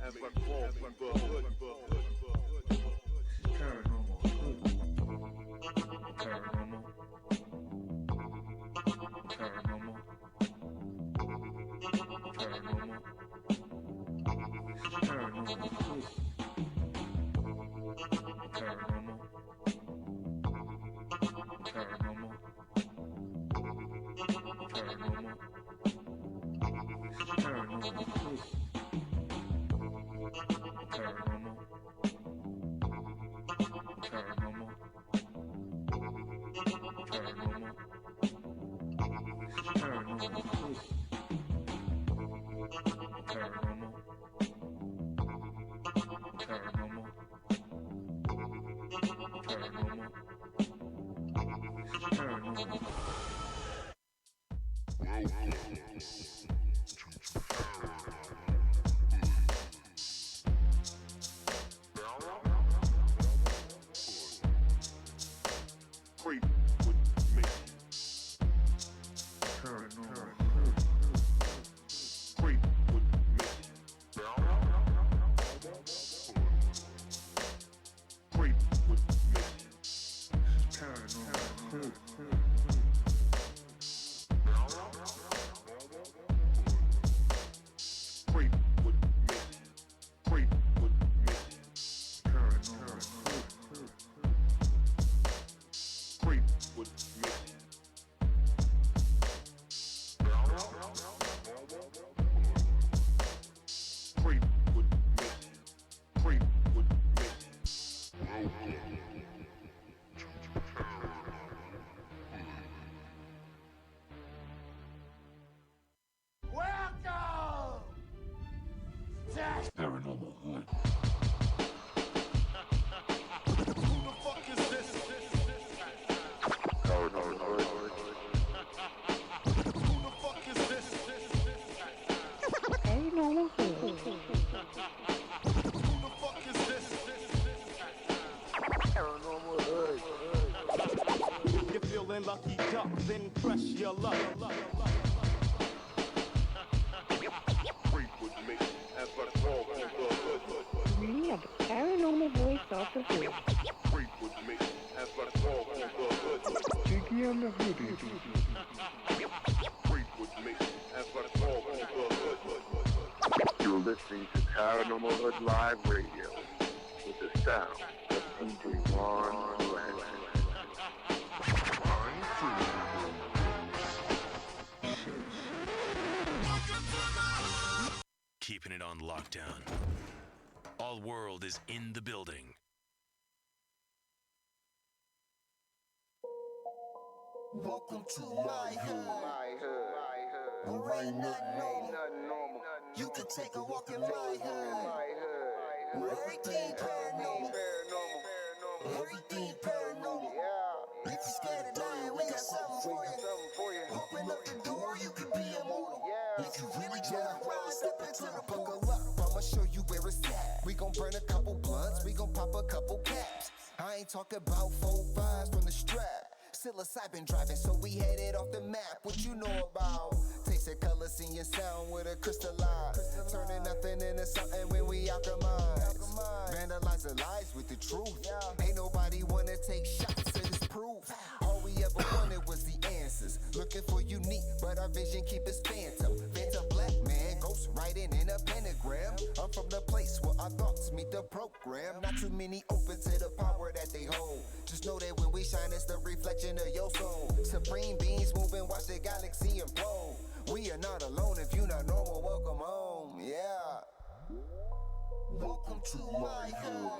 as I crawl through the hood. Paranormal Hood. Paranormal. Paranormal. Paranormal. Paranormal Hood. Paranormal. Paranormal. Paranormal. Paranormal Hood. Paranormal. Paranormal. Paranormal. Paranormal Hood. Paranormal. Paranormal. Paranormal. Paranormal. Creep with me. Paranormal. Creep with me. Creep with me. Paranormal Hood. Creep with me. Creep with me. Paranormal Hood. Creep with me. Creep with me. Creep with me. Paranormal Hood. Who the fuck is this? Paranormal Hood. Who the fuck is this? Paranormal Hood. Who the fuck is this? Paranormal Hood. If you're feeling lucky, duck, then press your luck. Creep with me as I crawl through the hood. We have the paranormal voice of the hood. Creep with me as I crawl through the hood. JiGGY and the Hoodie. Creep with me as I crawl through the hood. You're listening to Paranormal Hood Live Radio with the sound of DJ Ron Landon. Keeping it on lockdown. All world is in the building. Welcome to my hood. Where ain't nothing normal. You can take a walk in my hood. Where everything paranormal. Everything paranormal. If you're scared of dying, we got something for you. Open up the door, you can be immortal. If you really try to ride, step into the buckle up. I'ma show you where it's at. We gon' burn a couple blunts, we gon' pop a couple caps. I ain't talking about 4 5s from the strap. Psilocybin driving, so we headed off the map. What you know about? Tasting color, seeing sound with a crystal eye. Turning nothing into something when we alchemize. Vandalize the lies with the truth. Ain't nobody wanna take shots of this proof. All we ever wanted was the answers. Looking for unique, but our vision keep us phantom. Phantom black man, ghost writing in a pentagram. I'm from the place where our thoughts meet the program. Not too many open to the power that they hold. Just know that when we shine, it's the reflection of your soul. Supreme beings moving, watch the galaxy implode. We are not alone. If you not normal, welcome home. Yeah. Welcome to my hood.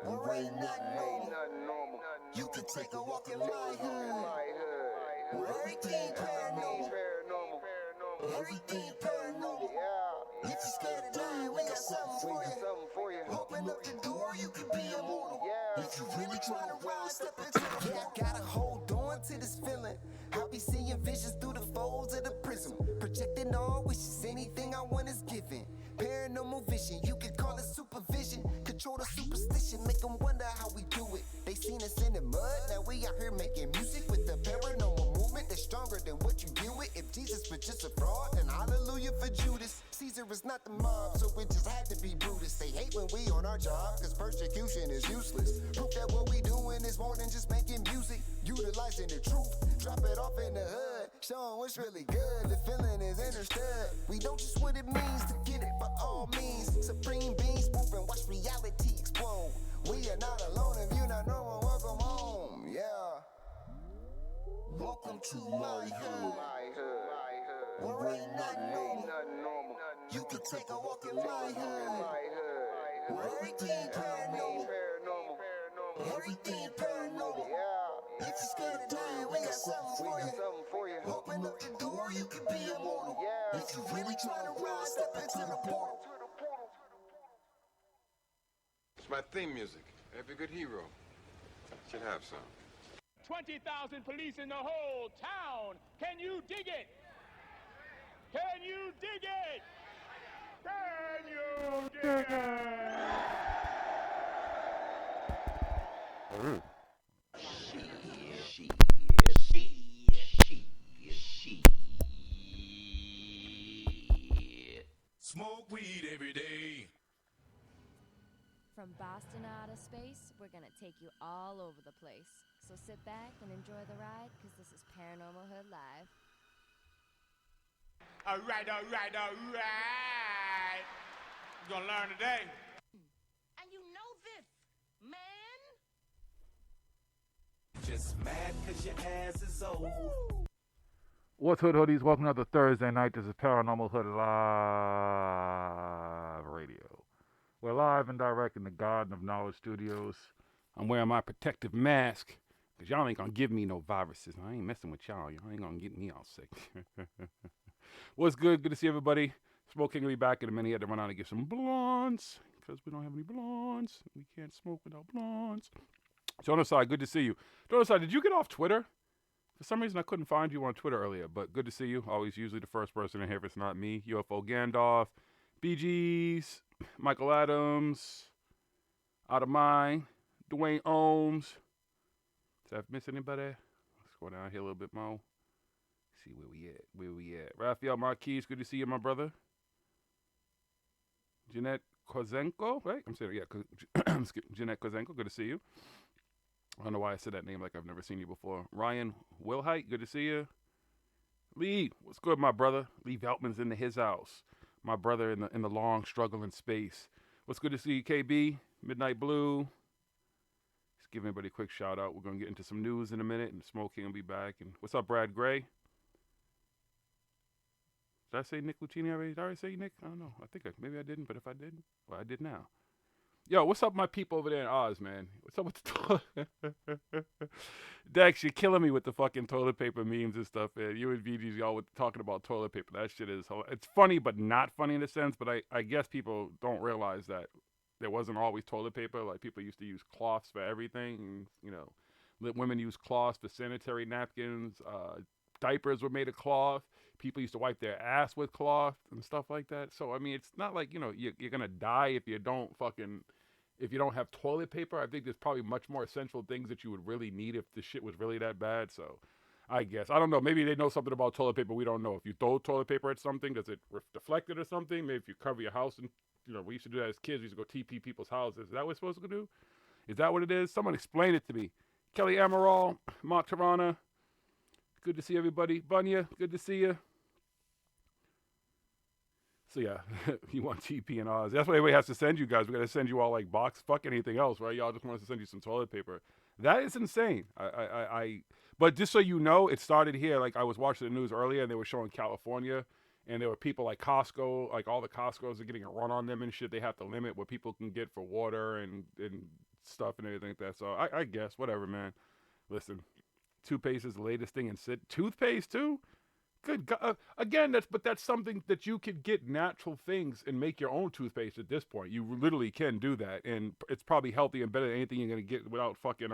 Where ain't nothing normal. You can take a walk in my hood. Where everything paranormal. Everything paranormal. If you're scared of dying, we got something for you. Open up the door, you can be immortal. If you really try to ride, step into the I gotta hold on to this feeling. I'll be seeing visions through the folds of the prism. Projecting all wishes, anything I want is given. Paranormal vision, you can call it supervision. Control the superstition, make them wonder how we do it. They seen us in the mud, now we out here making music with the paranormal movement that's stronger than what you deal with. If Jesus was just a fraud, then hallelujah for Judas. Caesar dangerous, not the mob, so it just had to be Brutus. They hate when we on our job, cause persecution is useless. Proof that what we doing is more than just making music. Utilizing the truth, drop it off in the hood, showing what's really good. The feeling is understood. We don't just what it means to get it by all means. Supreme beings move and watch reality explode. We are not alone. If you're not normal, welcome home. Yeah. Welcome to my hood. Where ain't nothing normal. You can take a walk in my hood. Where everything paranormal. Everything paranormal. If you're scared of dying, we got something for you. Open up the door, you can be immortal. If you really trying to rise, step into the portal. It's my theme music. Every good hero should have some. 20,000 police in the whole town. Can you dig it? Can you dig it? Can you dig it? Smoke weed every day. From Boston to outer space, we're gonna take you all over the place. So sit back and enjoy the ride, because this is Paranormal Hood Live. All right. You're gonna learn today. And you know this, man. Just mad cause your ass is old. What's Hood Hoodies? Welcome to the Thursday night. This is Paranormal Hood Live Radio. We're live and direct in the Garden of Knowledge Studios. I'm wearing my protective mask because y'all ain't going to give me no viruses. I ain't messing with y'all. Y'all ain't going to get me all sick. What's good? Good to see everybody. Smoke King will be back in a minute. He had to run out and get some blondes because we don't have any blondes. We can't smoke without blondes. Jonah Side, good to see you. Jonah Side, did you get off Twitter? For some reason, I couldn't find you on Twitter earlier, but good to see you. Always usually the first person in here if it's not me. UFO Gandalf, BGs, Michael Adams, Out of Mind, Dwayne Ohms. Did I miss anybody? Let's go down here a little bit more. See where we at. Raphael Marquez, good to see you, my brother. Jeanette Kozenko, right? I'm saying, yeah, Jeanette Kozenko, good to see you. I don't know why I said that name like I've never seen you before. Ryan Wilhite, good to see you. Lee, what's good, my brother? Lee Veltman's into his house. My brother in the long struggle in space. What's good to see you, KB? Midnight Blue. Just give everybody a quick shout out. We're going to get into some news in a minute, and Smoke King will be back. And what's up, Brad Gray? Did I say Nick Lucchini already? Did I already say Nick? I don't know. I think maybe I didn't, but if I didn't, well, I did now. Yo, what's up, my people over there in Oz, man? What's up with the toilet? Dex, you're killing me with the fucking toilet paper memes and stuff, man. You and VGs, y'all talking about toilet paper. That shit is, it's funny, but not funny in a sense. But I guess people don't realize that there wasn't always toilet paper. Like, people used to use cloths for everything. And, you know, women used cloths for sanitary napkins. Diapers were made of cloth. People used to wipe their ass with cloth and stuff like that. So, I mean, it's not like, you know, you're going to die if you don't have toilet paper. I think there's probably much more essential things that you would really need if the shit was really that bad. So, I guess. I don't know. Maybe they know something about toilet paper we don't know. If you throw toilet paper at something, does it deflect it or something? Maybe if you cover your house and, you know, we used to do that as kids. We used to go TP people's houses. Is that what we're supposed to do? Is that what it is? Someone explain it to me. Kelly Amaral, Mark Tarana. Good to see everybody. Bunya, good to see you. So, yeah, you want TP and Oz. That's what everybody has to send you guys. We got to send you all, like, box. Fuck anything else, right? Y'all just want us to send you some toilet paper. That is insane. But just so you know, it started here. Like, I was watching the news earlier, and they were showing California. And there were people like Costco, like all the Costcos are getting a run on them and shit. They have to limit what people can get for water and stuff and everything like that. So, I guess, whatever, man. Listen, toothpaste is the latest thing in toothpaste, too? Good God. Again, that's something that you could get natural things and make your own toothpaste at this point. You literally can do that, and it's probably healthy and better than anything you're going to get without fucking,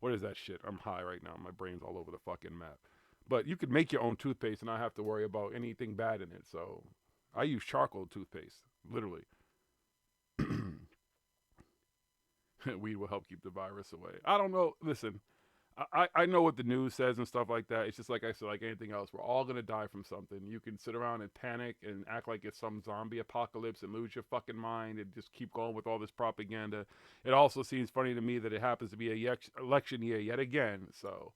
what is that shit? I'm high right now. My brain's all over the fucking map. But you could make your own toothpaste and not have to worry about anything bad in it. So I use charcoal toothpaste, literally. Weed will help keep the virus away. I don't know. Listen. I know what the news says and stuff like that. It's just like I said, like anything else, we're all gonna die from something. You can sit around and panic and act like it's some zombie apocalypse and lose your fucking mind and just keep going with all this propaganda. It also seems funny to me that it happens to be a election year yet again. So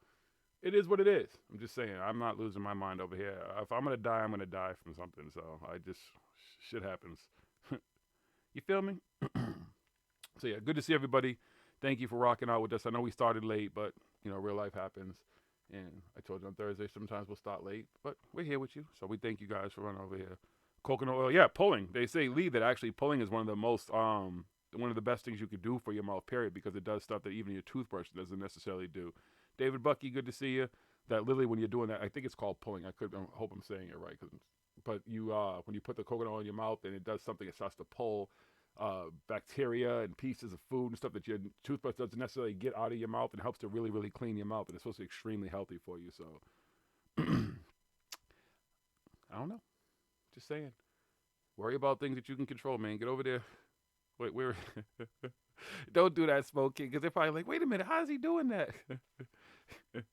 it is what it is. I'm just saying, I'm not losing my mind over here. If I'm gonna die, I'm gonna die from something. So I just shit happens. You feel me? So yeah, good to see everybody. Thank you for rocking out with us. I know we started late, but you know, real life happens. And I told you on Thursday, sometimes we'll start late, but we're here with you. So we thank you guys for running over here. Coconut oil, yeah, pulling. They say, Lee, that actually pulling is one of the most, one of the best things you could do for your mouth, period, because it does stuff that even your toothbrush doesn't necessarily do. David Bucky, good to see you. That literally, when you're doing that, I think it's called pulling. I hope I'm saying it right. But you, when you put the coconut oil in your mouth and it does something, it starts to pull bacteria and pieces of food and stuff that your toothbrush doesn't necessarily get out of your mouth, and helps to really, really clean your mouth. And it's supposed to be extremely healthy for you. So, I don't know. Just saying. Worry about things that you can control, man. Get over there. Wait, where? Don't do that, smoking, because they're probably like, wait a minute, how's he doing that?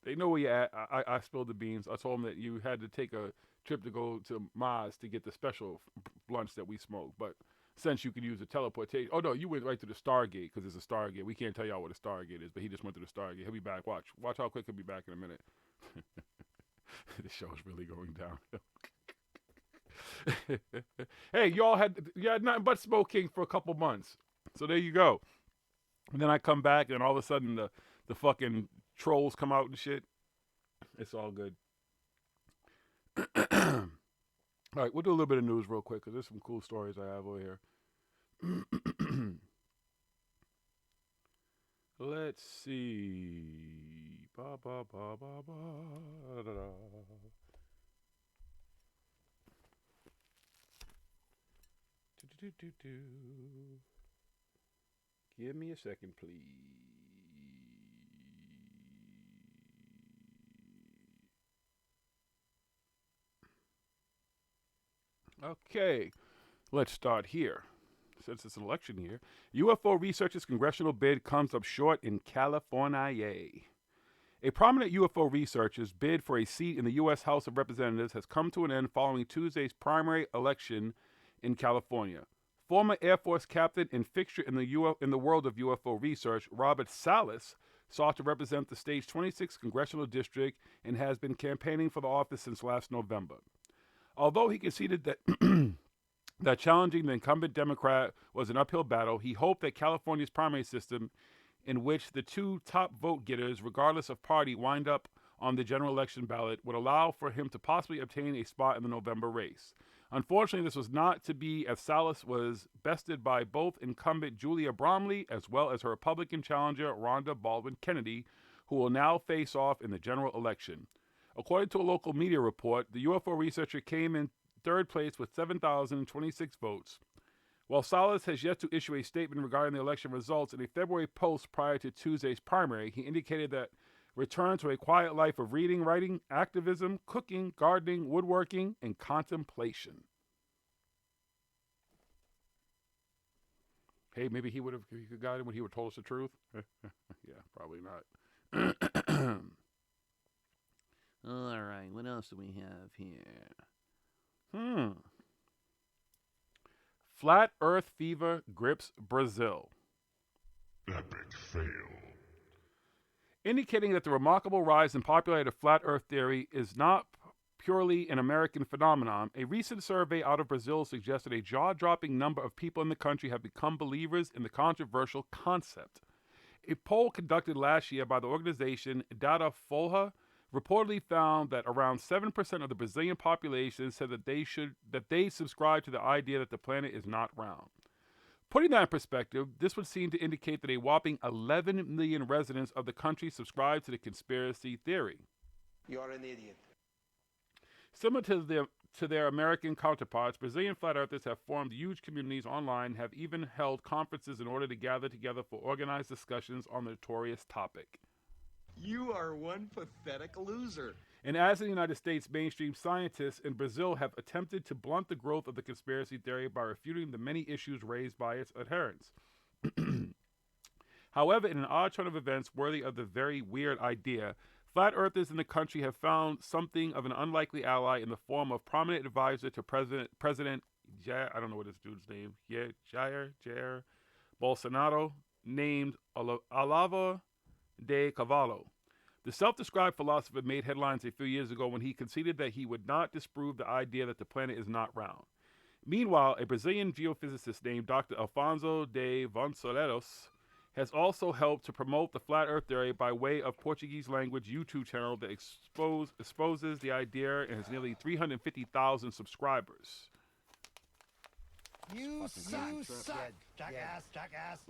They know where you're at. I spilled the beans. I told them that you had to take a trip to go to Mars to get the special blunts that we smoke, but since you can use the teleportation. Oh, no, you went right to the Stargate, because there's a Stargate. We can't tell y'all what a Stargate is, but he just went to the Stargate. He'll be back. Watch how quick he'll be back in a minute. The show's really going down. Hey, you had nothing but smoking for a couple months. So there you go. And then I come back, and all of a sudden the fucking trolls come out and shit. It's all good. All right, we'll do a little bit of news real quick, because there's some cool stories I have over here. Let's see. Ba, ba, ba, ba, ba, da, da. Do. Give me a second, please. Okay, let's start here. Since it's an election year, UFO researchers' congressional bid comes up short in California. A prominent UFO researcher's bid for a seat in the U.S. House of Representatives has come to an end following Tuesday's primary election in California. Former Air Force captain and fixture in the world of UFO research, Robert Salas, sought to represent the state's 26th congressional district and has been campaigning for the office since last November. Although he conceded that that challenging the incumbent Democrat was an uphill battle, he hoped that California's primary system, in which the two top vote getters, regardless of party, wind up on the general election ballot, would allow for him to possibly obtain a spot in the November race. Unfortunately, this was not to be, as Salas was bested by both incumbent Julia Bromley as well as her Republican challenger Rhonda Baldwin Kennedy, who will now face off in the general election. According to a local media report, the UFO researcher came in third place with 7,026 votes. While Salas has yet to issue a statement regarding the election results, in a February post prior to Tuesday's primary, he indicated that return to a quiet life of reading, writing, activism, cooking, gardening, woodworking, and contemplation. Hey, maybe he could have got him when he would have told us the truth. Yeah, probably not. All right, what else do we have here? Flat Earth fever grips Brazil. Epic fail. Indicating that the remarkable rise in popularity of flat Earth theory is not purely an American phenomenon, a recent survey out of Brazil suggested a jaw-dropping number of people in the country have become believers in the controversial concept. A poll conducted last year by the organization Datafolha reportedly found that around 7% of the Brazilian population said that they subscribe to the idea that the planet is not round. Putting that in perspective, this would seem to indicate that a whopping 11 million residents of the country subscribe to the conspiracy theory. You're an idiot. Similar to their American counterparts, Brazilian flat earthers have formed huge communities online, have even held conferences in order to gather together for organized discussions on the notorious topic. You are one pathetic loser. And as in the United States, mainstream scientists in Brazil have attempted to blunt the growth of the conspiracy theory by refuting the many issues raised by its adherents. However, in an odd turn of events worthy of the very weird idea, flat earthers in the country have found something of an unlikely ally in the form of prominent advisor to President I don't know what this dude's name, Jair Bolsonaro, named Olavo de Carvalho. The self-described philosopher made headlines a few years ago when he conceded that he would not disprove the idea that the planet is not round. Meanwhile, a Brazilian geophysicist named Dr. Alfonso de Vasconcelos has also helped to promote the flat earth theory by way of Portuguese language YouTube channel that exposes the idea and has nearly 350,000 subscribers. You suck, jackass.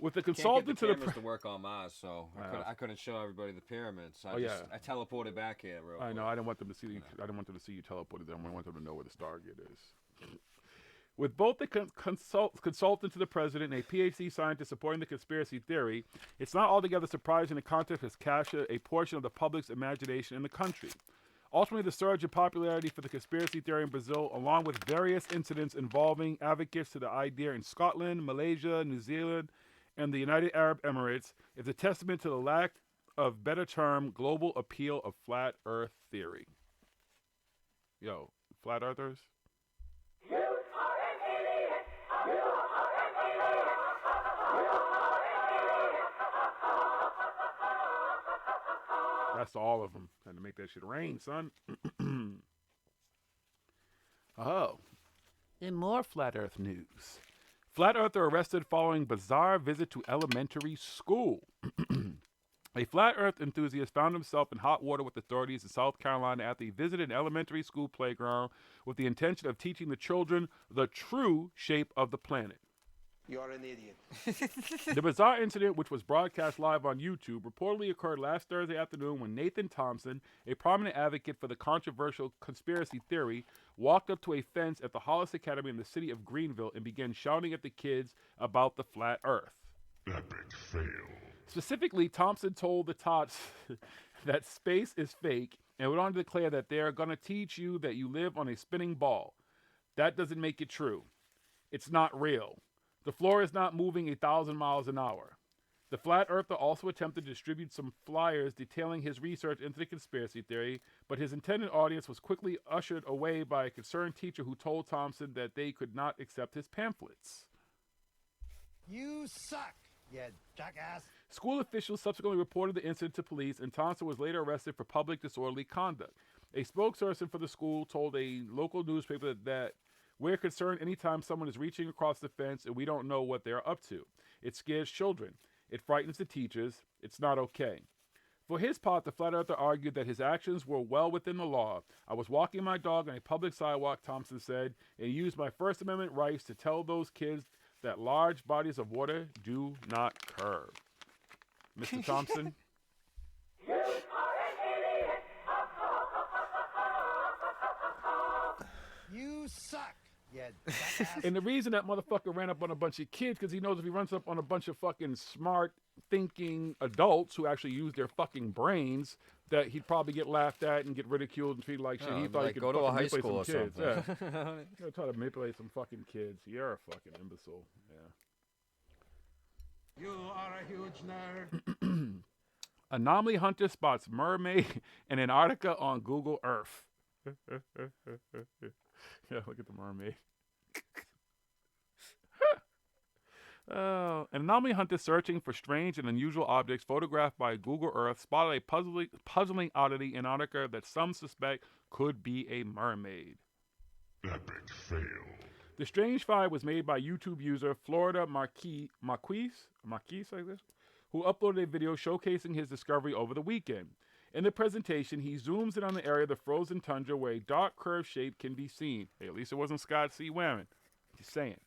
With the consultant to the to work on Mars, so I couldn't show everybody the pyramids. I teleported back here. I know. I didn't want them to see. I didn't want them to see you teleported them. I want them to know where the Stargate is. With both the consultant to the president and a PhD scientist supporting the conspiracy theory, it's not altogether surprising the concept has captured a portion of the public's imagination in the country. Ultimately, the surge in popularity for the conspiracy theory in Brazil, along with various incidents involving advocates to the idea in Scotland, Malaysia, New Zealand, and the United Arab Emirates, is a testament to the lack of better term global appeal of flat earth theory. Yo, flat earthers? That's all of them. Had to make that shit rain, son. Oh. In more flat earth news. Flat earther arrested following bizarre visit to elementary school. A flat earth enthusiast found himself in hot water with authorities in South Carolina after he visited an elementary school playground with the intention of teaching the children the true shape of the planet. You're an idiot. The bizarre incident, which was broadcast live on YouTube, reportedly occurred last Thursday afternoon when Nathan Thompson, a prominent advocate for the controversial conspiracy theory, walked up to a fence at the Hollis Academy in the city of Greenville and began shouting at the kids about the flat earth. Epic fail. Specifically, Thompson told the tots that space is fake and went on to declare that they are going to teach you that you live on a spinning ball. That doesn't make it true. It's not real. The floor is not moving 1,000 miles an hour. The flat earther also attempted to distribute some flyers detailing his research into the conspiracy theory, but his intended audience was quickly ushered away by a concerned teacher who told Thompson that they could not accept his pamphlets. You suck, you jackass. School officials subsequently reported the incident to police, and Thompson was later arrested for public disorderly conduct. A spokesperson for the school told a local newspaper that we're concerned anytime someone is reaching across the fence and we don't know what they're up to. It scares children. It frightens the teachers. It's not okay. For his part, the flat earther argued that his actions were well within the law. I was walking my dog on a public sidewalk, Thompson said, and used my First Amendment rights to tell those kids that large bodies of water do not curve. Mr. Thompson? You suck. Yeah, and the reason that motherfucker ran up on a bunch of kids, because he knows if he runs up on a bunch of fucking smart, thinking adults who actually use their fucking brains, that he'd probably get laughed at and get ridiculed and treated like shit. He thought he could go to a high manipulate school some or kids. something. Yeah. Gonna try to manipulate some fucking kids. You're a fucking imbecile. Yeah. You are a huge nerd. Anomaly hunter spots mermaid in Antarctica on Google Earth. Yeah, look at the mermaid. An anomaly hunter searching for strange and unusual objects photographed by Google Earth spotted a puzzling oddity in Antarctica that some suspect could be a mermaid. Epic fail. The strange find was made by YouTube user Florida Marquise, like this, who uploaded a video showcasing his discovery over the weekend. In the presentation, he zooms in on the area of the frozen tundra where a dark curved shape can be seen. Hey, at least it wasn't Scott C. Warren. Just saying.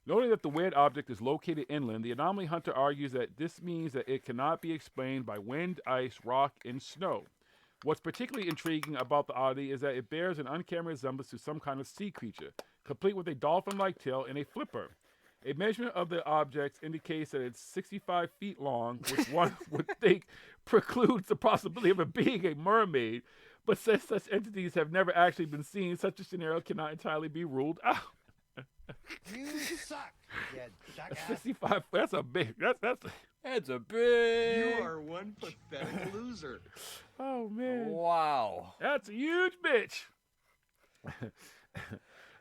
Noting that the weird object is located inland, the anomaly hunter argues that this means that it cannot be explained by wind, ice, rock, and snow. What's particularly intriguing about the oddity is that it bears an uncanny resemblance to some kind of sea creature, complete with a dolphin-like tail and a flipper. A measurement of the object indicates that it's 65 feet long, which one would think precludes the possibility of it being a mermaid. But since such entities have never actually been seen, such a scenario cannot entirely be ruled out. You suck, you jackass. 65, that's a big, that's That's a big... You are one pathetic loser. Oh, man. Wow. That's a huge bitch.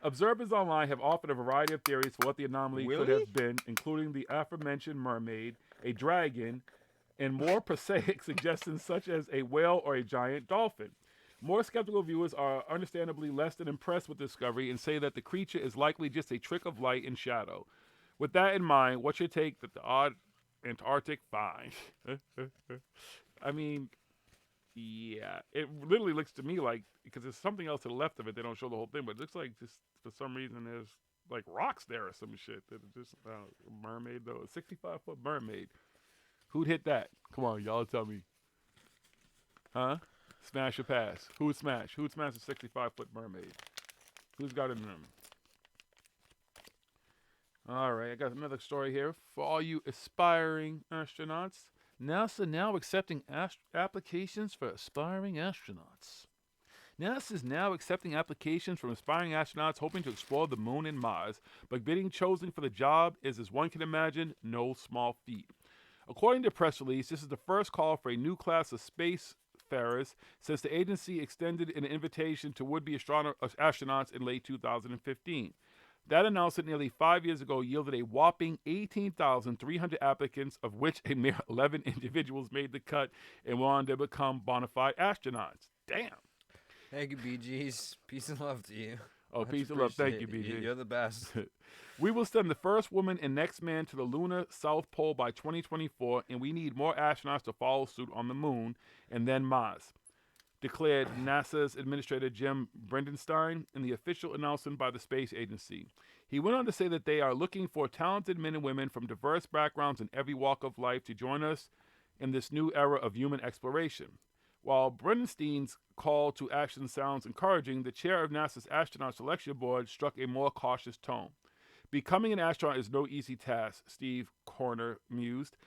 Observers online have offered a variety of theories for what the anomaly could have been, including the aforementioned mermaid, a dragon, and more prosaic suggestions such as a whale or a giant dolphin. More skeptical viewers are understandably less than impressed with the discovery and say that the creature is likely just a trick of light and shadow. With that in mind, what's your take that the odd Antarctic find? I mean, yeah, it literally looks to me like, because there's something else to the left of it, they don't show the whole thing, but it looks like just for some reason there's like rocks there or some shit. That are just mermaid though, a 65-foot mermaid. Who'd hit that? Come on, y'all tell me. Huh? Smash or pass? Who would smash? Who would smash a 65-foot mermaid? Who's got it in them? All right, I got another story here for all you aspiring astronauts. NASA now accepting applications for aspiring astronauts. NASA is now accepting applications from aspiring astronauts hoping to explore the moon and Mars, but getting chosen for the job is, as one can imagine, no small feat. According to a press release, this is the first call for a new class of spacefarers since the agency extended an invitation to would-be astronauts in late 2015. That announcement nearly 5 years ago yielded a whopping 18,300 applicants, of which a mere 11 individuals made the cut and went on to become bona fide astronauts. Damn. Thank you, BGs. Peace and love to you. Oh, peace and love. Thank you, BG. You're the best. We will send the first woman and next man to the lunar South Pole by 2024, and we need more astronauts to follow suit on the moon and then Mars, declared NASA's Administrator Jim Bridenstine in the official announcement by the space agency. He went on to say that they are looking for talented men and women from diverse backgrounds in every walk of life to join us in this new era of human exploration. While Bridenstine's call to action sounds encouraging, the chair of NASA's astronaut selection board struck a more cautious tone. Becoming an astronaut is no easy task, Steve Corner mused.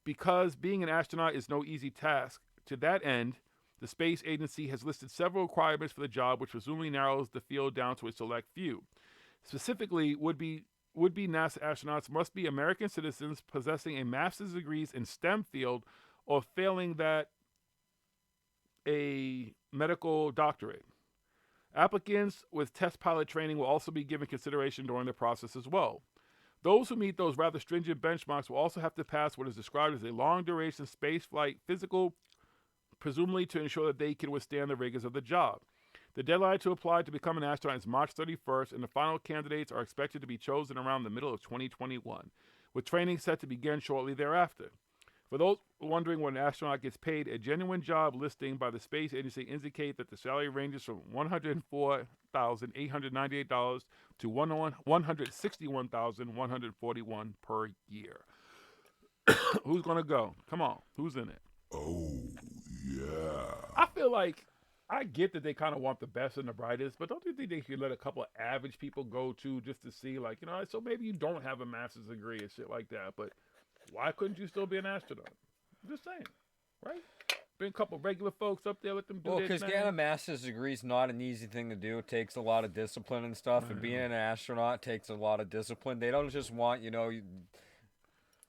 Because being an astronaut is no easy task, to that end, the space agency has listed several requirements for the job, which presumably narrows the field down to a select few. Specifically, would-be NASA astronauts must be American citizens possessing a master's degrees in STEM field or failing that a medical doctorate. Applicants with test pilot training will also be given consideration during the process as well. Those who meet those rather stringent benchmarks will also have to pass what is described as a long-duration spaceflight physical, presumably to ensure that they can withstand the rigors of the job. The deadline to apply to become an astronaut is March 31st, and the final candidates are expected to be chosen around the middle of 2021, with training set to begin shortly thereafter. For those wondering what an astronaut gets paid, a genuine job listing by the space agency indicate that the salary ranges from $104,898 to $161,141 per year. Who's going to go? Come on. Who's in it? Oh, yeah. I feel like I get that they kind of want the best and the brightest, but don't you think they should let a couple of average people go too, just to see, like, you know, so maybe you don't have a master's degree and shit like that, but why couldn't you still be an astronaut? I'm just saying, right? Bring a couple regular folks up there, let them do well, their thing. because getting a master's degree is not an easy thing to do. It takes a lot of discipline and stuff, and being an astronaut takes a lot of discipline. They don't just want, you know,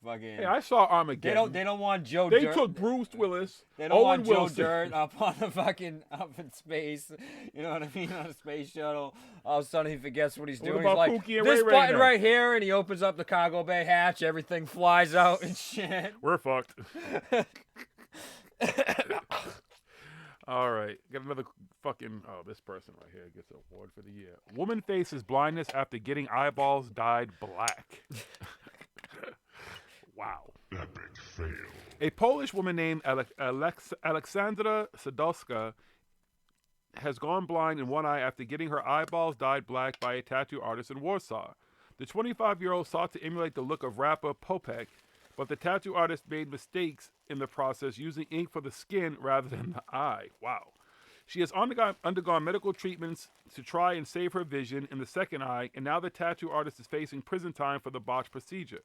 fucking. Hey, I saw Armageddon. They don't want Joe They Dirt. took Bruce Willis. They don't Owen want Joe Wilson. Dirt up on the fucking up in space. You know what I mean? On a space shuttle. All of a sudden he forgets what he's What doing. about He's like, Pookie and this Ray Ray button now?" right here, and he opens up the cargo bay hatch. Everything flies out and shit. We're fucked. All right. Got another fucking. Oh, this person right here gets an award for the year. Woman faces blindness after getting eyeballs dyed black. Wow. Epic fail. A Polish woman named Aleksandra Sadowska has gone blind in one eye after getting her eyeballs dyed black by a tattoo artist in Warsaw. The 25-year-old sought to emulate the look of rapper Popek, but the tattoo artist made mistakes in the process, using ink for the skin rather than the eye. Wow. She has undergone medical treatments to try and save her vision in the second eye, and now the tattoo artist is facing prison time for the botched procedure.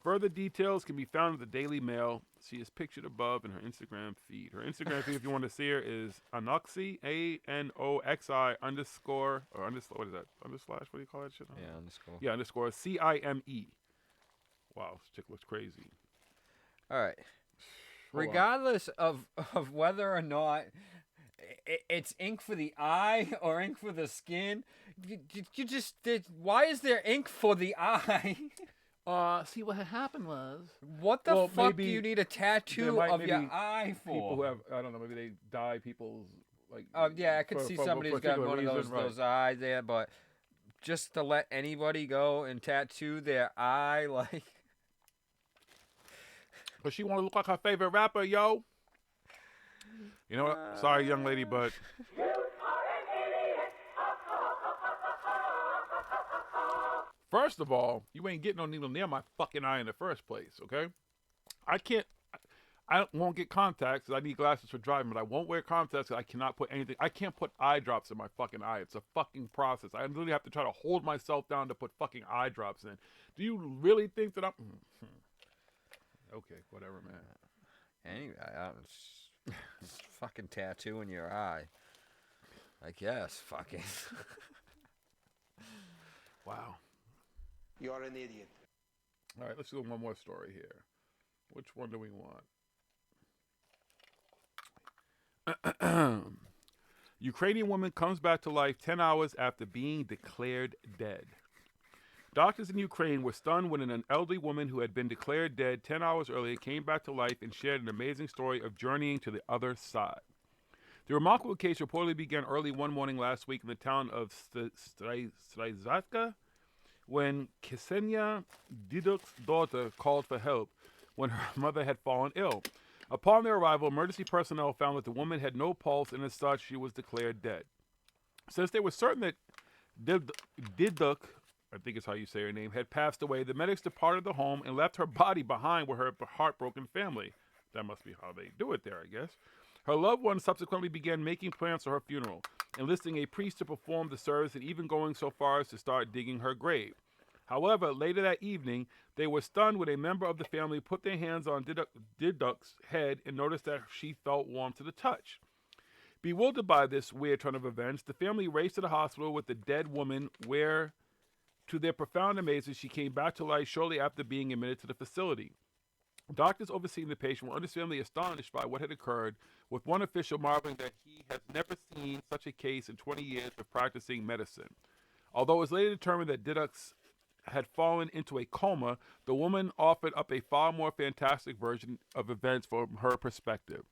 Further details can be found in the Daily Mail. She is pictured above in her Instagram feed. Her Instagram feed, if you want to see her, is Anoxi, ANOXI underscore, or underscore, what is that? Underslash, what do you call that shit? Yeah, underscore. Yeah, underscore CIME. Wow, this chick looks crazy. All right. Hold on. Regardless of whether or not it's ink for the eye or ink for the skin, you just did. Why is there ink for the eye? See what had happened was. What the fuck do maybe you need a tattoo of your eye for? People who have, I don't know, maybe they dye people's like. Oh yeah, I could see for somebody's got particular one of reason, those eyes there, but just to let anybody go and tattoo their eye, like. But she want to look like her favorite rapper, yo. You know what? Sorry, young lady, but. First of all, you ain't getting no needle near my fucking eye in the first place, okay? I won't get contacts 'cause I need glasses for driving, but I won't wear contacts 'cause I cannot put anything. I can't put eye drops in my fucking eye. It's a fucking process. I literally have to try to hold myself down to put fucking eye drops in. Do you really think that I'm... Okay, whatever, man. Anyway, it's fucking tattoo in your eye. I guess, fucking. Wow. You're an idiot. All right, let's do one more story here. Which one do we want? Ukrainian woman comes back to life 10 hours after being declared dead. Doctors in Ukraine were stunned when an elderly woman who had been declared dead 10 hours earlier came back to life and shared an amazing story of journeying to the other side. The remarkable case reportedly began early one morning last week in the town of Stryzatka when Ksenia Diduk's daughter called for help when her mother had fallen ill. Upon their arrival, emergency personnel found that the woman had no pulse, and as such, she was declared dead. Since they were certain that Diduk, I think is how you say her name, had passed away, the medics departed the home and left her body behind with her heartbroken family. That must be how they do it there, I guess. Her loved ones subsequently began making plans for her funeral, enlisting a priest to perform the service and even going so far as to start digging her grave. However, later that evening, they were stunned when a member of the family put their hands on Diduk's head and noticed that she felt warm to the touch. Bewildered by this weird turn of events, the family raced to the hospital with the dead woman, where, to their profound amazement, she came back to life shortly after being admitted to the facility. Doctors overseeing the patient were understandably astonished by what had occurred, with one official marveling that he has never seen such a case in 20 years of practicing medicine. Although it was later determined that Diduk's had fallen into a coma, the woman offered up a far more fantastic version of events from her perspective.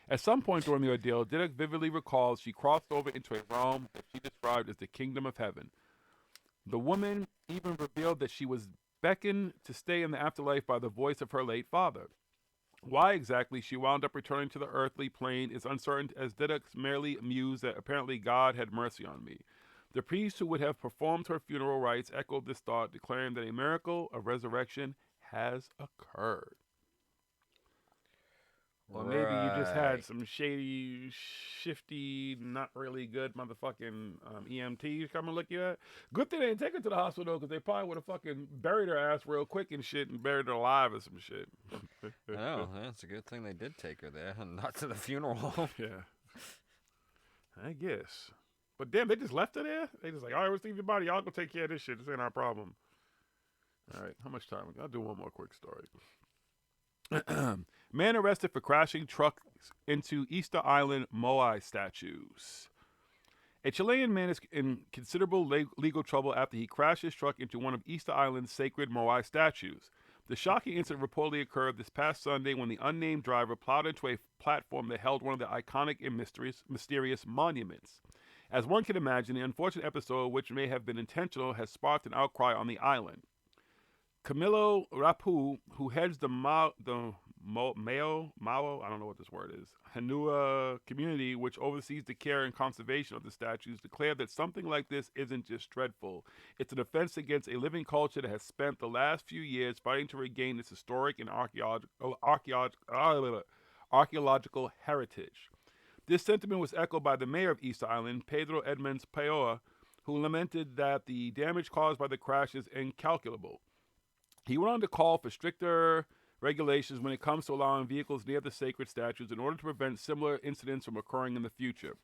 At some point during the ordeal, Diduk vividly recalls she crossed over into a realm that she described as the kingdom of heaven. The woman even revealed that she was beckoned to stay in the afterlife by the voice of her late father. Why exactly she wound up returning to the earthly plane is uncertain, as Diduk merely mused that apparently God had mercy on me. The priest who would have performed her funeral rites echoed this thought, declaring that a miracle of resurrection has occurred. Or maybe you just had some shady, shifty, not really good motherfucking EMTs come and look you at. Good thing they didn't take her to the hospital, because they probably would have fucking buried her ass real quick and shit and buried her alive or some shit. Oh, that's a good thing they did take her there and not to the funeral home. Yeah. I guess. But damn, they just left her there? They just like, all right, let's leave your body. Y'all go take care of this shit. This ain't our problem. All right, how much time? I'll do one more quick story. Man arrested for crashing truck into Easter Island Moai statues. A Chilean man is in considerable legal trouble after he crashed his truck into one of Easter Island's sacred Moai statues. The shocking incident reportedly occurred this past Sunday when the unnamed driver plowed into a platform that held one of the iconic and mysterious monuments. As one can imagine, the unfortunate episode, which may have been intentional, has sparked an outcry on the island. Camilo Rapu, who heads the Mao, I don't know what this word is, Hanua community, which oversees the care and conservation of the statues, declared that something like this isn't just dreadful. It's an offense against a living culture that has spent the last few years fighting to regain its historic and archaeological heritage. This sentiment was echoed by the mayor of Easter Island, Pedro Edmonds Paoa, who lamented that the damage caused by the crash is incalculable. He went on to call for stricter regulations when it comes to allowing vehicles near the sacred statues in order to prevent similar incidents from occurring in the future.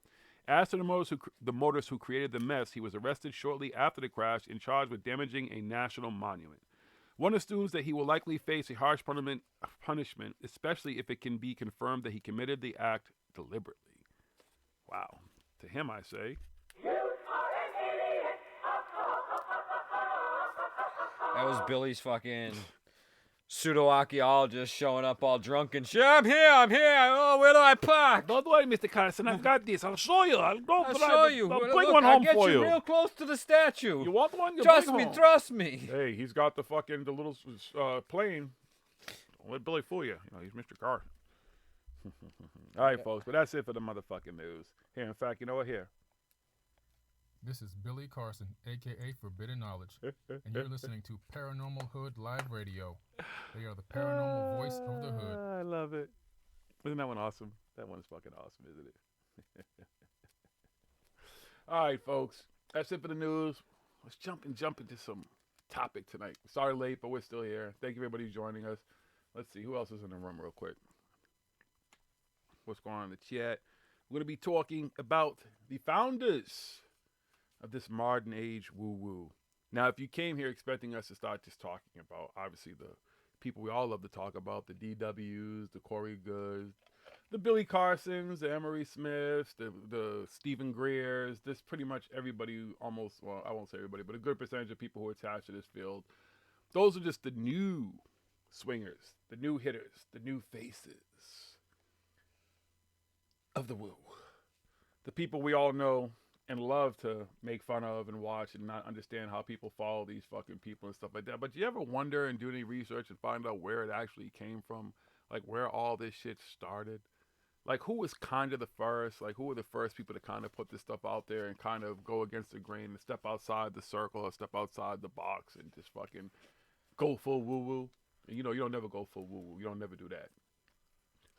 As to the motorist who created the mess, he was arrested shortly after the crash and charged with damaging a national monument. One assumes that he will likely face a harsh punishment, especially if it can be confirmed that he committed the act deliberately. Wow. To him, I say. That was Billy's fucking pseudo-archaeologist showing up all drunk and shit. I'm here. Oh, where do I park? Don't worry, Mr. Carson. I've got this. I'll show you. I'll show you. I'll bring Look, one home I'll for get you. you real close to the statue. You want one? You Trust bring me, home. trust me. Hey, he's got the little plane. Don't let Billy fool you. You know, he's Mr. Carson. All right, folks. But that's it for the motherfucking news. Here, in fact, you know what? Here. This is Billy Carson, a.k.a. Forbidden Knowledge, and you're listening to Paranormal Hood Live Radio. They are the paranormal voice of the hood. I love it. Isn't that one awesome? That one is fucking awesome, isn't it? All right, folks. That's it for the news. Let's jump into some topic tonight. Sorry late, but we're still here. Thank you, everybody, for joining us. Let's see. Who else is in the room real quick? What's going on in the chat? We're going to be talking about the founders of this modern age woo-woo. Now, if you came here expecting us to start just talking about, obviously, the people we all love to talk about, the DWs, the Corey Goods, the Billy Carsons, the Emery Smiths, the Stephen Greers, this pretty much everybody almost, well, I won't say everybody, but a good percentage of people who are attached to this field, those are just the new swingers, the new hitters, the new faces of the woo. The people we all know and love to make fun of and watch and not understand how people follow these fucking people and stuff like that. But do you ever wonder and do any research and find out where it actually came from? Like where all this shit started? Like who was kind of the first? Like who were the first people to kind of put this stuff out there and kind of go against the grain and step outside the circle or step outside the box and just fucking go full woo-woo? And you know, you don't never go full woo-woo. You don't never do that.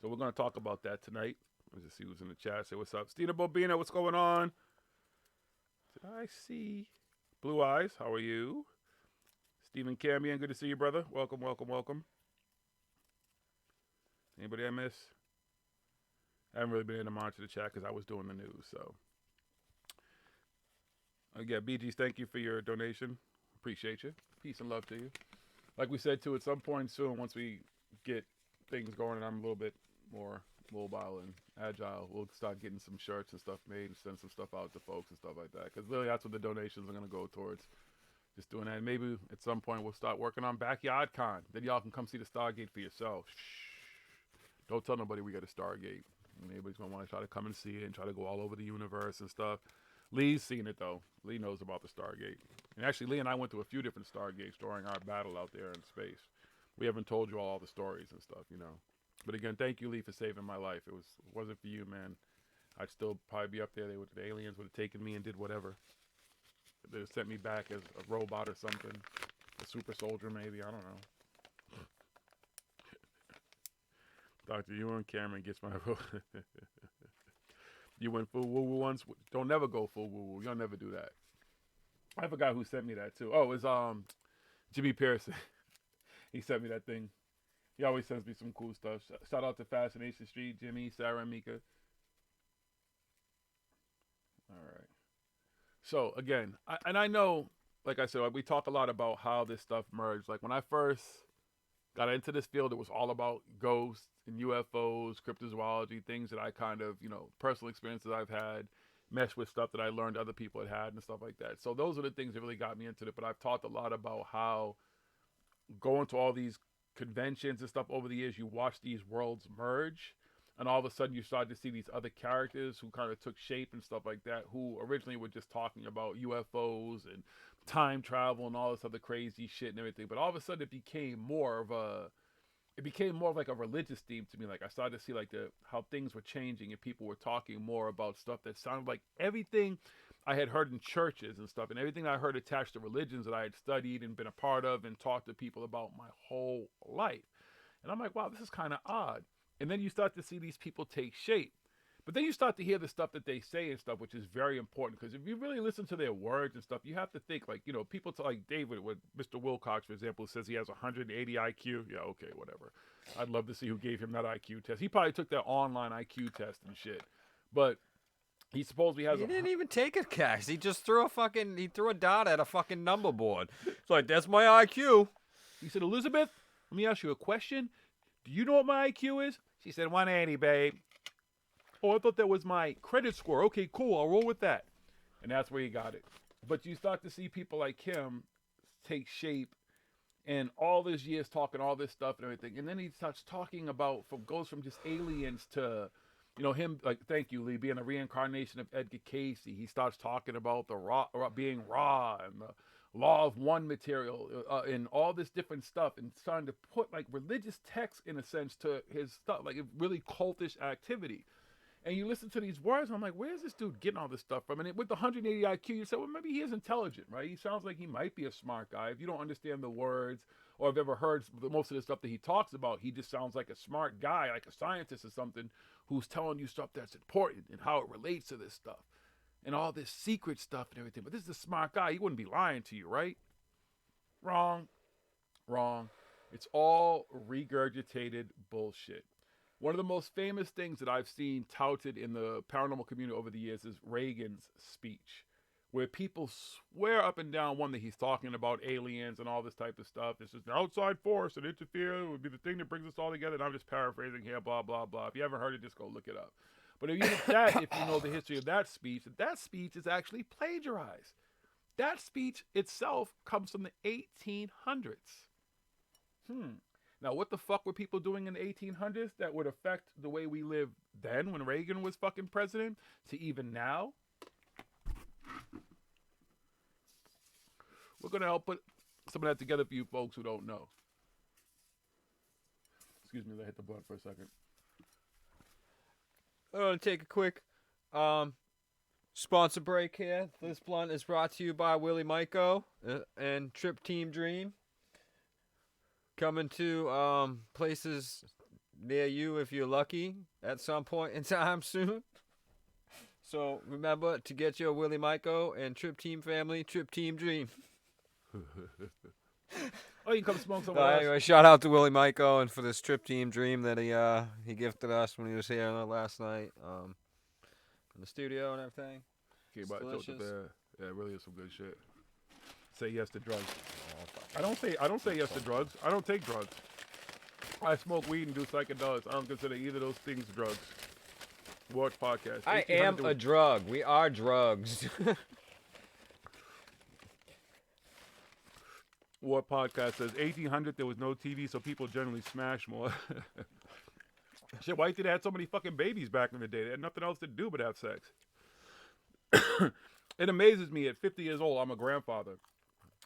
So we're going to talk about that tonight. Let's just see who's in the chat. Say what's up. Steiner Bobina, what's going on? Did I see Blue Eyes? How are you? Stephen Camion, good to see you, brother. Welcome, welcome, welcome. Anybody I miss? I haven't really been able to monitor the chat because I was doing the news. So, yeah, BGs, thank you for your donation. Appreciate you. Peace and love to you. Like we said, too, at some point soon, once we get things going and I'm a little bit more mobile and agile, we'll start getting some shirts and stuff made and send some stuff out to folks and stuff like that, because really that's what the donations are going to go towards, just doing that. And maybe at some point we'll start working on Backyard Con, then y'all can come see the Stargate for yourself. Shh. Don't tell nobody we got a Stargate. Anybody's going to want to try to come and see it and try to go all over the universe and stuff. Lee's seen it though. Lee knows about the Stargate, and actually Lee and I went to a few different Stargates during our battle out there in space. We haven't told you all the stories and stuff, you know. But again, thank you, Lee, for saving my life. It wasn't for you, man, I'd still probably be up there. The aliens would have taken me and did whatever. They would have sent me back as a robot or something, a super soldier maybe. I don't know. Dr. Ewan Cameron gets my vote. You went full woo-woo once. Don't never go full woo-woo. You'll never do that. I forgot who sent me that too. Oh, it was Jimmy Pearson. He sent me that thing. He always sends me some cool stuff. Shout out to Fascination Street, Jimmy, Sarah, and Mika. All right. So, again, I know, like I said, we talk a lot about how this stuff merged. Like, when I first got into this field, it was all about ghosts and UFOs, cryptozoology, things that I kind of, you know, personal experiences I've had, meshed with stuff that I learned other people had and stuff like that. So those are the things that really got me into it. But I've talked a lot about how going to all these conventions and stuff over the years, you watch these worlds merge, and all of a sudden you start to see these other characters who kind of took shape and stuff like that, who originally were just talking about UFOs and time travel and all this other crazy shit and everything. But all of a sudden it became more of like a religious theme to me. Like I started to see like how things were changing and people were talking more about stuff that sounded like everything I had heard in churches and stuff, and everything I heard attached to religions that I had studied and been a part of and talked to people about my whole life. And I'm like, wow, this is kind of odd. And then you start to see these people take shape. But then you start to hear the stuff that they say and stuff, which is very important, because if you really listen to their words and stuff, you have to think, like, you know, people like David, with Mr. Wilcox, for example, says he has 180 IQ. Yeah, okay, whatever. I'd love to see who gave him that IQ test. He probably took that online IQ test and shit. But he supposedly has. He didn't even take a cast. He just threw a dot at a fucking number board. It's like, that's my IQ. He said, Elizabeth, let me ask you a question. Do you know what my IQ is? She said, 180, babe. Oh, I thought that was my credit score. Okay, cool. I'll roll with that. And that's where he got it. But you start to see people like him take shape and all these years talking all this stuff and everything. And then he starts talking about, goes from just aliens to, him, like, thank you, Lee, being a reincarnation of Edgar Casey. He starts talking about the being raw and the law of one material and all this different stuff, and starting to put like religious texts in a sense to his stuff, like a really cultish activity. And you listen to these words, and I'm like, where's this dude getting all this stuff from? And with the 180 IQ, you say, well, maybe he is intelligent, right? He sounds like he might be a smart guy. If you don't understand the words or have ever heard most of the stuff that he talks about, he just sounds like a smart guy, like a scientist or something, who's telling you stuff that's important and how it relates to this stuff and all this secret stuff and everything. But this is a smart guy. He wouldn't be lying to you, right? Wrong. It's all regurgitated bullshit. One of the most famous things that I've seen touted in the paranormal community over the years is Reagan's speech, where people swear up and down, one, that he's talking about aliens and all this type of stuff. It's just an outside force that interfere would be the thing that brings us all together. And I'm just paraphrasing here, blah, blah, blah. If you haven't heard it, just go look it up. But if you know the history of that speech is actually plagiarized. That speech itself comes from the 1800s. Now, what the fuck were people doing in the 1800s that would affect the way we live then when Reagan was fucking president to even now? We're going to help put some of that together for you folks who don't know. Excuse me, let me hit the blunt for a second. I'm going to take a quick sponsor break here. This blunt is brought to you by Willie Myko and Trip Team Dream. Coming to places near you if you're lucky at some point in time soon. So remember to get your Willie Myko and Trip Team family, Trip Team Dream. Oh, you can come smoke somewhere else. Anyway, shout out to Willie Myko and for this Trip Team Dream that he gifted us when he was here last night in the studio and everything. Okay, but yeah, it really is some good shit. Say yes to drugs. I don't say yes to drugs. I don't take drugs. I smoke weed and do psychedelics. I don't consider either of those things drugs. Watch podcast. I am a drug. We are drugs. War podcast says 1800 there was no TV, so people generally smash more. Shit, why did they have so many fucking babies back in the day? They had nothing else to do but have sex. It amazes me at 50 years old, I'm a grandfather.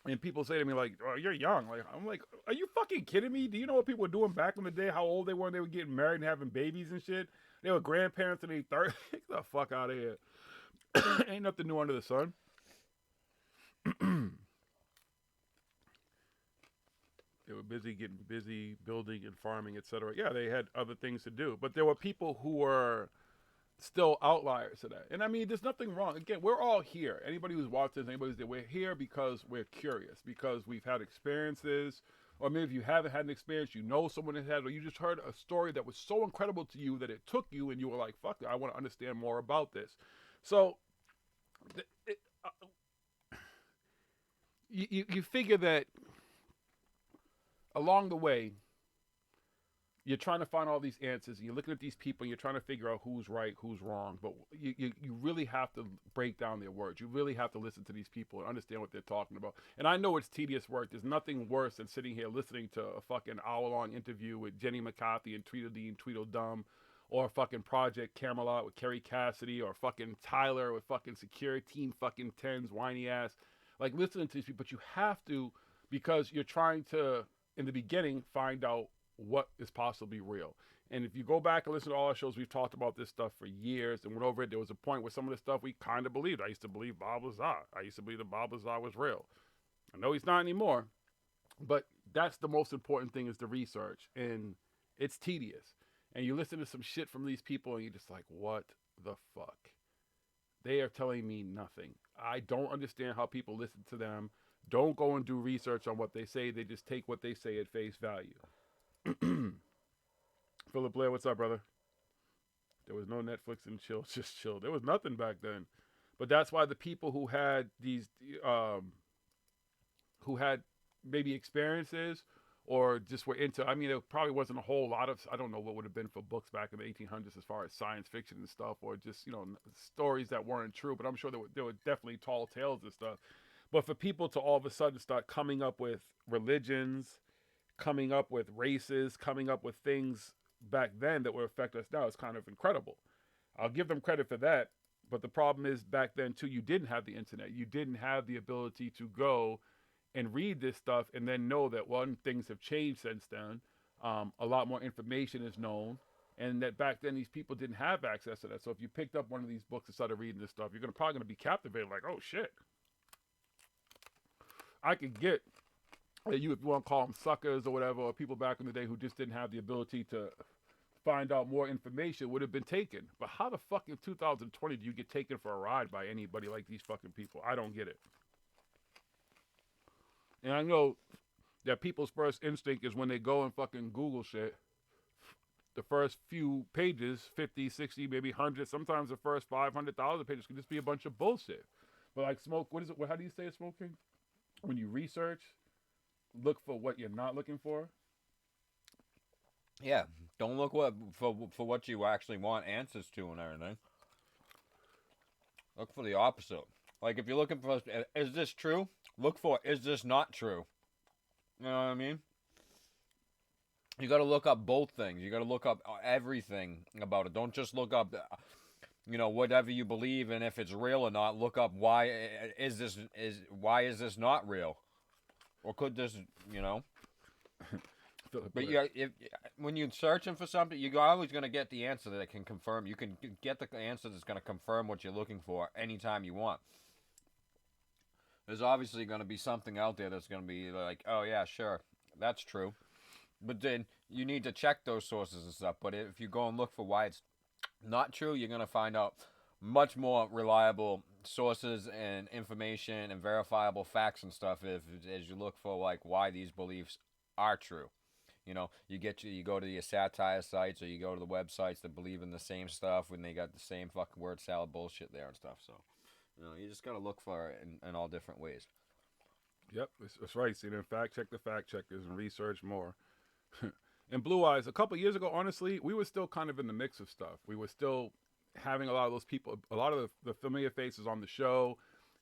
And people say to me like, oh, you're young. Like, I'm like, are you fucking kidding me? Do you know what people were doing back in the day? How old they were when they were getting married and having babies and shit? They were grandparents in their 30s. Get the fuck out of here. Ain't nothing new under the sun. They were getting busy building and farming, etc. Yeah, they had other things to do. But there were people who were still outliers to that. And I mean, there's nothing wrong. Again, we're all here. Anybody who's watched this, anybody's there, we're here because we're curious, because we've had experiences, or maybe if you haven't had an experience, you know someone has had, or you just heard a story that was so incredible to you that it took you and you were like, fuck it, I want to understand more about this. So, you figure that along the way, you're trying to find all these answers, and you're looking at these people, and you're trying to figure out who's right, who's wrong. But you really have to break down their words. You really have to listen to these people and understand what they're talking about. And I know it's tedious work. There's nothing worse than sitting here listening to a fucking hour-long interview with Jenny McCarthy and Tweedledee and Tweedledum, or a fucking Project Camelot with Kerry Cassidy, or fucking Tyler with fucking Security Team fucking 10's whiny ass. Like, listening to these people, but you have to, because you're trying to, in the beginning, find out what is possibly real. And if you go back and listen to all our shows, we've talked about this stuff for years and went over it. There was a point where some of the stuff we kind of believed. I used to believe Bob Lazar. I used to believe that Bob Lazar was real. I know he's not anymore, but that's the most important thing, is the research. And it's tedious. And you listen to some shit from these people and you're just like, what the fuck? They are telling me nothing. I don't understand how people listen to them. Don't go and do research on what they say. They just take what they say at face value. Philip Blair, what's up, brother? There was no Netflix and chill, just chill. There was nothing back then. But that's why the people who had these, who had maybe experiences or just were into. I mean, there probably wasn't a whole lot of. I don't know what would have been for books back in the 1800s as far as science fiction and stuff, or just stories that weren't true. But I'm sure there were definitely tall tales and stuff. But for people to all of a sudden start coming up with religions, coming up with races, coming up with things back then that would affect us now, it's kind of incredible. I'll give them credit for that. But the problem is back then, too, you didn't have the internet. You didn't have the ability to go and read this stuff and then know that, one, things have changed since then. A lot more information is known. And that back then, these people didn't have access to that. So if you picked up one of these books and started reading this stuff, you're probably going to be captivated like, oh, shit. I could get that you, if you want to call them suckers or whatever, or people back in the day who just didn't have the ability to find out more information, would have been taken. But how the fuck in 2020 do you get taken for a ride by anybody like these fucking people? I don't get it. And I know that people's first instinct is when they go and fucking Google shit, the first few pages, 50, 60, maybe 100, sometimes the first 500,000 pages can just be a bunch of bullshit. But like smoke, what is it? How do you say it's smoking? When you research, look for what you're not looking for. Yeah, don't look for what you actually want answers to and everything. Look for the opposite. Like if you're looking for, is this true? Look for, is this not true? You know what I mean? You got to look up both things. You got to look up everything about it. Don't just look up, whatever you believe and if it's real or not. Look up why is this not real, or could this, But when you're searching for something, you're always going to get the answer that can confirm. You can get the answer that's going to confirm what you're looking for anytime you want. There's obviously going to be something out there that's going to be like, oh yeah, sure, that's true. But then you need to check those sources and stuff. But if you go and look for why it's not true, you're going to find out much more reliable sources and information and verifiable facts and stuff as you look for like why these beliefs are true. You go to your satire sites or you go to the websites that believe in the same stuff when they got the same fucking word salad bullshit there and stuff. So, you just got to look for it in all different ways. Yep, that's right. See, then fact check the fact checkers and research more. And Blue Eyes, a couple years ago, honestly, we were still kind of in the mix of stuff. We were still having a lot of those people, a lot of the familiar faces on the show,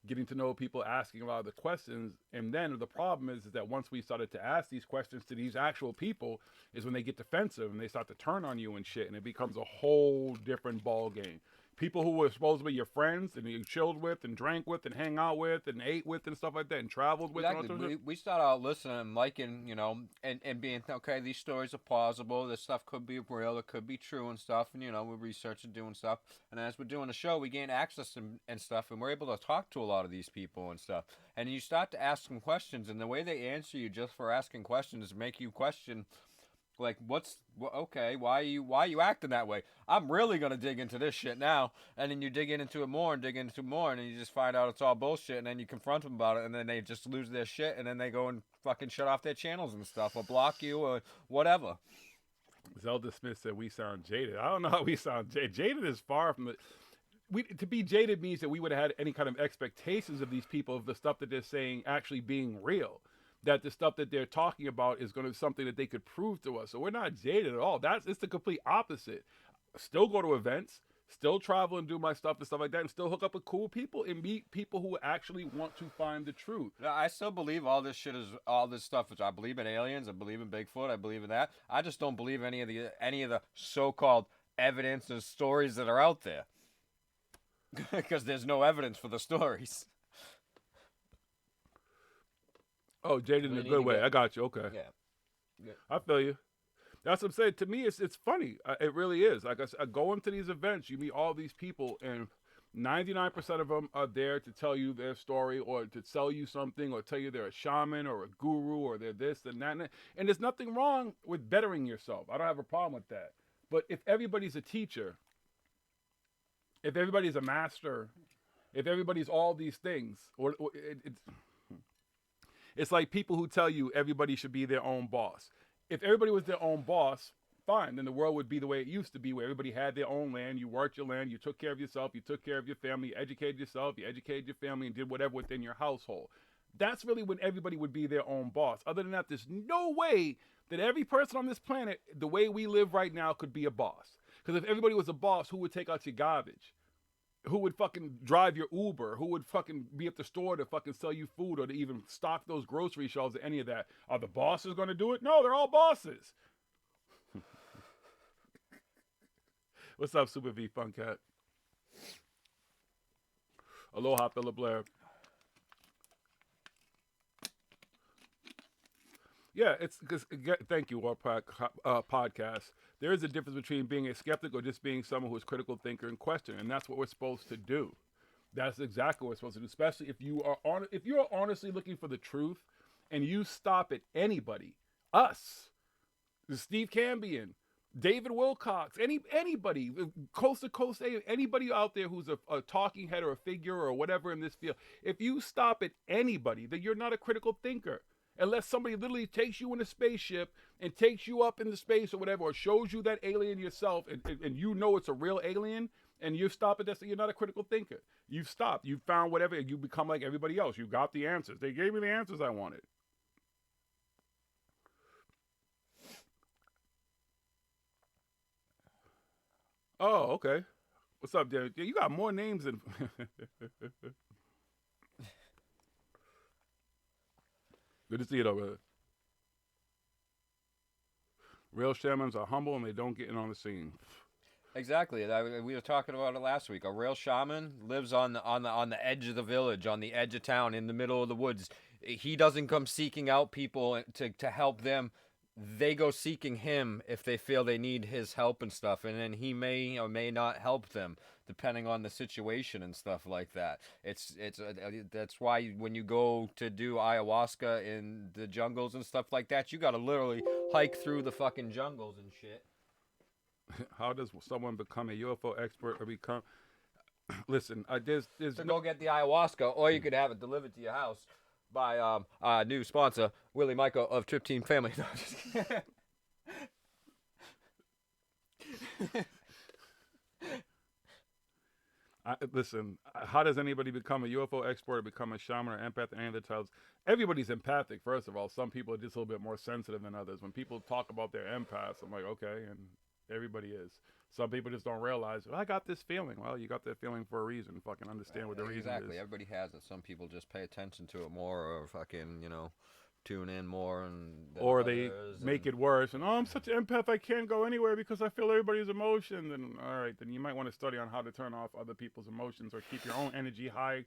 getting to know people, asking a lot of the questions. And then the problem is that once we started to ask these questions to these actual people is when they get defensive and they start to turn on you and shit. And it becomes a whole different ball game. People who were supposed to be your friends and you chilled with and drank with and hang out with and ate with and stuff like that and traveled with. Exactly. We start out listening and liking, and being, okay, these stories are plausible. This stuff could be real. It could be true and stuff. And, we're researching, doing stuff. And as we're doing the show, we gain access and stuff. And we're able to talk to a lot of these people and stuff. And you start to ask them questions. And the way they answer you just for asking questions make you question, like, okay, why are you acting that way? I'm really going to dig into this shit now. And then you dig into it more and dig into it more, and then you just find out it's all bullshit, and then you confront them about it, and then they just lose their shit, and then they go and fucking shut off their channels and stuff, or block you, or whatever. Zelda Smith said we sound jaded. I don't know how we sound jaded. Jaded is far from the... To be jaded means that we would have had any kind of expectations of these people, of the stuff that they're saying actually being real. That the stuff that they're talking about is going to be something that they could prove to us. So we're not jaded at all. It's the complete opposite. Still go to events, still travel and do my stuff and stuff like that, and still hook up with cool people and meet people who actually want to find the truth. I still believe all this stuff. I believe in aliens. I believe in Bigfoot. I believe in that. I just don't believe any of the so-called evidence and stories that are out there. Because there's no evidence for the stories. Oh, jaded in a good way. I got you. Okay. Yeah. I feel you. That's what I'm saying. To me, it's funny. It really is. Like I said, going to these events, you meet all these people, and 99% of them are there to tell you their story or to sell you something or tell you they're a shaman or a guru or they're this and that. And there's nothing wrong with bettering yourself. I don't have a problem with that. But if everybody's a teacher, if everybody's a master, if everybody's all these things, it's like people who tell you everybody should be their own boss. If everybody was their own boss, fine, then the world would be the way it used to be, where everybody had their own land, you worked your land, you took care of yourself, you took care of your family, you educated yourself, you educated your family, and did whatever within your household. That's really when everybody would be their own boss. Other than that, there's no way that every person on this planet, the way we live right now, could be a boss. Because if everybody was a boss, who would take out your garbage? Who would fucking drive your Uber? Who would fucking be at the store to fucking sell you food or to even stock those grocery shelves or any of that? Are the bosses going to do it? No, they're all bosses. What's up, Super V Funcat? Aloha, Philip Blair. Yeah, it's because, thank you, Warpack Podcast. There is a difference between being a skeptic or just being someone who is critical thinker and question, and that's what we're supposed to do. That's exactly what we're supposed to do, especially if you are honestly looking for the truth, and you stop at anybody, us, Steve Cambion, David Wilcox, anybody, coast to coast, anybody out there who's a talking head or a figure or whatever in this field. If you stop at anybody, then you're not a critical thinker. Unless somebody literally takes you in a spaceship and takes you up into space or whatever, or shows you that alien yourself, and you know it's a real alien, and you stop at that, so you're not a critical thinker. You've stopped. You've found whatever, and you become like everybody else. You got the answers. They gave me the answers I wanted. Oh, okay. What's up, Dan? You got more names than... Good to see it over. Real shamans are humble and they don't get in on the scene. Exactly. We were talking about it last week. A real shaman lives on the edge of the village, on the edge of town, in the middle of the woods. He doesn't come seeking out people to help them. They go seeking him if they feel they need his help and stuff, and then he may or may not help them depending on the situation and stuff like that. That's why when you go to do ayahuasca in the jungles and stuff like that, you got to literally hike through the fucking jungles and shit. How does someone become a UFO expert or become? Listen, there's to go get the ayahuasca, or you could have it delivered to your house by our new sponsor, Willie Michael of Trip Team Family. No, just kidding. Listen, how does anybody become a UFO expert, become a shaman or empath, or any of the titles? Everybody's empathic, first of all. Some people are just a little bit more sensitive than others. When people talk about their empaths, I'm like, okay, and everybody is. Some people just don't realize, I got this feeling. Well, you got that feeling for a reason. Fucking understand what the reason is. Exactly. Everybody has it. Some people just pay attention to it more, or fucking, tune in more, or they make it worse. And I'm such an empath, I can't go anywhere because I feel everybody's emotions. And all right, then you might want to study on how to turn off other people's emotions, or keep your own energy high,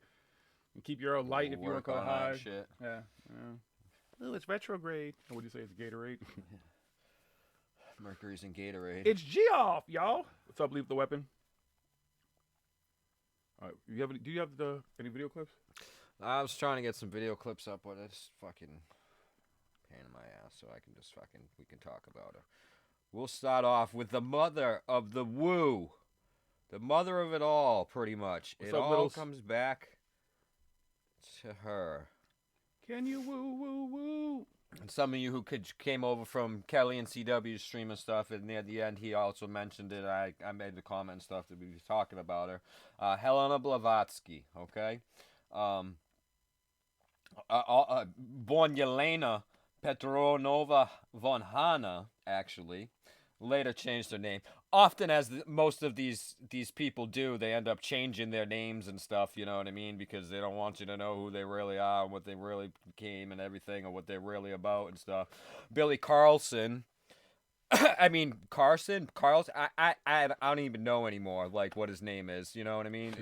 and keep your own light if you want to go high. Shit. Yeah. Oh, it's retrograde. What do you say? It's Gatorade. Mercury's in Gatorade. It's G-off, y'all. What's up, Leave the Weapon? All right, do you have any video clips? I was trying to get some video clips up, but it's fucking pain in my ass, so we can talk about it. We'll start off with the mother of the woo. The mother of it all, pretty much. It all comes back to her. Can you woo, woo, woo? And some of you who came over from Kelly and CW's stream and stuff, and near the end he also mentioned it. I made the comment and stuff that we were talking about her. Helena Blavatsky, okay? Born Yelena Petronova von Hanna, actually. Later changed her name. Often, as most of these people do, they end up changing their names and stuff, you know what I mean? Because they don't want you to know who they really are, and what they really became and everything, or what they're really about and stuff. Billy Carlson. Carlson? I don't even know anymore, like, what his name is, you know what I mean?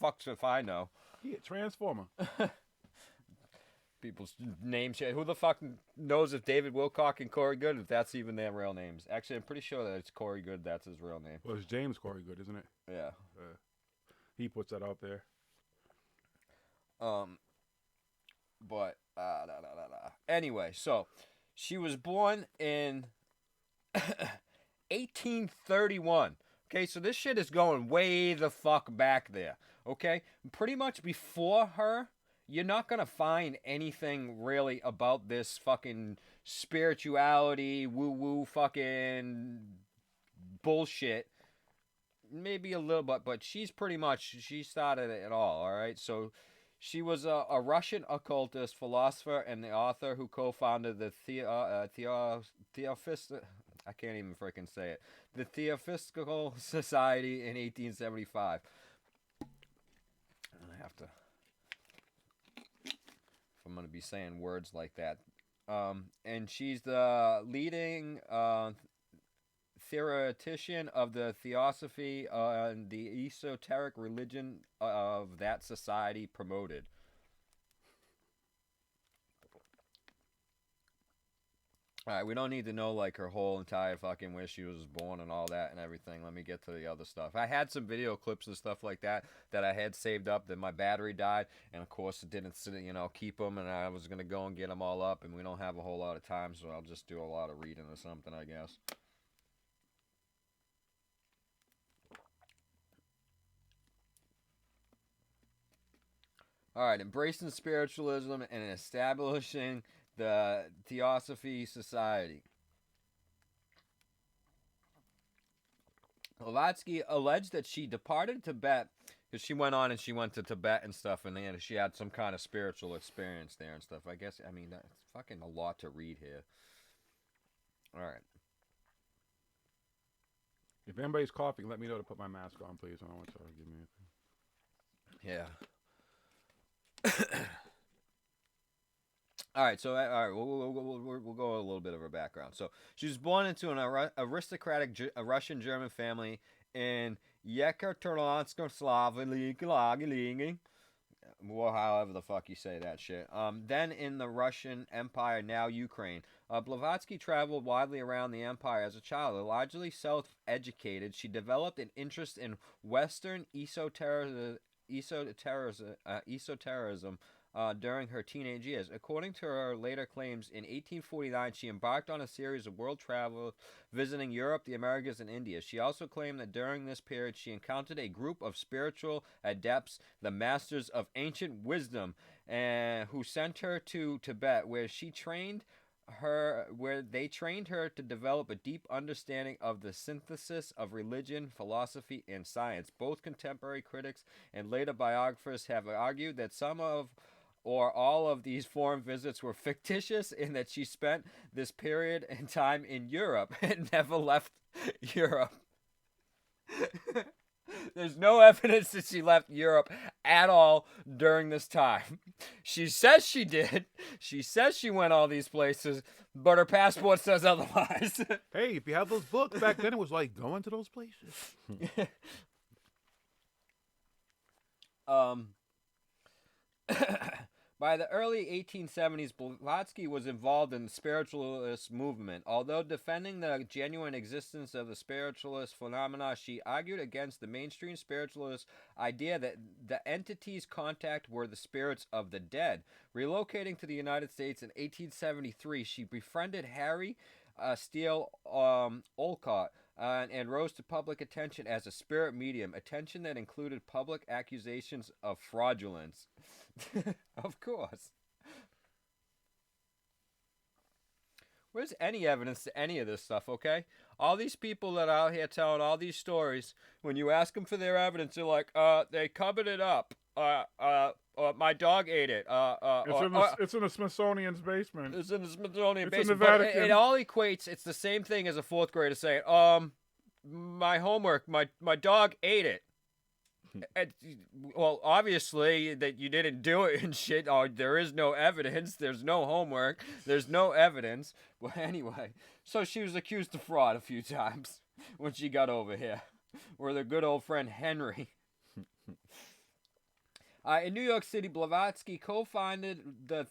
Fucks if I know. Yeah, Transformer. People's name change. Who the fuck knows if David Wilcock and Corey Good, if that's even their real names? Actually, I'm pretty sure that it's Corey Good. That's his real name. Well, it's James Corey Good, isn't it? Yeah. He puts that out there. Anyway, so she was born in 1831. Okay, so this shit is going way the fuck back there. Okay, pretty much before her, you're not going to find anything really about this fucking spirituality, woo-woo fucking bullshit. Maybe a little bit, but she started it all right? So She was a Russian occultist, philosopher, and the author who co-founded the I can't even freaking say it. The Theosophical Society in 1875. I have to, if I'm going to be saying words like that. And she's the leading theoretician of the theosophy and the esoteric religion of that society promoted. Alright, we don't need to know like her whole entire fucking where she was born and all that and everything. Let me get to the other stuff. I had some video clips and stuff like that I had saved up. That my battery died, and of course it didn't, keep them, and I was gonna go and get them all up, and we don't have a whole lot of time, so I'll just do a lot of reading or something, I guess. Alright, embracing spiritualism and establishing the Theosophy Society. Blavatsky alleged that she departed Tibet because she went on and she went to Tibet and stuff, and then she had some kind of spiritual experience there and stuff. I guess, that's fucking a lot to read here. Alright. If anybody's coughing, let me know to put my mask on, please. I don't want to give me anything. Yeah. All right, we'll go a little bit of her background. So she was born into an aristocratic Russian-German family in Yekaterinsk, or however the fuck you say that shit. Then in the Russian Empire, now Ukraine. Blavatsky traveled widely around the empire as a child. Largely self-educated, she developed an interest in Western esotericism during her teenage years. According to her later claims, in 1849, she embarked on a series of world travels visiting Europe, the Americas, and India. She also claimed that during this period, she encountered a group of spiritual adepts, the Masters of Ancient Wisdom, who sent her to Tibet, where they trained her to develop a deep understanding of the synthesis of religion, philosophy, and science. Both contemporary critics and later biographers have argued that some of or all of these foreign visits were fictitious, in that she spent this period in time in Europe and never left Europe. There's no evidence that she left Europe at all during this time. She says she did. She says she went all these places, but her passport says otherwise. Hey, if you have those books, back then it was like going to those places. By the early 1870s, Blavatsky was involved in the spiritualist movement. Although defending the genuine existence of the spiritualist phenomena, she argued against the mainstream spiritualist idea that the entities contact were the spirits of the dead. Relocating to the United States in 1873, she befriended Harry Steele Olcott and rose to public attention as a spirit medium, attention that included public accusations of fraudulence. Of course. Where's any evidence to any of this stuff, okay? All these people that are out here telling all these stories, when you ask them for their evidence, they're like, they covered it up. My dog ate it. It's in the Smithsonian's basement. It's in the Smithsonian basement. In the Vatican. It all equates. It's the same thing as a fourth grader saying, my homework, my dog ate it. Well, obviously that you didn't do it and shit. There is no evidence. There's no homework. There's no evidence. Well, anyway, so she was accused of fraud a few times when she got over here with her good old friend Henry. In New York City, Blavatsky co-founded the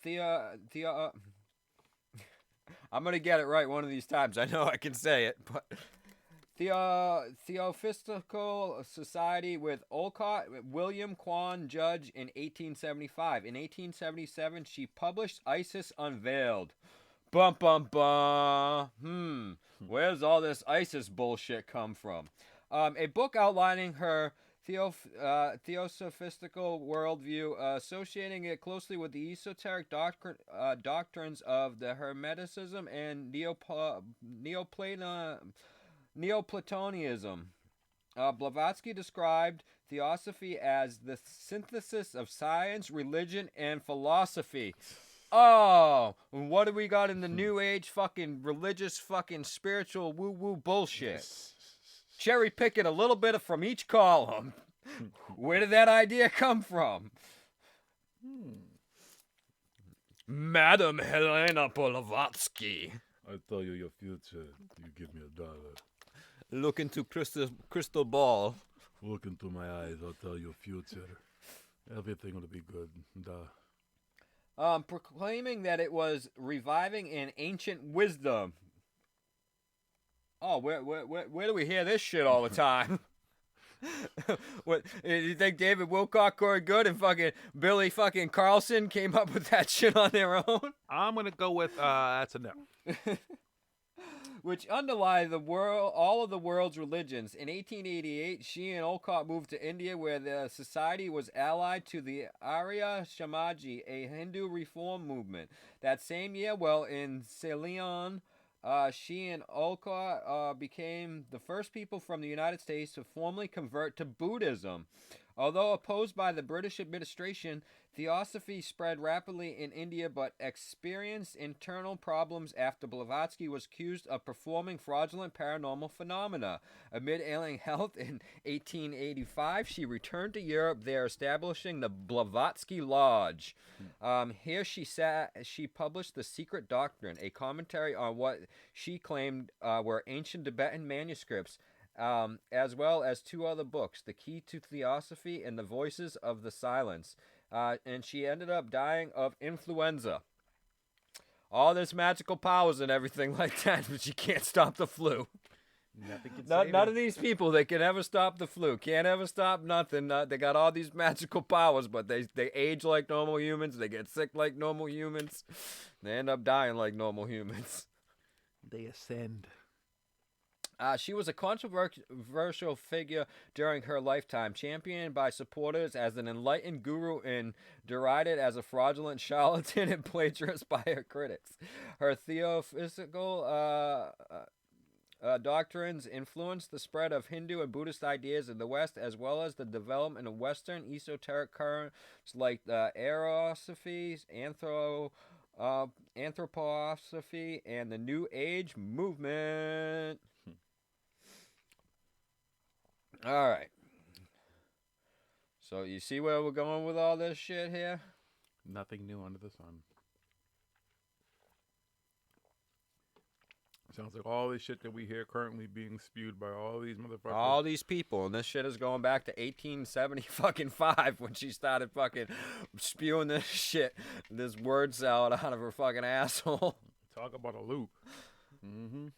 I'm gonna get it right one of these times. I know I can say it, but Theosophical Society with Olcott William Quan Judge in 1875. In 1877, she published ISIS Unveiled. Bum bum bum. Where's all this ISIS bullshit come from? A book outlining her theosophistical worldview, associating it closely with the esoteric doctrines of the Hermeticism and Neoplatonism. Blavatsky described theosophy as the synthesis of science, religion, and philosophy. Oh, what do we got in the New Age fucking religious fucking spiritual woo-woo bullshit? Cherry picking a little bit from each column. Where did that idea come from? Madam Helena Blavatsky. I tell you your future. You give me $1. Look into crystal ball. Look into my eyes. I'll tell you future. Everything will be good. Proclaiming that it was reviving an ancient wisdom. Oh, where do we hear this shit all the time? What, you think David Wilcock, Corey Good, and fucking Billy fucking Carlson came up with that shit on their own? I'm gonna go with that's a no. Which underlie all of the world's religions. In 1888, she and Olcott moved to India, where the society was allied to the Arya Samaji, a Hindu reform movement. That same year, in Ceylon, she and Olcott became the first people from the United States to formally convert to Buddhism. Although opposed by the British administration, theosophy spread rapidly in India but experienced internal problems after Blavatsky was accused of performing fraudulent paranormal phenomena. Amid ailing health in 1885, she returned to Europe, there establishing the Blavatsky Lodge. Here she published The Secret Doctrine, a commentary on what she claimed were ancient Tibetan manuscripts, as well as 2 other books, The Key to Theosophy and The Voices of the Silence. And she ended up dying of influenza. All this magical powers and everything like that, but she can't stop the flu. None of these people, they can ever stop the flu. Can't ever stop nothing. They got all these magical powers, but they age like normal humans. They get sick like normal humans. They end up dying like normal humans. They ascend. She was a controversial figure during her lifetime, championed by supporters as an enlightened guru and derided as a fraudulent charlatan and plagiarist by her critics. Her theosophical doctrines influenced the spread of Hindu and Buddhist ideas in the West, as well as the development of Western esoteric currents like the Aerosophy, Anthroposophy, and the New Age movement. All right. So you see where we're going with all this shit here? Nothing new under the sun. Sounds like all this shit that we hear currently being spewed by all these motherfuckers. All these people, and this shit is going back to 1875 when she started fucking spewing this shit, this word salad out of her fucking asshole. Talk about a loop. Mm-hmm.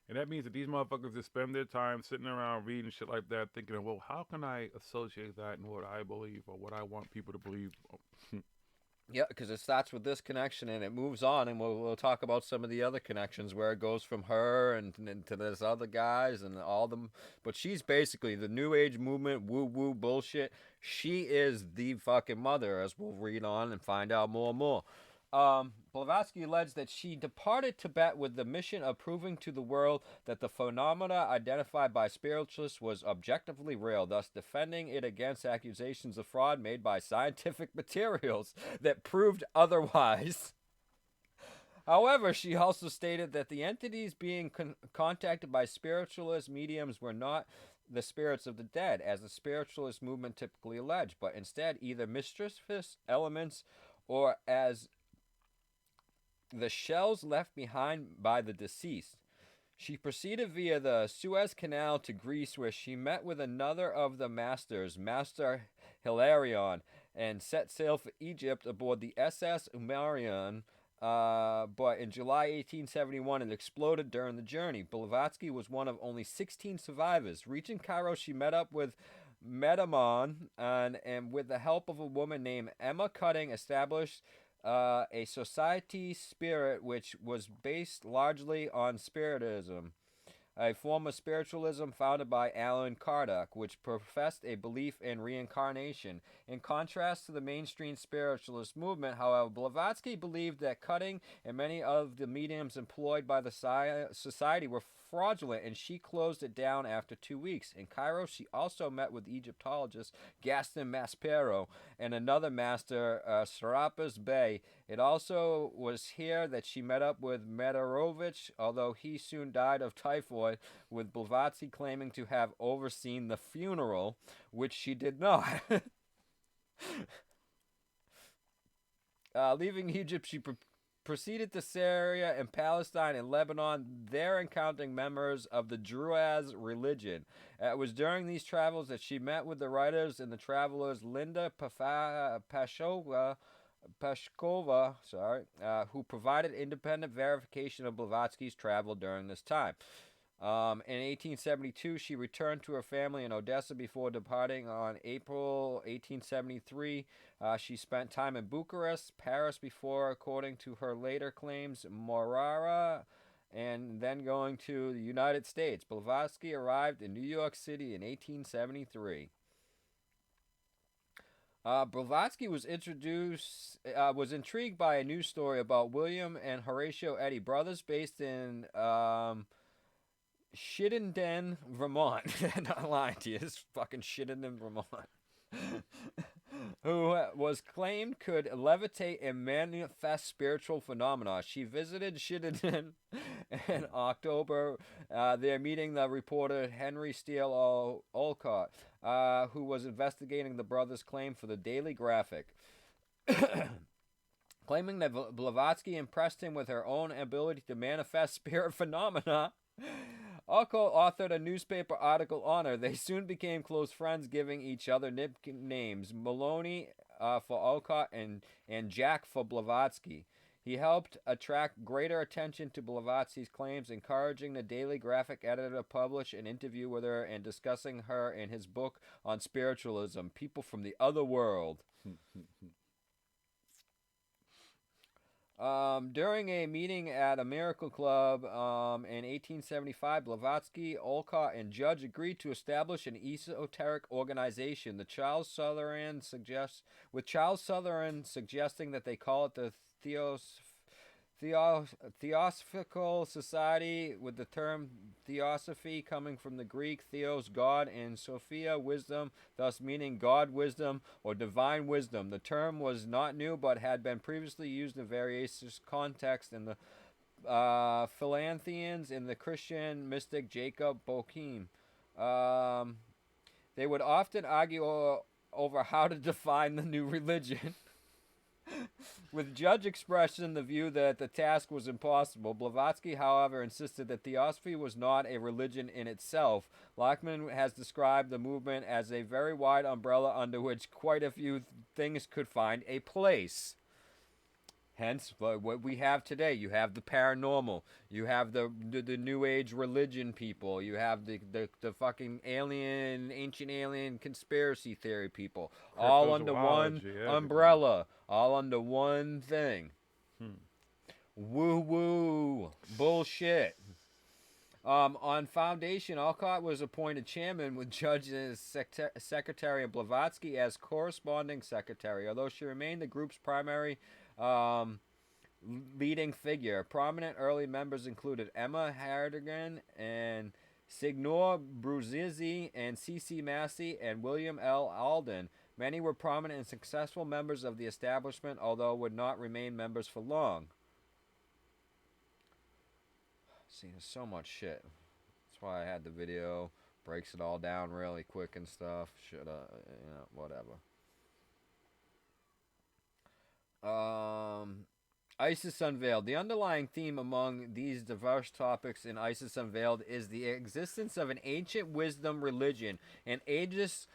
And that means that these motherfuckers just spend their time sitting around reading shit like that, thinking, well, how can I associate that in what I believe or what I want people to believe? Yeah, because it starts with this connection and it moves on, and we'll talk about some of the other connections where it goes from her and to this other guys and all them. But she's basically the New Age movement, woo-woo bullshit. She is the fucking mother, as we'll read on and find out more and more. Blavatsky alleged that she departed Tibet with the mission of proving to the world that the phenomena identified by spiritualists was objectively real, thus defending it against accusations of fraud made by scientific materials that proved otherwise. However, she also stated that the entities being contacted by spiritualist mediums were not the spirits of the dead, as the spiritualist movement typically alleged, but instead either mischievous elements or as the shells left behind by the deceased. She proceeded via the Suez Canal to Greece, where she met with another of the masters, Master Hilarion, and set sail for Egypt aboard the SS Umarion. But in July 1871, it exploded during the journey. Blavatsky was one of only 16 survivors. Reaching Cairo, she met up with Medamon, and with the help of a woman named Emma Cutting, established a society spirit which was based largely on Spiritism, a form of spiritualism founded by Allan Kardec, which professed a belief in reincarnation. In contrast to the mainstream spiritualist movement, however, Blavatsky believed that Cutting and many of the mediums employed by the society were fraudulent, and she closed it down after 2 weeks. In Cairo, she also met with Egyptologist Gaston Maspero and another master, Serapis Bey. It also was here that she met up with Mederovich, although he soon died of typhoid, with Blavatsky claiming to have overseen the funeral, which she did not. Leaving Egypt, she proceeded to Syria and Palestine and Lebanon, there encountering members of the Druze religion. It was during these travels that she met with the writers and the travelers Linda Pashkova, who provided independent verification of Blavatsky's travel during this time. In 1872, she returned to her family in Odessa before departing on April 1873. She spent time in Bucharest, Paris before, according to her later claims, Morara, and then going to the United States. Blavatsky arrived in New York City in 1873. Blavatsky was intrigued by a news story about William and Horatio Eddy, brothers based in Chittenden, Vermont. Not lying to you, it's fucking Chittenden, Vermont. Who was claimed could levitate and manifest spiritual phenomena. She visited Chittenden in October, there meeting the reporter Henry Steele Olcott, who was investigating the brothers' claim for the Daily Graphic. Claiming that Blavatsky impressed him with her own ability to manifest spirit phenomena, Olcott authored a newspaper article on her. They soon became close friends, giving each other nicknames, Maloney for Olcott and Jack for Blavatsky. He helped attract greater attention to Blavatsky's claims, encouraging the Daily Graphic editor to publish an interview with her and discussing her in his book on spiritualism, People from the Other World. During a meeting at a Miracle Club in 1875, Blavatsky, Olcott, and Judge agreed to establish an esoteric organization. Charles Sutherland suggesting that they call it the Theosophical Society, with the term theosophy coming from the Greek theos, God, and Sophia, wisdom, thus meaning God wisdom or divine wisdom. The term was not new, but had been previously used in various contexts in the Philanthropians in the Christian mystic Jacob Boehm. They would often argue over how to define the new religion. With Judge expressing the view that the task was impossible, Blavatsky, however, insisted that theosophy was not a religion in itself. Lachman has described the movement as a very wide umbrella under which quite a few things could find a place. Hence, what we have today, you have the paranormal, you have the New Age religion people, you have the fucking ancient alien conspiracy theory people, all under one umbrella, all under one thing. Woo-woo, bullshit. On Foundation, Olcott was appointed chairman with Judge's secretary and Blavatsky as corresponding secretary, although she remained the group's primary leading figure. Prominent early members included Emma Hardigan and Signor Bruzzese and C.C. Massey and William L. Alden. Many were prominent and successful members of the establishment, although would not remain members for long. See, there's so much shit. That's why I had the video. Breaks it all down really quick and stuff. Whatever. ISIS Unveiled. The underlying theme among these diverse topics in ISIS Unveiled is the existence of an ancient wisdom religion, an ageless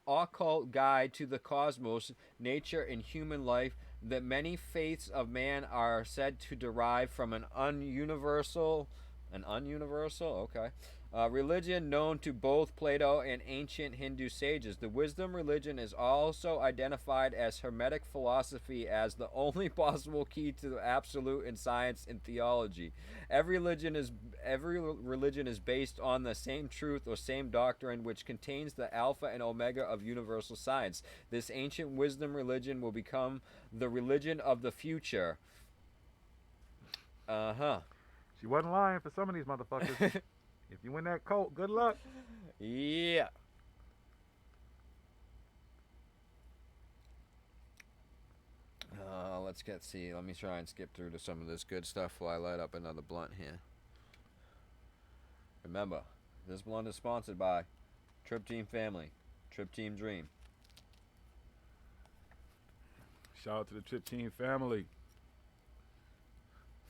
occult guide to the cosmos, nature, and human life that many faiths of man are said to derive from an ununiversal, religion known to both Plato and ancient Hindu sages. The wisdom religion is also identified as Hermetic philosophy as the only possible key to the absolute in science and theology. Every religion is based on the same truth or same doctrine, which contains the alpha and omega of universal science. This ancient wisdom religion will become the religion of the future. She wasn't lying for some of these motherfuckers. If you win that coat, good luck. Yeah. Let me try and skip through to some of this good stuff while I light up another blunt here. Remember, this blunt is sponsored by Trip Team Family, Trip Team Dream. Shout out to the Trip Team family.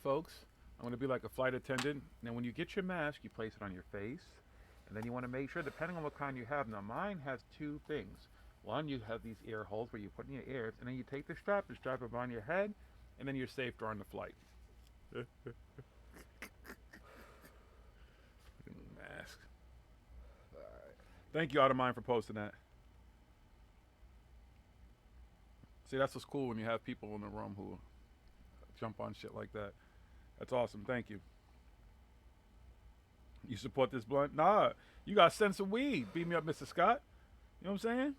Folks, I'm going to be like a flight attendant. Now, when you get your mask, you place it on your face. And then you want to make sure, depending on what kind you have. Now, mine has two things. One, you have these ear holes where you put in your ears. And then you take the strap it on your head. And then you're safe during the flight. Mask. Alright. Thank you, Out of Mind, for posting that. See, that's what's cool when you have people in the room who jump on shit like that. That's awesome. Thank you. You support this blunt? Nah. You got to send some weed. Beat me up, Mr. Scott. You know what I'm saying?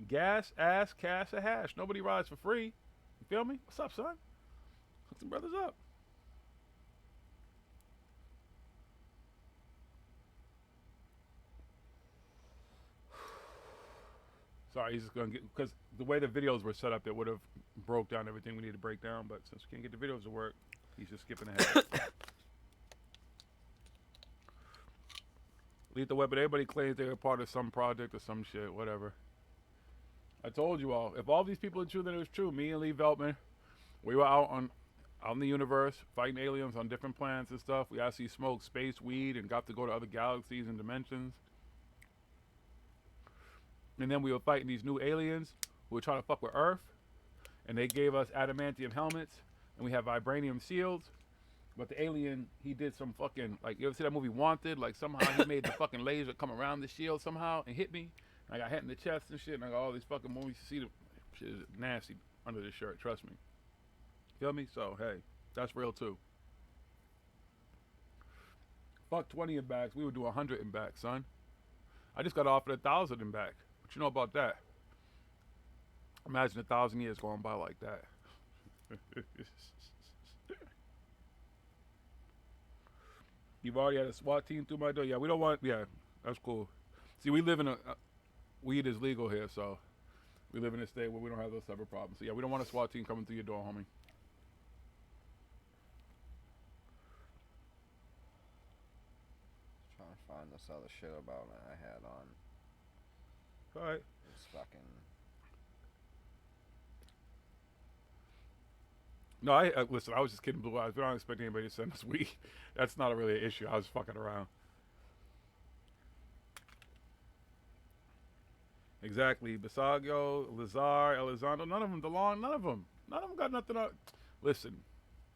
Gas, ass, cash, or hash. Nobody rides for free. You feel me? What's up, son? Hook some brothers up. Sorry, he's just going to get, because the way the videos were set up, it would have broke down everything we need to break down, but since we can't get the videos to work, he's just skipping ahead. Lethal Weapon, everybody claims they're a part of some project or some shit, whatever. I told you all, if all these people are true, then it was true. Me and Lee Veltman, we were out in the universe, fighting aliens on different planets and stuff. We actually smoked space weed and got to go to other galaxies and dimensions. And then we were fighting these new aliens who were trying to fuck with Earth. And they gave us adamantium helmets. And we have vibranium shields. But the alien, he did some fucking, like, you ever see that movie Wanted? Like, somehow he made the fucking laser come around the shield somehow and hit me. And I got hit in the chest and shit. And I got all these fucking movies. You see the shit is nasty under the shirt. Trust me. Feel me? So, hey, that's real too. Fuck 20 in backs. We would do 100 in back, son. I just got offered 1,000 in back. What you know about that? Imagine 1,000 years going by like that. You've already had a SWAT team through my door? Yeah, we don't want, yeah, that's cool. See, we live in a, weed is legal here, so we live in a state where we don't have those type of problems. So yeah, we don't want a SWAT team coming through your door, homie. Trying to find this other shit about it I had on. Alright. It's fucking. No, I listen, I was just kidding, Blue Eyes. We don't expect anybody to send us weed. That's not really an issue. I was fucking around. Exactly. Basagio, Lazar, Elizondo, none of them belong. None of them got nothing up. Listen,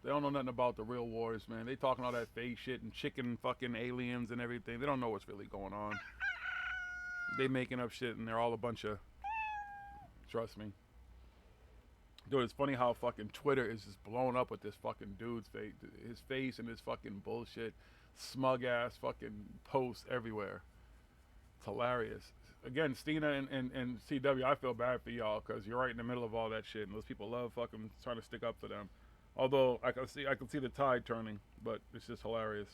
they don't know nothing about the real wars, man. They talking all that fake shit and chicken fucking aliens and everything. They don't know what's really going on. They making up shit and they're all a bunch of, trust me. Dude, it's funny how fucking Twitter is just blown up with this fucking dude's face. His face and his fucking bullshit. Smug ass fucking posts everywhere. It's hilarious. Again, Steiner and CW, I feel bad for y'all because you're right in the middle of all that shit. And those people love fucking trying to stick up for them. Although I can see the tide turning, but it's just hilarious.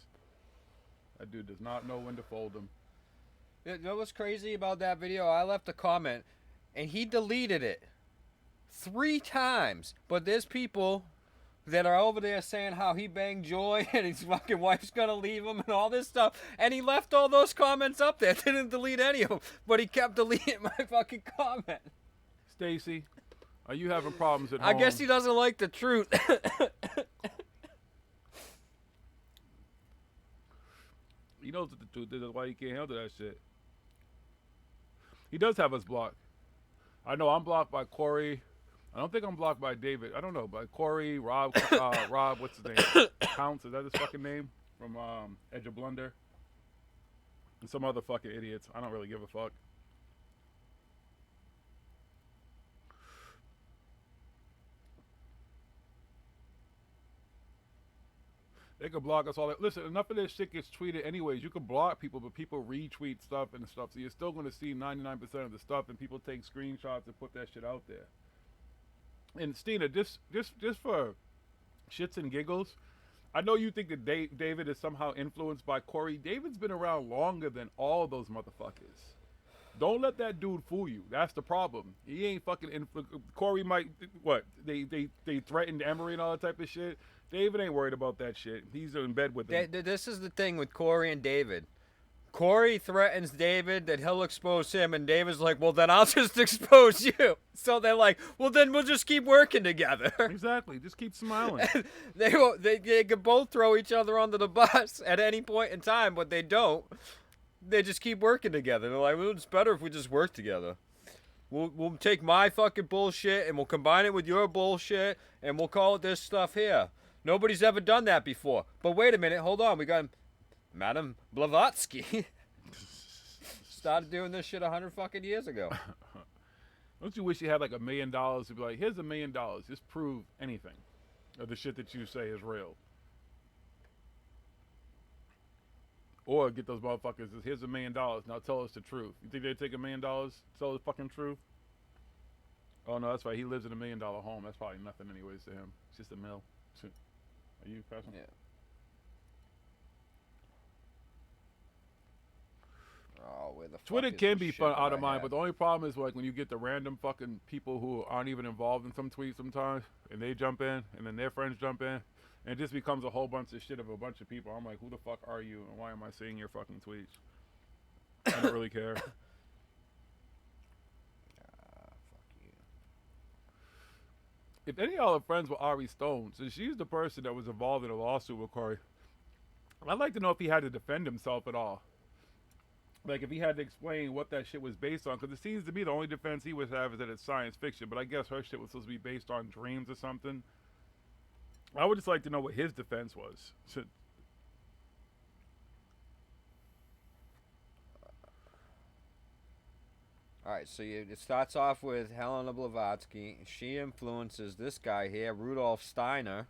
That dude does not know when to fold them. You know what's crazy about that video? I left a comment and he deleted it 3 times. But there's people that are over there saying how he banged Joy and his fucking wife's gonna leave him and all this stuff. And he left all those comments up there. Didn't delete any of them. But he kept deleting my fucking comment. Stacy, are you having problems at home? I guess he doesn't like the truth. He knows what the truth is. That's why he can't handle that shit. He does have us blocked. I know I'm blocked by Corey. I don't think I'm blocked by David. I don't know, by Corey, Rob, Rob, what's his name? Counts, is that his fucking name? From Edge of Blunder. And some other fucking idiots. I don't really give a fuck. They could block us all that. Listen, enough of this shit gets tweeted anyways. You can block people, but people retweet stuff and stuff. So you're still going to see 99% of the stuff, and people take screenshots and put that shit out there. And Steiner, just for shits and giggles. I know you think that David is somehow influenced by Corey. David's been around longer than all those motherfuckers. Don't let that dude fool you. That's the problem. He ain't fucking Corey might what? They threatened Emery and all that type of shit. David ain't worried about that shit. He's in bed with them. This is the thing with Corey and David. Corey threatens David that he'll expose him, and David's like, well, then I'll just expose you. So they're like, well, then we'll just keep working together. Exactly. Just keep smiling. They could both throw each other under the bus at any point in time, but they don't. They just keep working together. They're like, well, it's better if we just work together. We'll take my fucking bullshit, and we'll combine it with your bullshit, and we'll call it this stuff here. Nobody's ever done that before. But wait a minute. Hold on. We got Madame Blavatsky. Started doing this shit 100 fucking years ago. Don't you wish you had like $1 million to be like, here's $1 million. Just prove anything of the shit that you say is real. Or get those motherfuckers, here's $1 million. Now tell us the truth. You think they'd take $1 million? Tell the fucking truth? Oh, no, that's right. He lives in $1 million home. That's probably nothing anyways to him. It's just a mill. Are you passing? Yeah. Oh, where the Twitter fuck is can the be shit fun that out of I mind, had? but the only problem is like when you get the random fucking people who aren't even involved in some tweets sometimes, and they jump in, and then their friends jump in, and it just becomes a whole bunch of shit of a bunch of people. I'm like, who the fuck are you, and why am I seeing your fucking tweets? I don't really care. Fuck you. If any of y'all are friends with Ari Stone, so she's the person that was involved in a lawsuit with Corey, I'd like to know if he had to defend himself at all. Like, if he had to explain what that shit was based on, because it seems to me the only defense he would have is that it's science fiction, but I guess her shit was supposed to be based on dreams or something. I would just like to know what his defense was. All right, so it starts off with Helena Blavatsky. She influences this guy here, Rudolf Steiner,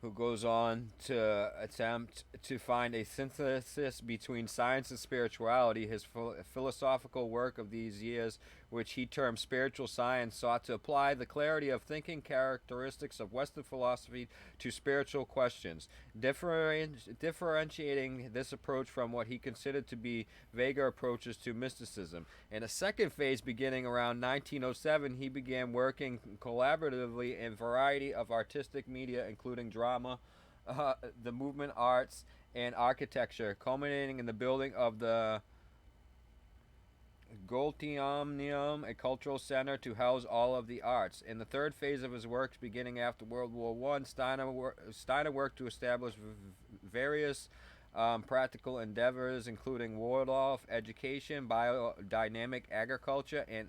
who goes on to attempt to find a synthesis between science and spirituality. His philosophical work of these years, which he termed spiritual science, sought to apply the clarity of thinking characteristics of Western philosophy to spiritual questions, differentiating this approach from what he considered to be vaguer approaches to mysticism. In a second phase beginning around 1907, he began working collaboratively in a variety of artistic media, including drama, the movement arts, and architecture, culminating in the building of the Golteomnium, a cultural center to house all of the arts. In the third phase of his works, beginning after World War I, Steiner worked to establish various practical endeavors, including Rudolf, education, biodynamic agriculture, and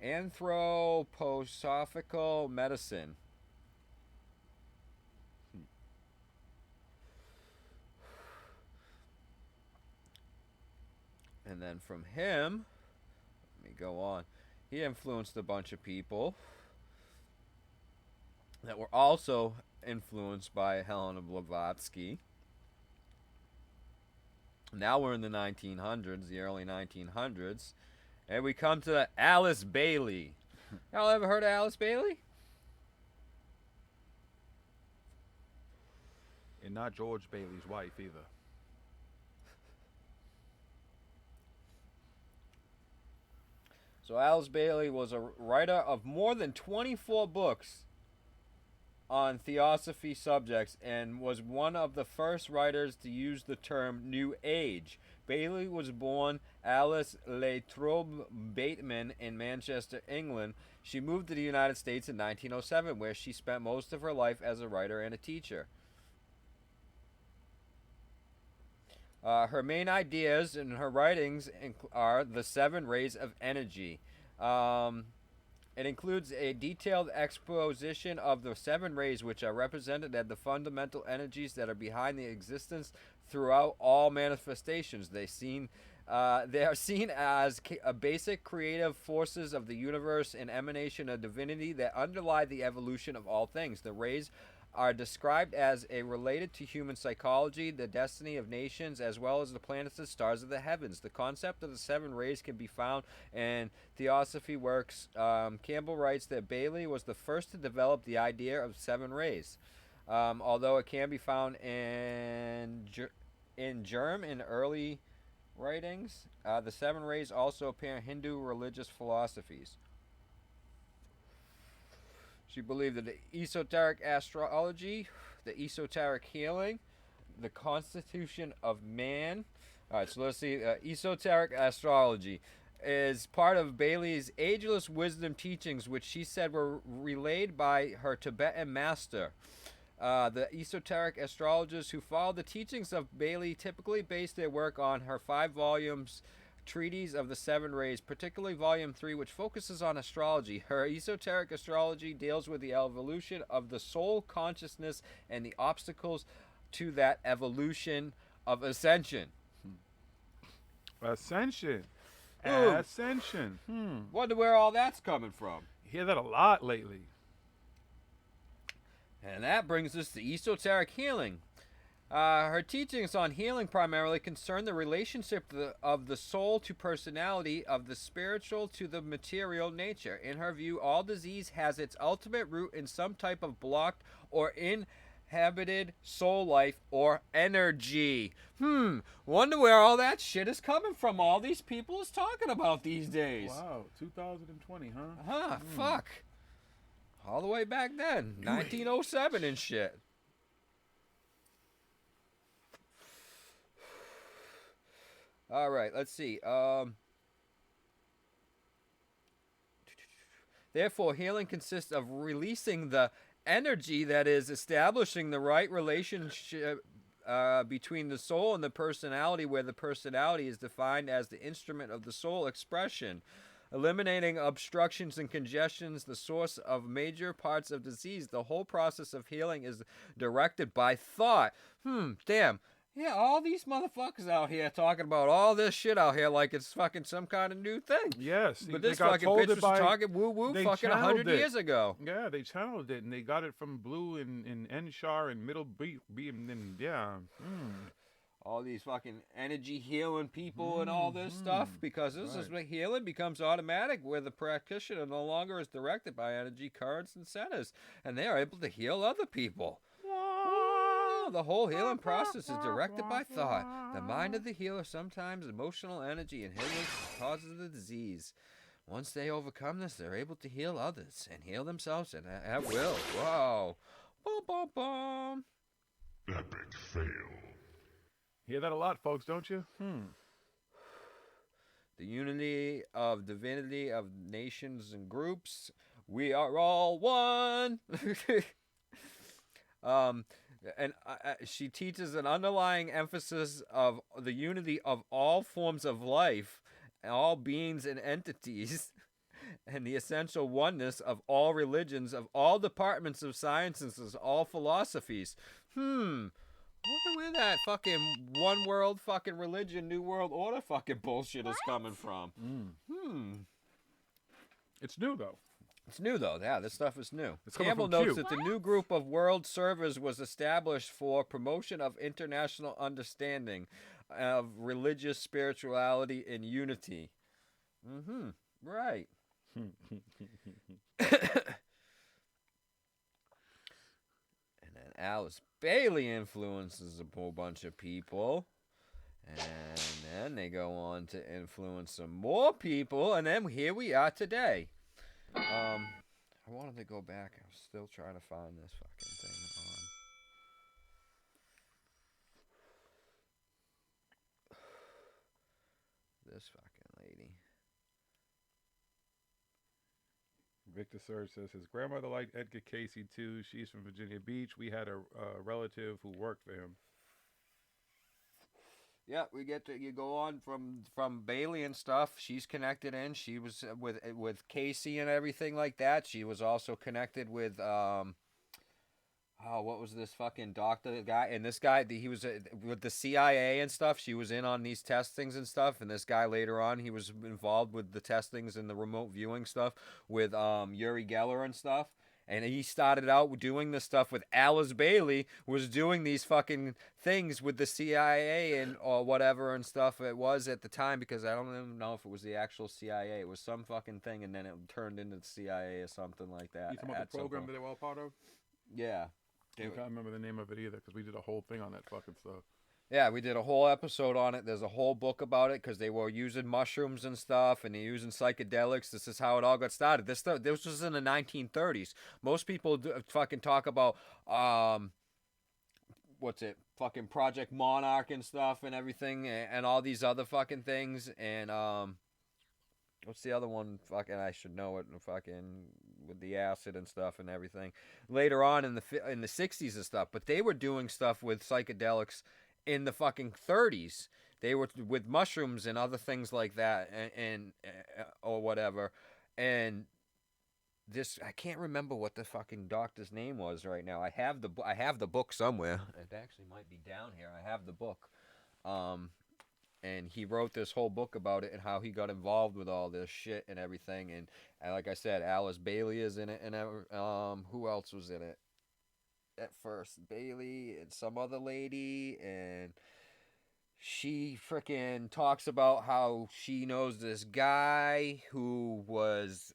anthroposophical medicine. And then from him, let me go on, he influenced a bunch of people that were also influenced by Helena Blavatsky. Now we're in the 1900s, the early 1900s, and we come to Alice Bailey. Y'all ever heard of Alice Bailey? And not George Bailey's wife either. So Alice Bailey was a writer of more than 24 books on theosophy subjects and was one of the first writers to use the term New Age. Bailey was born Alice Latrobe Bateman in Manchester, England. She moved to the United States in 1907, where she spent most of her life as a writer and a teacher. Her main ideas in her writings are the 7 rays of energy. It includes a detailed exposition of the 7 rays, which are represented as the fundamental energies that are behind the existence throughout all manifestations. They are seen as basic creative forces of the universe, an emanation of divinity that underlie the evolution of all things. The rays are described as related to human psychology, the destiny of nations, as well as the planets and stars of the heavens. The concept of the 7 rays can be found in theosophy works. Campbell writes that Bailey was the first to develop the idea of 7 rays. Although it can be found in germ in early writings, the 7 rays also appear in Hindu religious philosophies. She believed that the esoteric astrology, the esoteric healing, the constitution of man. All right, so let's see. Esoteric astrology is part of Bailey's ageless wisdom teachings, which she said were relayed by her Tibetan master. The esoteric astrologers who followed the teachings of Bailey typically based their work on her 5 volumes treatise of the 7 rays, particularly volume 3, which focuses on astrology. Her esoteric astrology deals with the evolution of the soul consciousness and the obstacles to that evolution of ascension. Ascension. Ooh. Ascension. Wonder where all that's coming from. Hear that a lot lately. And that brings us to esoteric healing. Her teachings on healing primarily concern the relationship of the soul to personality, of the spiritual to the material nature. In her view, all disease has its ultimate root in some type of blocked or inhabited soul life or energy. Wonder where all that shit is coming from. All these people is talking about these days. Wow, 2020, huh? Fuck. All the way back then, 1907 and shit. All right, let's see. Therefore, healing consists of releasing the energy that is establishing the right relationship between the soul and the personality, where the personality is defined as the instrument of the soul expression. Eliminating obstructions and congestions, the source of major parts of disease. The whole process of healing is directed by thought. Damn. Yeah, all these motherfuckers out here talking about all this shit out here like it's fucking some kind of new thing. Yes. But this fucking bitch was talking woo-woo fucking 100 years ago. Yeah, they channeled it, and they got it from Blue and Enshar and Middle Beam, and yeah. All these fucking energy healing people and all this stuff, because this is what healing becomes automatic, where the practitioner no longer is directed by energy currents and centers, and they are able to heal other people. The whole healing process is directed by thought. The mind of the healer, sometimes emotional energy, inhibits causes the disease. Once they overcome this, they're able to heal others and heal themselves at will. Whoa. Bum, bum, bum. Epic fail. Hear that a lot, folks, don't you? The unity of divinity of nations and groups. We are all one. And she teaches an underlying emphasis of the unity of all forms of life, all beings and entities, and the essential oneness of all religions, of all departments of sciences, all philosophies. Wonder where that fucking one world fucking religion, new world order fucking bullshit is coming from. It's new, though. It's new, though. Yeah, this stuff is new. It's coming Campbell from notes Q. that the new group of world servers was established for promotion of international understanding of religious spirituality and unity. Right. And then Alice Bailey influences a whole bunch of people. And then they go on to influence some more people. And then here we are today. I wanted to go back. I was still trying to find this fucking thing on this fucking lady. Victor Surge says his grandmother liked Edgar Casey too. She's from Virginia Beach. We had a relative who worked for him. Yeah, you go on from Bailey and stuff. She's connected in. She was with Casey and everything like that. She was also connected with what was this fucking doctor guy? And this guy, he was with the CIA and stuff. She was in on these testings and stuff. And this guy later on, he was involved with the testings and the remote viewing stuff with Uri Geller and stuff. And he started out doing this stuff with Alice Bailey, was doing these fucking things with the CIA and or whatever and stuff it was at the time, because I don't even know if it was the actual CIA. It was some fucking thing, and then it turned into the CIA or something like that. You talking about the program that they were all part of? Yeah. I can't remember the name of it either, because we did a whole thing on that fucking stuff. Yeah, we did a whole episode on it. There's a whole book about it because they were using mushrooms and stuff, and they're using psychedelics. This is how it all got started. This was in the 1930s. Most people fucking talk about what's it? Fucking Project Monarch and stuff and everything, and all these other fucking things. And what's the other one? Fucking, I should know it. Fucking with the acid and stuff and everything. Later on in the 60s and stuff, but they were doing stuff with psychedelics in the fucking 30s. They were with mushrooms and other things like that, and or whatever. And this, I can't remember what the fucking doctor's name was right now. I have the book somewhere. It actually might be down here. I have the book. And he wrote this whole book about it and how he got involved with all this shit and everything. And like I said, Alice Bailey is in it, and who else was in it? At first, Bailey and some other lady, and she freaking talks about how she knows this guy who was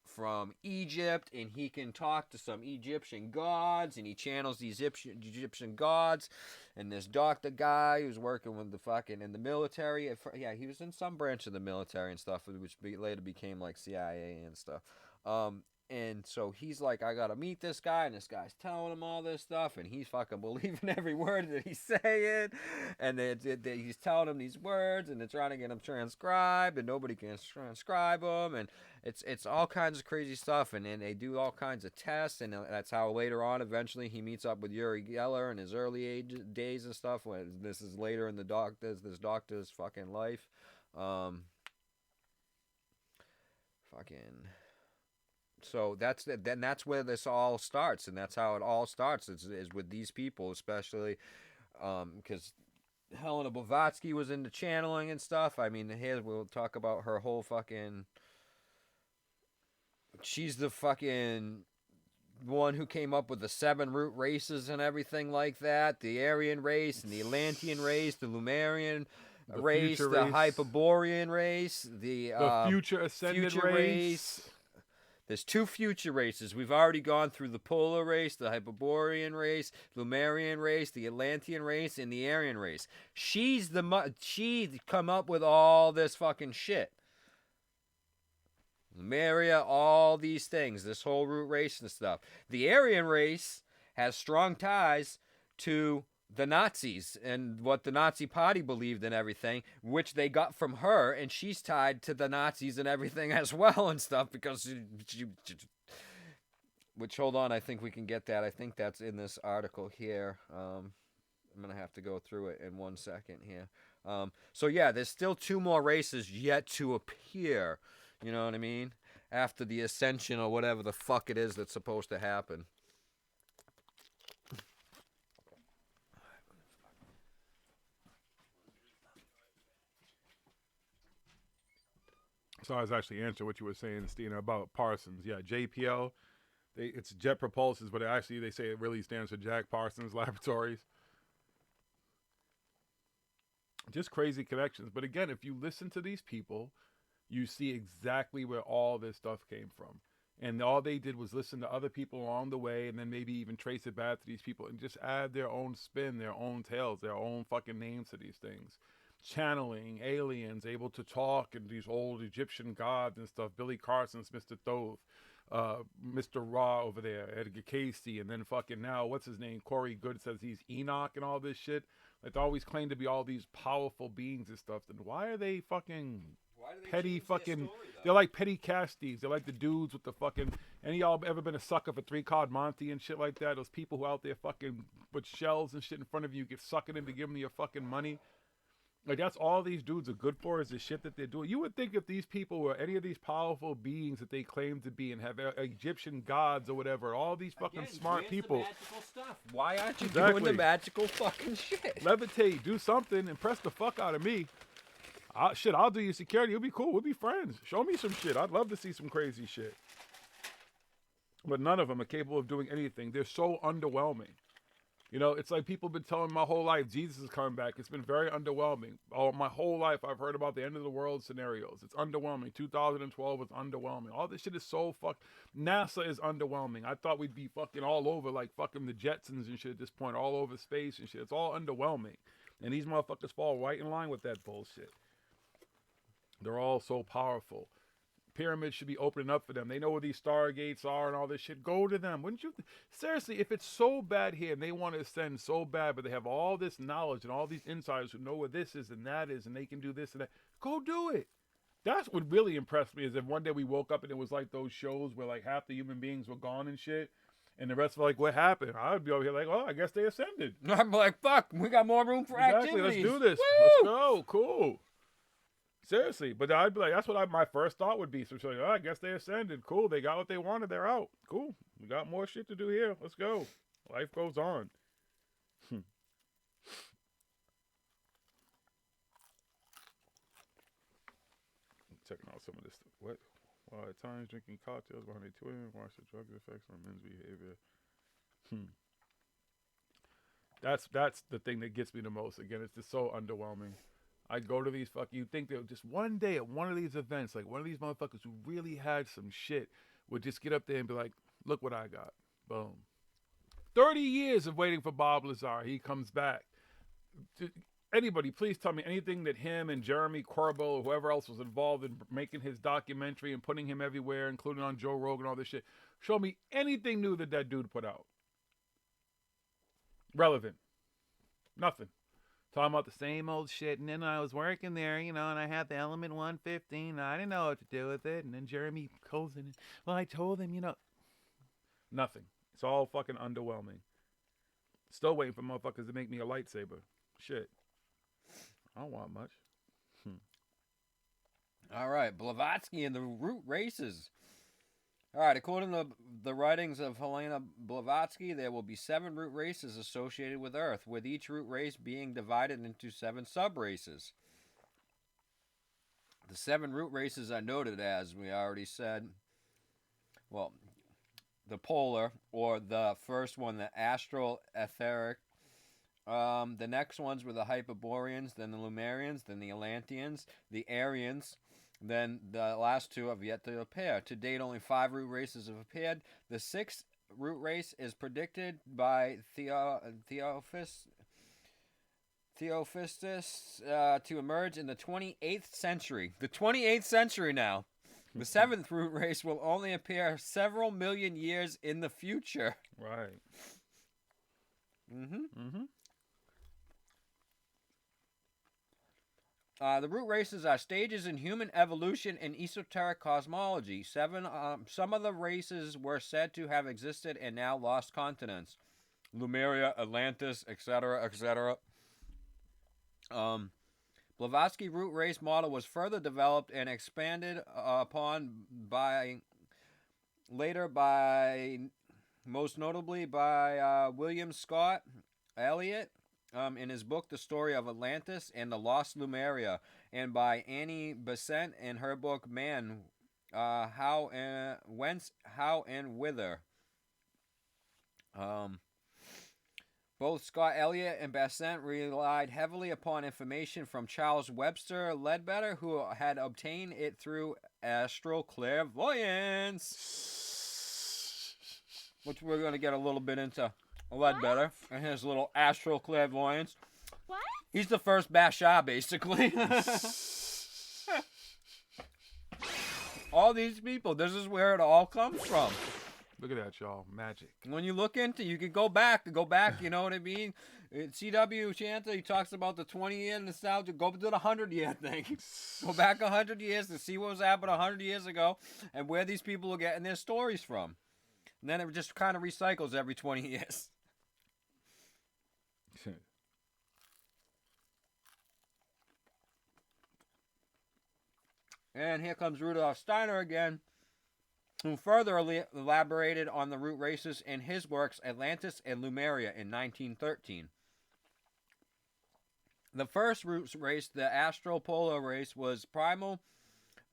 from Egypt, and he can talk to some Egyptian gods, and he channels these Egyptian gods. And this doctor guy who's working with the fucking in the military, yeah, he was in some branch of the military and stuff, which later became like CIA and stuff. And so he's like, I gotta meet this guy, and this guy's telling him all this stuff, and he's fucking believing every word that he's saying, and he's telling him these words, and they're trying to get them transcribed, and nobody can transcribe them, and it's all kinds of crazy stuff, and then they do all kinds of tests, and that's how later on, eventually, he meets up with Uri Geller in his early days and stuff. When this is later in this doctor's fucking life, So that's where this all starts, and that's how it all starts. Is with these people, especially because Helena Blavatsky was into channeling and stuff. I mean, here we'll talk about her whole fucking. She's the fucking one who came up with the 7 root races and everything like that. The Aryan race and the Atlantean race, the Lumerian race, the Hyperborean race, the future ascended race. There's 2 future races. We've already gone through the polar race, the Hyperborean race, Lumerian race, the Atlantean race, and the Aryan race. She come up with all this fucking shit. Lemuria, all these things, this whole root race and stuff. The Aryan race has strong ties to the Nazis and what the Nazi party believed and everything, which they got from her, and she's tied to the Nazis and everything as well and stuff, because she which, hold on, I think we can get that. I think that's in this article here. I'm gonna have to go through it in 1 second here. So yeah, there's still 2 more races yet to appear, you know what I mean, after the ascension or whatever the fuck it is that's supposed to happen. So I was actually answering what you were saying, Steiner, about Parsons. Yeah, JPL, it's Jet Propulsions, but they say it really stands for Jack Parsons Laboratories. Just crazy connections. But again, if you listen to these people, you see exactly where all this stuff came from. And all they did was listen to other people along the way, and then maybe even trace it back to these people and just add their own spin, their own tales, their own fucking names to these things. Channeling aliens, able to talk, and these old Egyptian gods and stuff. Billy Carson's Mr. Thoth, Mr. Ra over there, Edgar Casey, and then fucking now, what's his name? Corey Good says he's Enoch and all this shit. Like, they always claim to be all these powerful beings and stuff. Then why are they fucking petty fucking? They're like petty cash thieves. They're like the dudes with the fucking. Any y'all ever been a sucker for 3-card Monty and shit like that? Those people who out there fucking with shells and shit in front of you, get sucking in to give them your fucking money. Like, that's all these dudes are good for, is the shit that they're doing. You would think if these people were any of these powerful beings that they claim to be and have Egyptian gods or whatever, all these fucking smart people. Magical stuff. Why aren't you doing the magical fucking shit? Levitate, do something, impress the fuck out of me. I'll do your security. It'll be cool. We'll be friends. Show me some shit. I'd love to see some crazy shit. but none of them are capable of doing anything. They're so underwhelming. You know, it's like people have been telling me my whole life, Jesus is coming back. It's been very underwhelming. My whole life I've heard about the end of the world scenarios. It's underwhelming. 2012 was underwhelming. All this shit is so NASA is underwhelming. I thought we'd be fucking all over, like fucking the Jetsons and shit at this point, all over space and shit. It's all underwhelming. And these motherfuckers fall right in line with that bullshit. They're all so powerful. Pyramids should be opening up for them. They know where these stargates are and all this shit. Go to them. Wouldn't you? Seriously, if it's so bad here and they want to ascend so bad, but they have all this knowledge and all these insiders who know where this is and that is and they can do this and that, go do it. That's what really impressed me is if one day we woke up and it was like those shows where like half the human beings were gone and shit and the rest were like, what happened? I would be over here like, oh, I guess they ascended. I'm like, fuck, we got more room for Exactly, activities. let's do this. Woo! Let's go. Cool. Seriously, but I'd be like, that's what my first thought would be. So like, oh, I guess they ascended. Cool, they got what they wanted. They're out. Cool, we got more shit to do here. Let's go. Life goes on. Checking out some of this stuff. What? While at times drinking cocktails behind a twin, watch the drug effects on men's behavior. That's the thing that gets me the most. Again, it's just so underwhelming. I go to these you think they'll just one day at one of these events, like one of these motherfuckers who really had some shit would just get up there and be like, look what I got. Boom. 30 years of waiting for Bob Lazar. He comes back. Anybody, please tell me anything that him and Jeremy Corbell or whoever else was involved in making his documentary and putting him everywhere, including on Joe Rogan, all this shit. Show me anything new that dude put out. Relevant. Nothing. Talking about the same old shit, and then I was working there, you know, and I had the Element 115, and I didn't know what to do with it, and then Jeremy goes in, well, I told him, you know. Nothing. It's all fucking underwhelming. Still waiting for motherfuckers to make me a lightsaber. Shit. I don't want much. All right, Blavatsky and the root races. All right, according to the writings of Helena Blavatsky, there will be 7 root races associated with Earth, with each root race being divided into 7 sub-races. The 7 root races are noted as, we already said, well, the polar, or the first one, the astral etheric. The next ones were the Hyperboreans, then the Lemurians, then the Atlanteans, the Aryans. Then the last 2 have yet to appear. To date, only 5 root races have appeared. The 6th root race is predicted by Theophistus to emerge in the 28th century. The 28th century now. The 7th root race will only appear several million years in the future. Right. The root races are stages in human evolution and esoteric cosmology. Some of the races were said to have existed and now lost continents. Lemuria, Atlantis, etc., etc. Blavatsky root race model was further developed and expanded upon most notably by William Scott Elliott. In his book, The Story of Atlantis and the Lost Lemuria, and by Annie Besant in her book, Man, Whence, How, and Whither. Both Scott Elliott and Besant relied heavily upon information from Charles Webster Leadbetter, who had obtained it through astral clairvoyance, which we're going to get a little bit into. Leadbetter and his little astral clairvoyance. What? He's the first Basha, basically. All these people, this is where it all comes from. Look at that, y'all. Magic. When you look into, you can go back, you know what I mean? C.W. Chanta, he talks about the 20-year nostalgia. Go to the 100-year thing. Go back 100 years to see what was happening 100 years ago and where these people are getting their stories from. And then it just kind of recycles every 20 years. And here comes Rudolf Steiner again, who further elaborated on the root races in his works Atlantis and Lemuria in 1913. The first root race, the astral polar race, was primal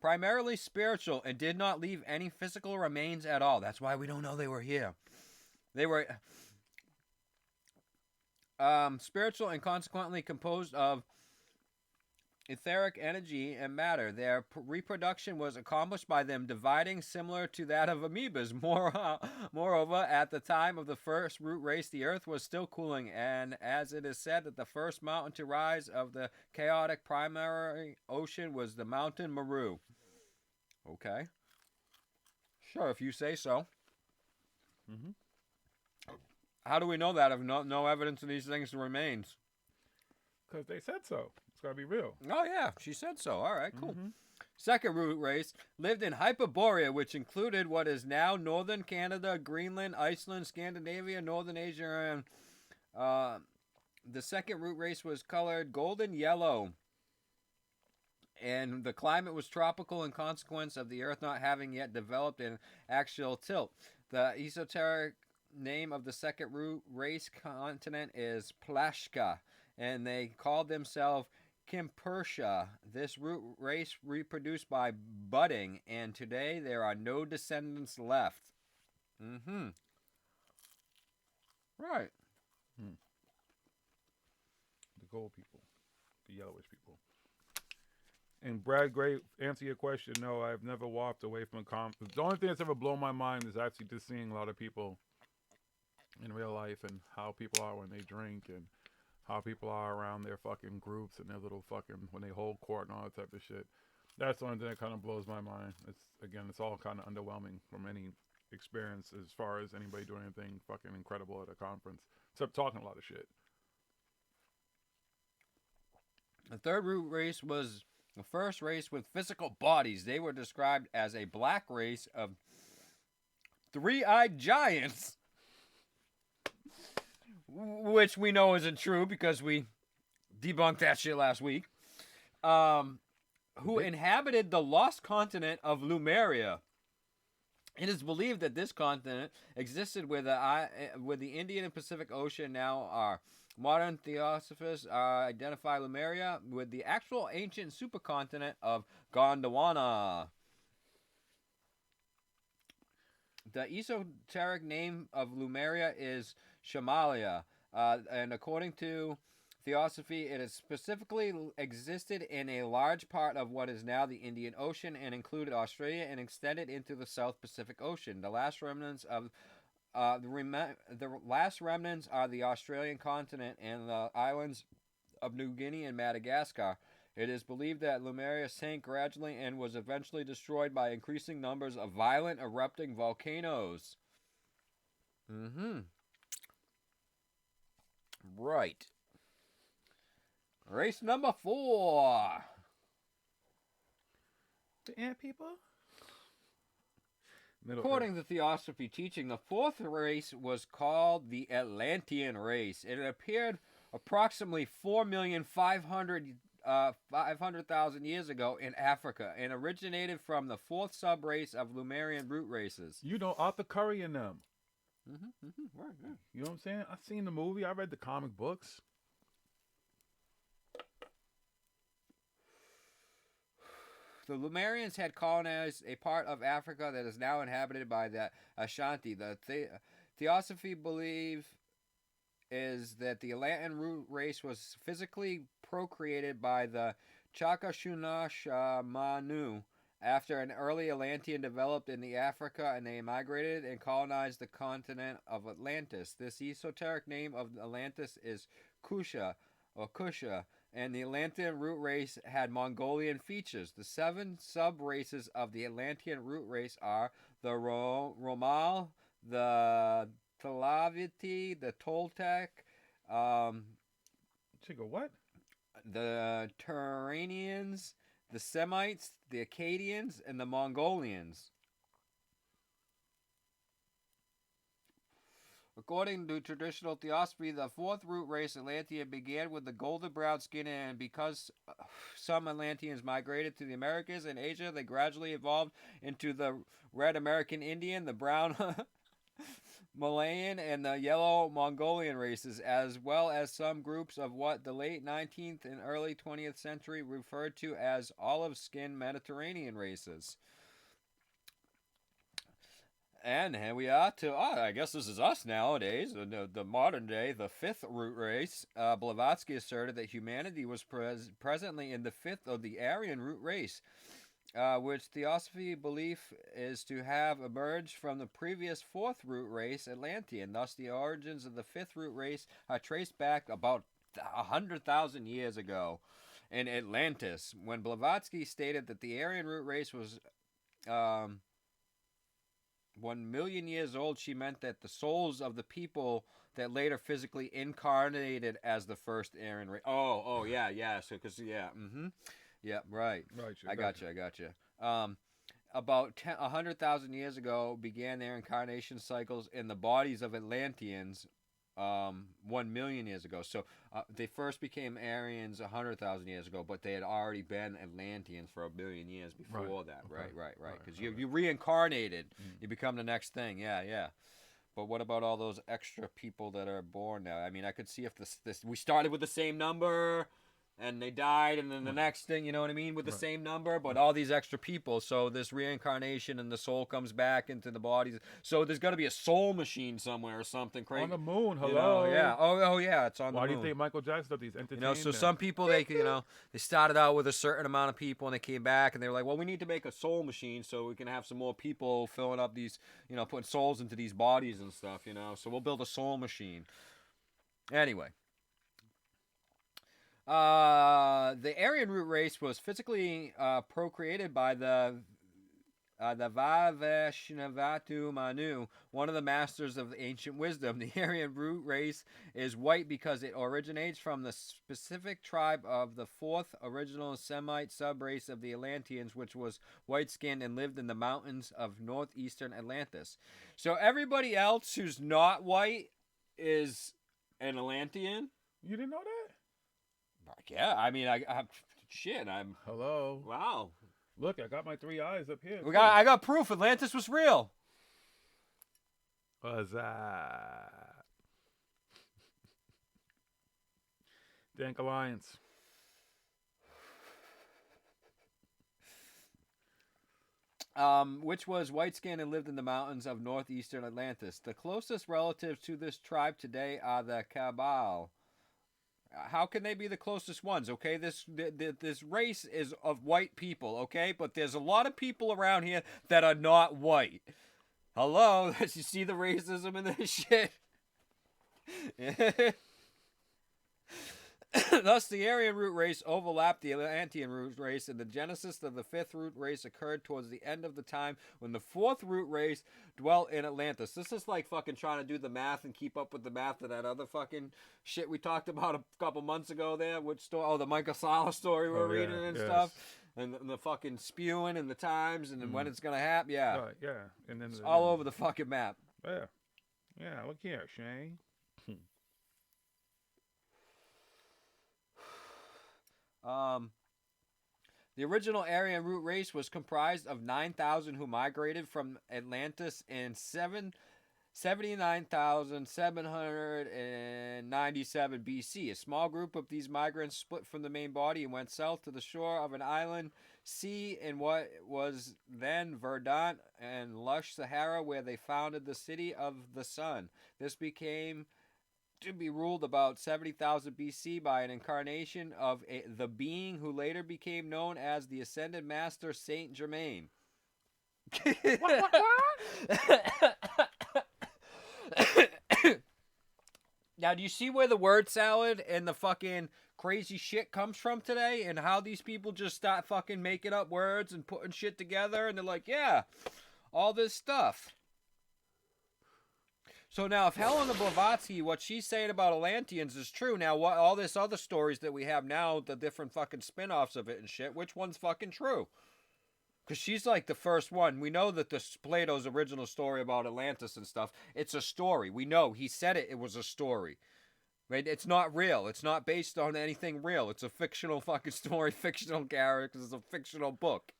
primarily spiritual and did not leave any physical remains at all. That's why we don't know they were here. They were spiritual and consequently composed of etheric energy and matter. Their reproduction was accomplished by them dividing similar to that of amoebas. Moreover, at the time of the first root race, the earth was still cooling, and as it is said that the first mountain to rise of the chaotic primary ocean was the mountain Meru. Okay. Sure, if you say so. Mm-hmm. How do we know that if no evidence of these things remains? Because they said so. It's got to be real. Oh, yeah. She said so. All right, cool. Second root race lived in Hyperborea, which included what is now northern Canada, Greenland, Iceland, Scandinavia, northern Asia, and the second root race was colored golden yellow. And the climate was tropical in consequence of the earth not having yet developed an actual tilt. The esoteric name of the second root race continent is Plashka, and they called themselves Kimpersha. This root race reproduced by budding, and today there are no descendants left. Right. The gold people. The yellowish people. And Brad Gray, answer your question, no, I've never walked away from a conference. The only thing that's ever blown my mind is actually just seeing a lot of people in real life and how people are when they drink and how people are around their fucking groups and their little fucking, when they hold court and all that type of shit. That's the only thing that kind of blows my mind. It's all kind of underwhelming from any experience as far as anybody doing anything fucking incredible at a conference, except talking a lot of shit. The third root race was the first race with physical bodies. They were described as a black race of three-eyed giants, which we know isn't true because we debunked that shit last week, who inhabited the lost continent of Lemuria. It is believed that this continent existed where the Indian and Pacific Ocean now are. Modern theosophists identify Lemuria with the actual ancient supercontinent of Gondwana. The esoteric name of Lemuria is Shamalia, and according to theosophy, it has specifically existed in a large part of what is now the Indian Ocean and included Australia and extended into the South Pacific Ocean. The last remnants of the last remnants are the Australian continent and the islands of New Guinea and Madagascar. It is believed that Lemuria sank gradually and was eventually destroyed by increasing numbers of violent erupting volcanoes. Right. Race number 4. The ant people? According to theosophy teaching, the fourth race was called the Atlantean race. It appeared approximately 4,500,000 years ago in Africa and originated from the fourth subrace of Lemurian root races. You know, Arthur Curry and them. Right, yeah. You know what I'm saying? I've seen the movie. I read the comic books. The Lemurians had colonized a part of Africa that is now inhabited by the Ashanti. The theosophy belief is that the Atlantean root race was physically procreated by the Chakashunashamanu after an early Atlantean developed in the Africa, and they migrated and colonized the continent of Atlantis. This esoteric name of Atlantis is Kusha, or Kusha, and the Atlantean root race had Mongolian features. The 7 sub-races of the Atlantean root race are the Romal, the Tlavatli, the Toltec, what? The Turanians, the Semites, the Akkadians, and the Mongolians. According to traditional theosophy, the fourth root race, Atlantean, began with the golden brown skin, and because some Atlanteans migrated to the Americas and Asia, they gradually evolved into the red American Indian, the brown Malayan and the Yellow Mongolian races, as well as some groups of what the late 19th and early 20th century referred to as olive-skinned Mediterranean races. And here we are to, I guess this is us nowadays, the modern day, the fifth root race. Blavatsky asserted that humanity was presently in the fifth of the Aryan root race, which theosophy belief is to have emerged from the previous fourth root race, Atlantean. Thus, the origins of the fifth root race are traced back about 100,000 years ago in Atlantis, when Blavatsky stated that the Aryan root race was 1 million years old. She meant that the souls of the people that later physically incarnated as the first Aryan race. Oh, yeah. So, yeah, right. I got you. About 100,000 years ago began their incarnation cycles in the bodies of Atlanteans 1 million years ago. So they first became Aryans 100,000 years ago, but they had already been Atlanteans for 1 billion years before that. Right. Because you reincarnated, you become the next thing. Yeah. But what about all those extra people that are born now? I mean, I could see if this we started with the same number and they died, and then the next thing, you know what I mean, with the same number, but all these extra people. So this reincarnation and the soul comes back into the bodies. So there's got to be a soul machine somewhere or something crazy. On the moon, hello. You know, yeah. Oh, yeah, it's on the moon. Why do you think Michael Jackson did these entertainment? You know, so some people, they started out with a certain amount of people, and they came back, and they were like, well, we need to make a soul machine so we can have some more people filling up these, putting souls into these bodies and stuff, So we'll build a soul machine. Anyway. The Aryan root race was physically procreated by the Vavashnavatu Manu, one of the masters of ancient wisdom. The Aryan root race is white because it originates from the specific tribe of the fourth original Semite subrace of the Atlanteans, which was white-skinned and lived in the mountains of northeastern Atlantis. So everybody else who's not white is an Atlantean? You didn't know that? Yeah, I mean, I'm hello. Wow. Look, I got my 3 eyes up here. I got proof Atlantis was real. What's that? Dank Alliance. Which was white-skinned and lived in the mountains of northeastern Atlantis. The closest relatives to this tribe today are the Cabal. How can they be the closest ones? Okay, this race is of white people. Okay, but there's a lot of people around here that are not white. Hello, you see the racism in this shit? Thus, the Aryan root race overlapped the Atlantean root race, and the genesis of the fifth root race occurred towards the end of the time when the fourth root race dwelt in Atlantis. This is like fucking trying to do the math and keep up with the math of that other fucking shit we talked about a couple months ago there. Which story? Oh, the Michael Sala story we're reading and stuff. And the fucking spewing and the times and when it's going to happen. Yeah. Right, yeah. And then it's all over the fucking map. Yeah. Yeah, look here, Shane. The original Aryan root race was comprised of 9,000 who migrated from Atlantis in 79,797 BC. A small group of these migrants split from the main body and went south to the shore of an island sea in what was then verdant and lush Sahara, where they founded the city of the sun. This became to be ruled about 70,000 BC by an incarnation of the being who later became known as the Ascended Master Saint Germain. What? Now, do you see where the word salad and the fucking crazy shit comes from today? And how these people just start fucking making up words and putting shit together? And they're like, yeah, all this stuff. So now, if Helena Blavatsky, what she's saying about Atlanteans is true, now what all this other stories that we have now, the different fucking spin-offs of it and shit, which one's fucking true? Because she's like the first one. We know that this Plato's original story about Atlantis and stuff, it's a story. We know. He said it was a story. Right? It's not real. It's not based on anything real. It's a fictional fucking story, fictional characters, it's a fictional book.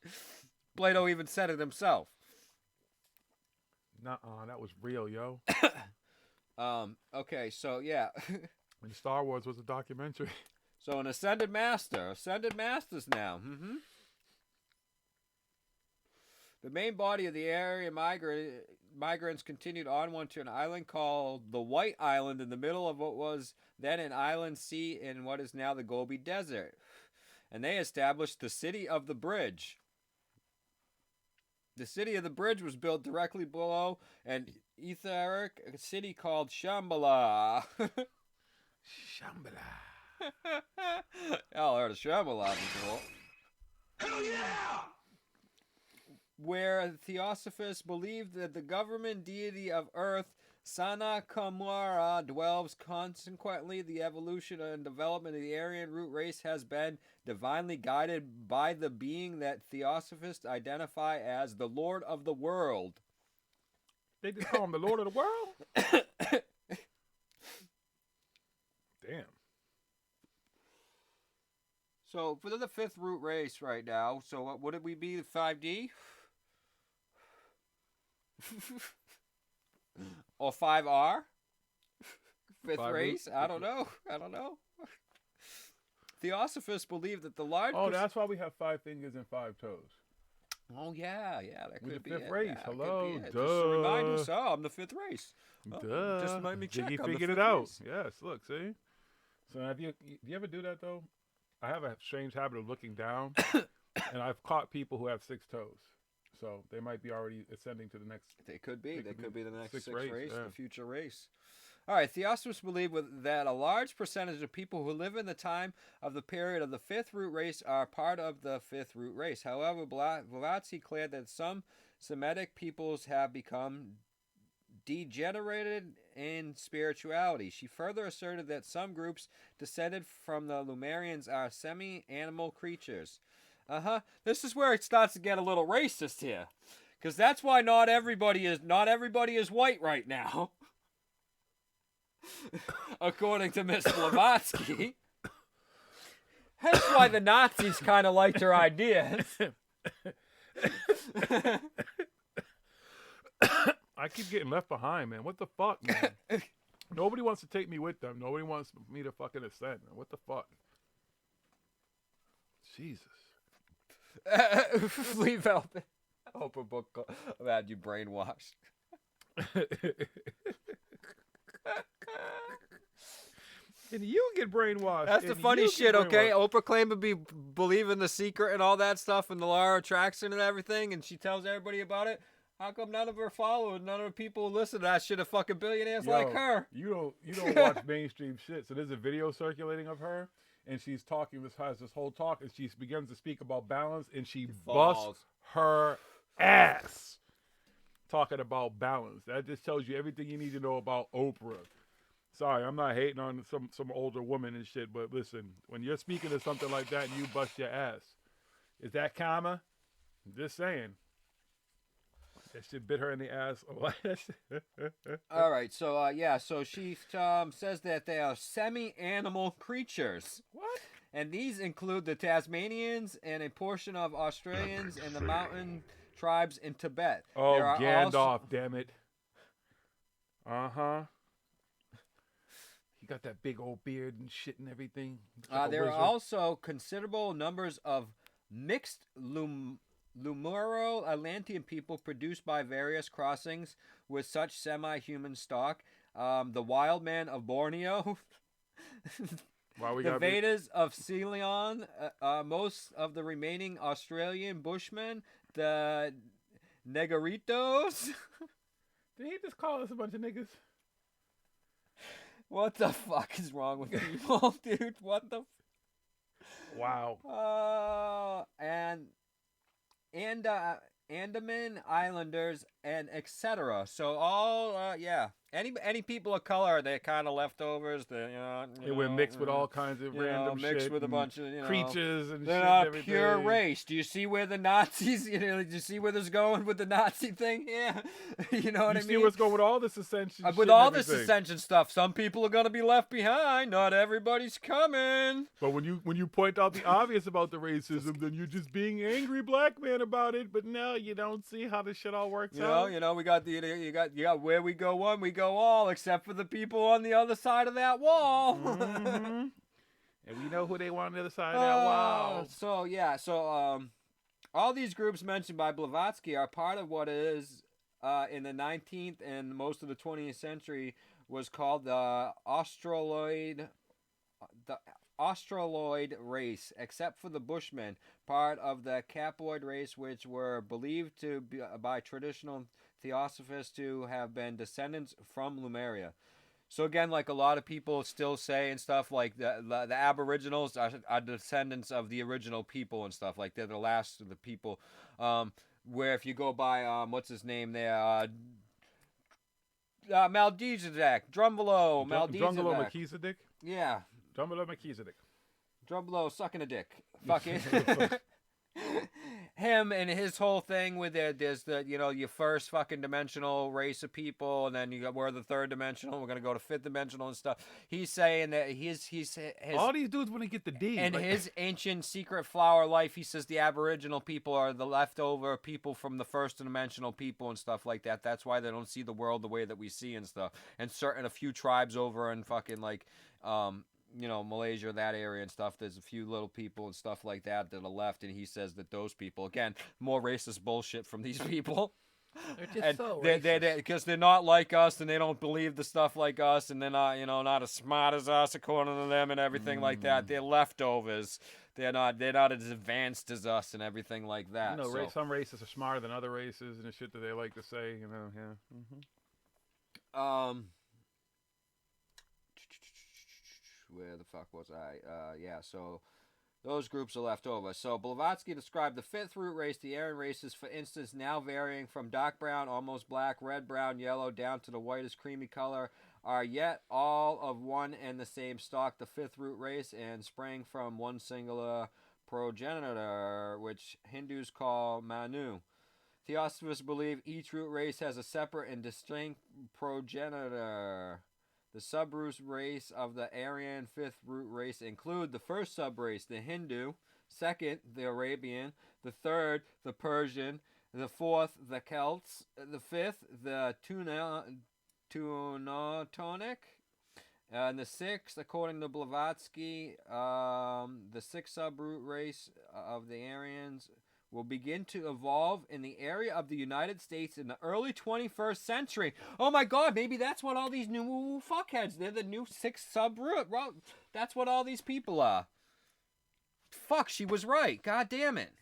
Plato even said it himself. Nuh-uh, that was real, yo. Okay, so yeah. And Star Wars was a documentary. So an ascended masters now. The main body of the area migrants continued onward to an island called the White Island in the middle of what was then an island sea in what is now the Gobi Desert. And they established the City of the Bridge. The City of the Bridge was built directly below an etheric city called Shambhala. Shambhala. Y'all heard of Shambhala before. Hell yeah! Where Theosophists believed that the government deity of Earth, Sana Kamara, dwells. Consequently, the evolution and development of the Aryan root race has been divinely guided by the being that Theosophists identify as the Lord of the World. They just call him the Lord of the World? Damn. So, for the fifth root race right now, so what would it we be, 5D? Or 5R? Fifth race? I don't know. Theosophists believe that the large... Oh, that's why we have 5 fingers and 5 toes. Oh, yeah, that could We're the be fifth it. race. Yeah, Hello, duh. duh. Just to remind you, so I'm the fifth race. Duh. Just let me check. JiGGY I'm the figured fifth it out. race. Yes, look, see? So do you ever do that, though? I have a strange habit of looking down, and I've caught people who have 6 toes. So they might be already ascending to the next... They could be. They could be the next sixth race, yeah. the future race. All right, Theosophists believe that a large percentage of people who live in the time of the period of the fifth root race are part of the fifth root race. However, Blavatsky declared that some Semitic peoples have become degenerated in spirituality. She further asserted that some groups descended from the Lemurians are semi-animal creatures. This is where it starts to get a little racist here, because that's why not everybody is white right now, according to Miss Blavatsky. Hence why the Nazis kind of liked her ideas. I keep getting left behind, man. What the fuck, man? Nobody wants to take me with them. Nobody wants me to fucking ascend. What the fuck? Jesus. Leave out the Oprah book. I've had you brainwashed. And you get brainwashed. That's the funny shit, okay? Oprah claimed to believe in the secret and all that stuff and the law of attraction and everything, and she tells everybody about it. How come none of her followers, none of the people who listen to that shit are fucking billionaires like her? You don't watch mainstream shit. So there's a video circulating of her, and she's talking. Has this whole talk, and she begins to speak about balance, and she busts her ass talking about balance. That just tells you everything you need to know about Oprah. Sorry, I'm not hating on some older woman and shit, but listen, when you're speaking of something like that and you bust your ass, is that karma? I'm just saying. That shit bit her in the ass. All right, so she says that they are semi-animal creatures. What? And these include the Tasmanians and a portion of Australians and the mountain tribes in Tibet. Oh, Gandalf, damn it. Uh-huh. He got that big old beard and shit and everything. Like there are also considerable numbers of mixed Lemuro-Atlantean people produced by various crossings with such semi-human stock. The wild man of Borneo, the Vedas of Ceylon, most of the remaining Australian Bushmen, the Negaritos. Did he just call us a bunch of niggas? What the fuck is wrong with people, dude? What the... Wow. And Andaman Islanders and etc. So all, any people of color, they're kind of leftovers. They were mixed with all kinds of random mixed shit with a and bunch of creatures and they're shit. not and a pure everything. race. Do you see where the Nazis? Do you see where this going with the Nazi thing? Yeah, you know what I mean. You see what's going with all this ascension? With shit all and this everything. ascension stuff, some people are gonna be left behind. Not everybody's coming. But when you point out the obvious about the racism, then you're just being angry black man about it. But no, you don't see how this shit all works out. You know, we got you got where we go one, we go all, except for the people on the other side of that wall. Mm-hmm. And we know who they want on the other side of that wall. So all these groups mentioned by Blavatsky are part of what is in the 19th and most of the 20th century was called the Australoid race, except for the Bushmen, part of the Capoid race, which were believed to be by traditional theosophists to have been descendants from Lemuria. So again, like a lot of people still say and stuff, like the Aboriginals are descendants of the original people and stuff, like they're the last of the people. Where if you go by what's his name there, Melchizedek, Drumbelow, Melchizedek. Yeah. Drumbelow Melchizedek. Drumbelow sucking a dick. Fuck it. Him and his whole thing with there's your first fucking dimensional race of people, and then we're the third dimensional. We're gonna go to fifth dimensional and stuff. He's saying that his all these dudes want to get the D. And his ancient secret flower life, he says the Aboriginal people are the leftover people from the first dimensional people and stuff like that. That's why they don't see the world the way that we see and stuff. And a few tribes over in fucking like Malaysia, that area and stuff, there's a few little people and stuff like that are left, and he says that those people, again, more racist bullshit from these people. They're just racist. Because they're not like us, and they don't believe the stuff like us, and they're not, not as smart as us according to them and everything like that. They're leftovers. They're not as advanced as us and everything like that. Some races are smarter than other races and the shit that they like to say, yeah. Mm-hmm. Where the fuck was I? So those groups are left over. So Blavatsky described the fifth root race, the Aryan races, for instance, now varying from dark brown, almost black, red, brown, yellow, down to the whitest creamy color, are yet all of one and the same stock, the fifth root race, and sprang from one singular progenitor, which Hindus call Manu. Theosophists believe each root race has a separate and distinct progenitor. The sub-root race of the Aryan fifth root race include the first sub-race, the Hindu, second, the Arabian, the third, the Persian, the fourth, the Celts, the fifth, the Teutonic, and the sixth, according to Blavatsky, the sixth sub-root race of the Aryans will begin to evolve in the area of the United States in the early 21st century. Oh my God, maybe that's what all these new fuckheads, they're the new sixth sub-root. That's what all these people are. Fuck, she was right. God damn it.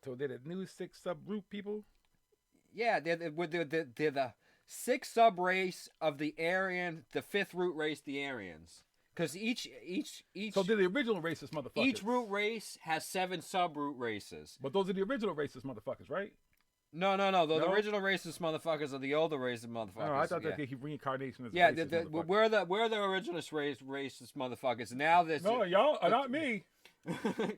So they're the new sixth sub-root people? Yeah, they're the sixth sub-race of the Aryan, the fifth root race, the Aryans. Because each so they're the original racist motherfuckers. Each root race has 7 sub-root races. But those are the original racist motherfuckers, right? No. The original racist motherfuckers are the older racist motherfuckers. No, I thought that reincarnation is we're the original racist motherfuckers. Now this. No, y'all are not me.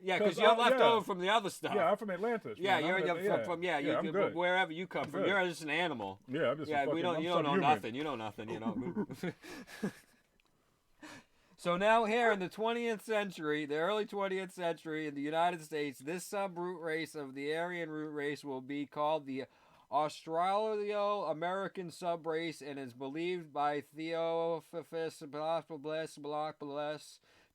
Yeah, because you're left over from the other stuff. Yeah, I'm from Atlanta. Yeah, you're from wherever you come from. You're just an animal. Yeah, I'm just. Yeah, you don't know nothing. You know nothing. You know. So now here in the 20th century, the early 20th century in the United States, this sub-root race of the Aryan root race will be called the Australo-American sub-race and is believed by theosophists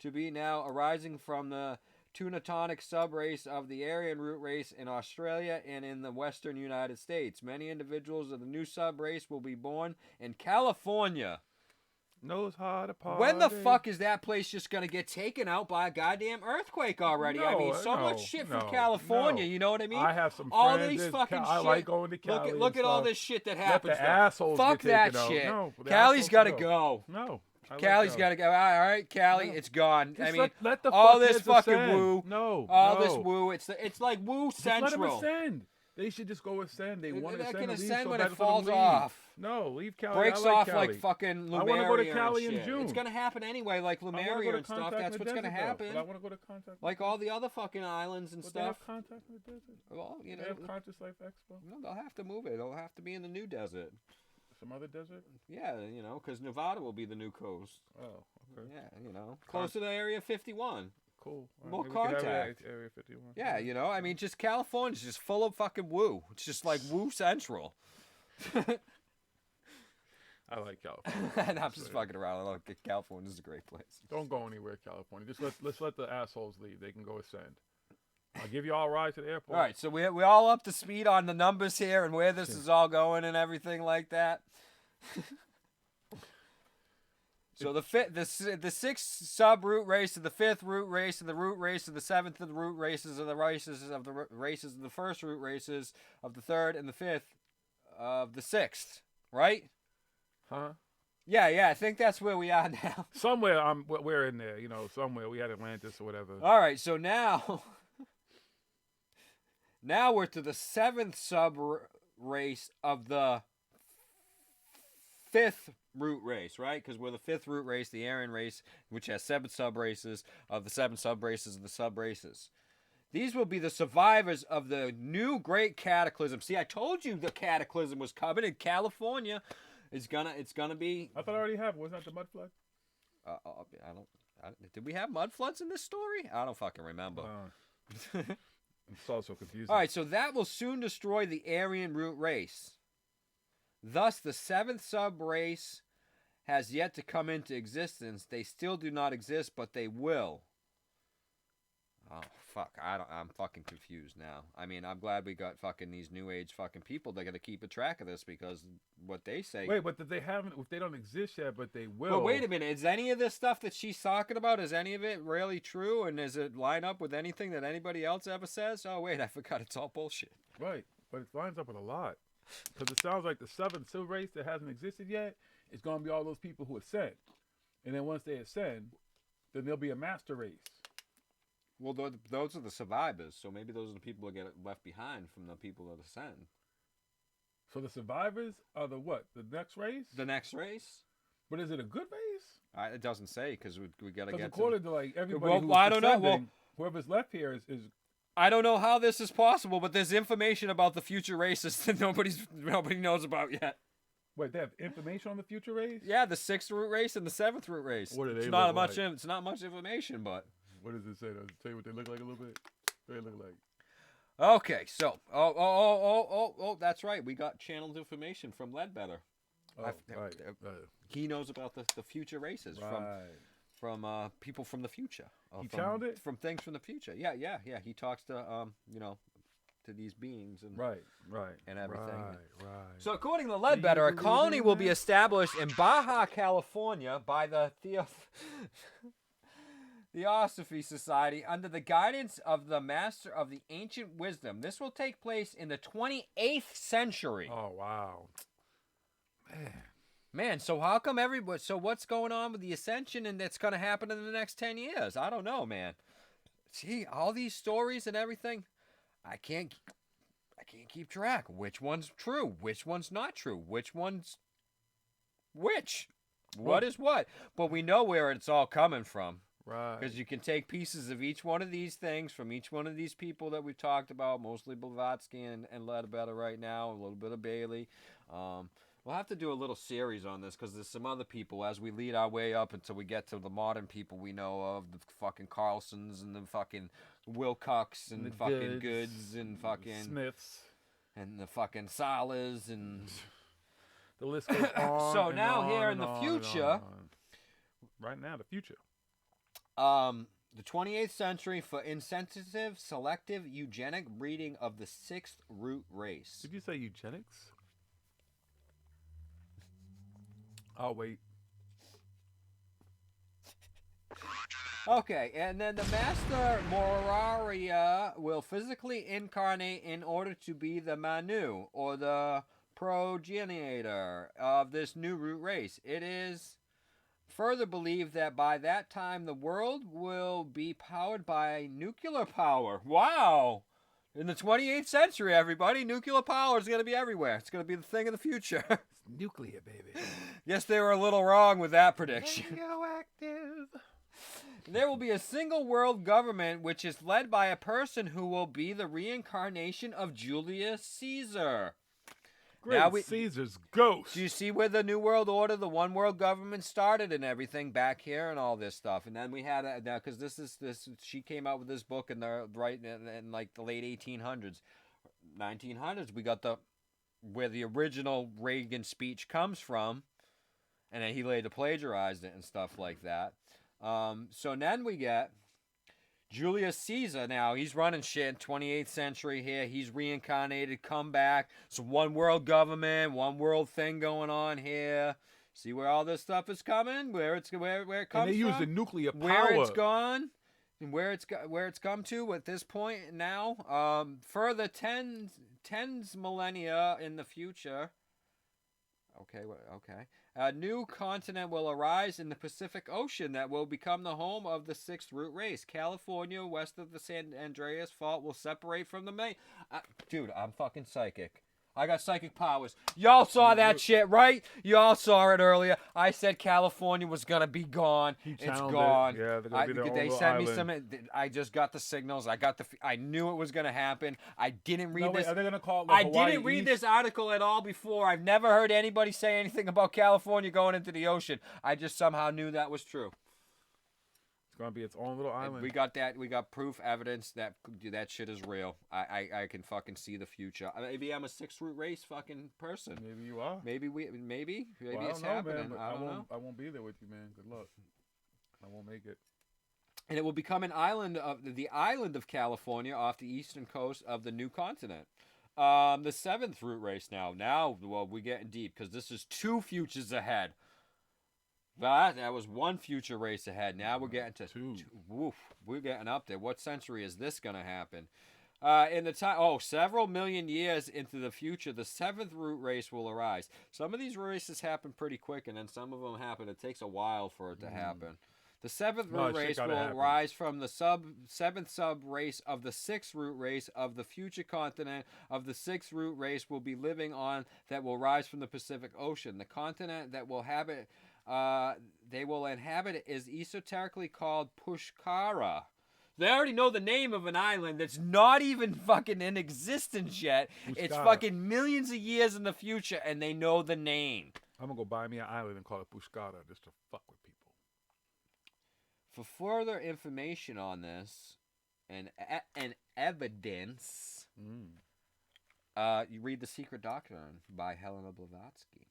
to be now arising from the Teutonic sub-race of the Aryan root race in Australia and in the western United States. Many individuals of the new sub-race will be born in California. Knows how to party. When the fuck is that place just gonna get taken out by a goddamn earthquake already? I mean, much shit from California. You know what I mean? I have some all friends. these fucking shit. I like going to Cali. Look at all this shit that happens. Let the assholes fuck get that shit. No, Cali's gotta go. No. Cali's got to go. All right, Cali, it's gone. Just I mean, let the all this fucking ascend. woo. No. This woo. It's like woo Just central. let them ascend. They should just go ascend. They want to They ascend. can and leave ascend so when bad it for them to falls leave. off. No, leave Cali. Breaks I like off Cali. like fucking Lumeria I want to go to and Cali in shit. June. It's gonna happen anyway, like I wanna Lumeria go to and stuff. Contact That's in the what's gonna desert, though. happen. But I want to go to Contact. Like all the other fucking islands and But they stuff. have Contact in the desert. Well, you know, They have Conscious Life Expo. no, they'll have to move it. It'll have to be in the new desert. Some other desert. Yeah, you know, because Nevada will be the new coast. Oh, okay. Yeah, you know, closer to Area 51. Cool. All right, More maybe we could have contact. Area 51. Yeah, you know, I mean, just California's just full of fucking woo. It's just like woo central. I like California. And I'm just fucking around. I like California's a great place. Don't go anywhere, California. Just let's let the assholes leave. They can go ascend. I'll give you all a ride to the airport. All right, so we're all up to speed on the numbers here and where this is all going and everything like that. So the sixth sub root race, and the fifth root race, and the root race, and the seventh of the root races, and the races of the races, and the first root races of the third and the fifth of the sixth, right? Huh? Yeah, I think that's where we are now. Somewhere we're in there, you know, somewhere we had Atlantis or whatever. All right, so now we're to the seventh sub race of the fifth root race, right? Because we're the fifth root race, the Aryan race, which has 7 sub races of the 7 sub races of the sub races. These will be the survivors of the new great cataclysm. See, I told you the cataclysm was coming in California. It's gonna be. I thought I already have. Wasn't that the mud flood? Did we have mud floods in this story? I don't fucking remember. It's also confusing. All right, so that will soon destroy the Aryan root race. Thus, the 7th sub race has yet to come into existence. They still do not exist, but they will. Oh, fuck. I'm fucking confused now. I mean, I'm glad we got fucking these new age fucking people. They're going to keep a track of this because what they say. Wait, but if they don't exist yet, but they will. But wait a minute. Is any of this stuff that she's talking about, is any of it really true? And does it line up with anything that anybody else ever says? Oh, wait, I forgot. It's all bullshit. Right. But it lines up with a lot. Because it sounds like the 7th sub race that hasn't existed yet is going to be all those people who ascend. And then once they ascend, then there'll be a master race. Well, those are the survivors, so maybe those are the people that get left behind from the people that ascend. So the survivors are the what? The next race? The next race? But is it a good race? It doesn't say, because we got to get according to like everybody well, who's I don't know. ascending, Well, whoever's left here is I don't know how this is possible, but there's information about the future races that nobody knows about yet. Wait, they have information on the future race? Yeah, the 6th root race and the 7th root race. What do they it's look not much. like? It's not much information, but. What does it say? Does it say what they look like a little bit? What they look like? Okay, so that's right. We got channeled information from Ledbetter. Oh, right. He knows about the future races from people from the future. He channeled it from things from the future. Yeah. He talks to to these beings and right, and everything. Right. So according to Ledbetter, a colony will be established in Baja California by the Theosophy Society under the guidance of the Master of the Ancient Wisdom. This will take place in the 28th century. Oh, wow. Man, so how come everybody... So what's going on with the Ascension and it's going to happen in the next 10 years? I don't know, man. See, all these stories and everything, I can't keep track. Which one's true? Which one's not true? Which one's... Which? What is what? But we know where it's all coming from. Right. Because you can take pieces of each one of these things from each one of these people that we've talked about, mostly Blavatsky and Ledbetter right now, a little bit of Bailey. We'll have to do a little series on this because there's some other people as we lead our way up until we get to the modern people we know of, the fucking Carlsons and the fucking Wilcox and the fucking Goods and fucking Smiths and the fucking Salas and the list goes on. So and now on here and in the on future, and on. Right now, the future. The 28th century for insensitive, selective, eugenic breeding of the 6th root race. Did you say eugenics? I'll wait. Okay, and then the Master Moraria will physically incarnate in order to be the Manu, or the progenitor of this new root race. It is further believed that by that time the world will be powered by nuclear power. Wow! In the 28th century, everybody, nuclear power is going to be everywhere. It's going to be the thing of the future. It's nuclear, baby. Yes, they were a little wrong with that prediction. Radioactive. There will be a single world government which is led by a person who will be the reincarnation of Julius Caesar. Great Caesar's ghost. Do you see where the New World Order, the one world government started and everything back here and all this stuff? And then we had now because she came out with this book in the in like the late 1800s, 1900s. We got where the original Reagan speech comes from, and then he later plagiarized it and stuff like that. So then we get Julius Caesar. Now he's running shit. 28th century here. He's reincarnated, come back. So one world government, one world thing going on here. See where all this stuff is coming? Where it comes from? And they use the nuclear power. Where it's gone, and where it's come to at this point now. Further tens millennia in the future. Okay. A new continent will arise in the Pacific Ocean that will become the home of the sixth root race. California, west of the San Andreas Fault, will separate from the main. Dude, I'm fucking psychic. I got psychic powers. Y'all saw that shit, right? Y'all saw it earlier. I said California was gonna be gone. It's gone. Yeah, they're gonna be their own little sent me island. some. I just got the signals. I knew it was gonna happen. I didn't read No, wait, this. are they gonna call it the I Hawaii didn't read East? this article at all before. I've never heard anybody say anything about California going into the ocean. I just somehow knew that was true. It's gonna be its own little island. We got that. We got proof, evidence that shit is real. I can fucking see the future. Maybe I'm a sixth root race fucking person. Maybe you are. Maybe Well, it's I don't know, happening. man, I don't know. I won't be there with you, man. Good luck. I won't make it. And it will become an island of the island of California off the eastern coast of the new continent. The seventh root race now. Well, we're getting deep because this is two futures ahead. That was one future race ahead. Now we're getting to two. Woof, we're getting up there. What century is this going to happen? In the time, several million years into the future, the seventh root race will arise. Some of these races happen pretty quick, and then some of them happen. It takes a while for it to happen. The seventh root race will rise from the seventh sub race of the sixth root race of the future continent of the sixth root race will be living on that will rise from the Pacific Ocean. The continent that will they will inhabit is esoterically called Pushkara. They already know the name of an island that's not even fucking in existence yet. Pushkara. It's fucking millions of years in the future, and they know the name. I'm gonna go buy me an island and call it Pushkara just to fuck with people. For further information on this and evidence, you read The Secret Doctrine by Helena Blavatsky.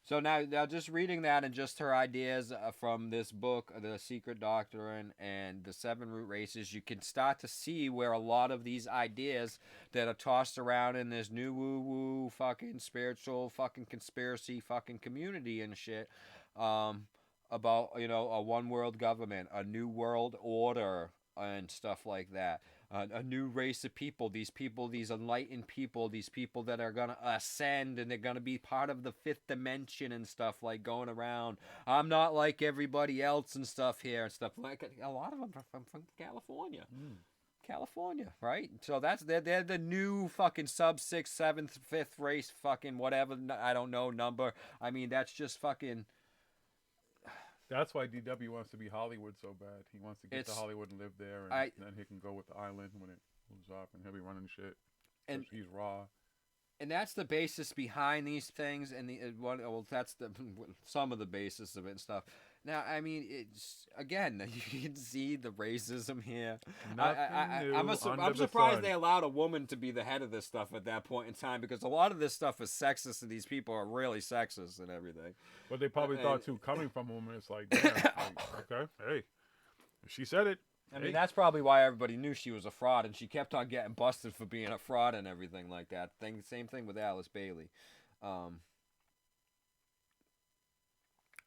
So now just reading that and just her ideas from this book, The Secret Doctrine and the Seven Root Races, you can start to see where a lot of these ideas that are tossed around in this new woo-woo fucking spiritual fucking conspiracy fucking community and shit, about, a one world government, a new world order and stuff like that. A new race of people, these enlightened people, these people that are going to ascend and they're going to be part of the fifth dimension and stuff, like going around. I'm not like everybody else and stuff here and stuff. Like a lot of them are from California. California, right? So they're the new fucking sub 6th, 7th, 5th race fucking whatever, I don't know, number. I mean, that's just fucking... That's why DW wants to be Hollywood so bad. He wants to get to Hollywood and live there, and then he can go with the island when it moves off, and he'll be running shit. And he's raw. And that's the basis behind these things, and that's some of the basis of it and stuff. Now, I mean, it's again, you can see the racism here. I'm surprised they allowed a woman to be the head of this stuff at that point in time, because a lot of this stuff is sexist, and these people are really sexist and everything. But they probably thought too, coming from a woman, it's like, damn, okay, hey, she said it. I mean, that's probably why everybody knew she was a fraud, and she kept on getting busted for being a fraud and everything like that. Same thing with Alice Bailey.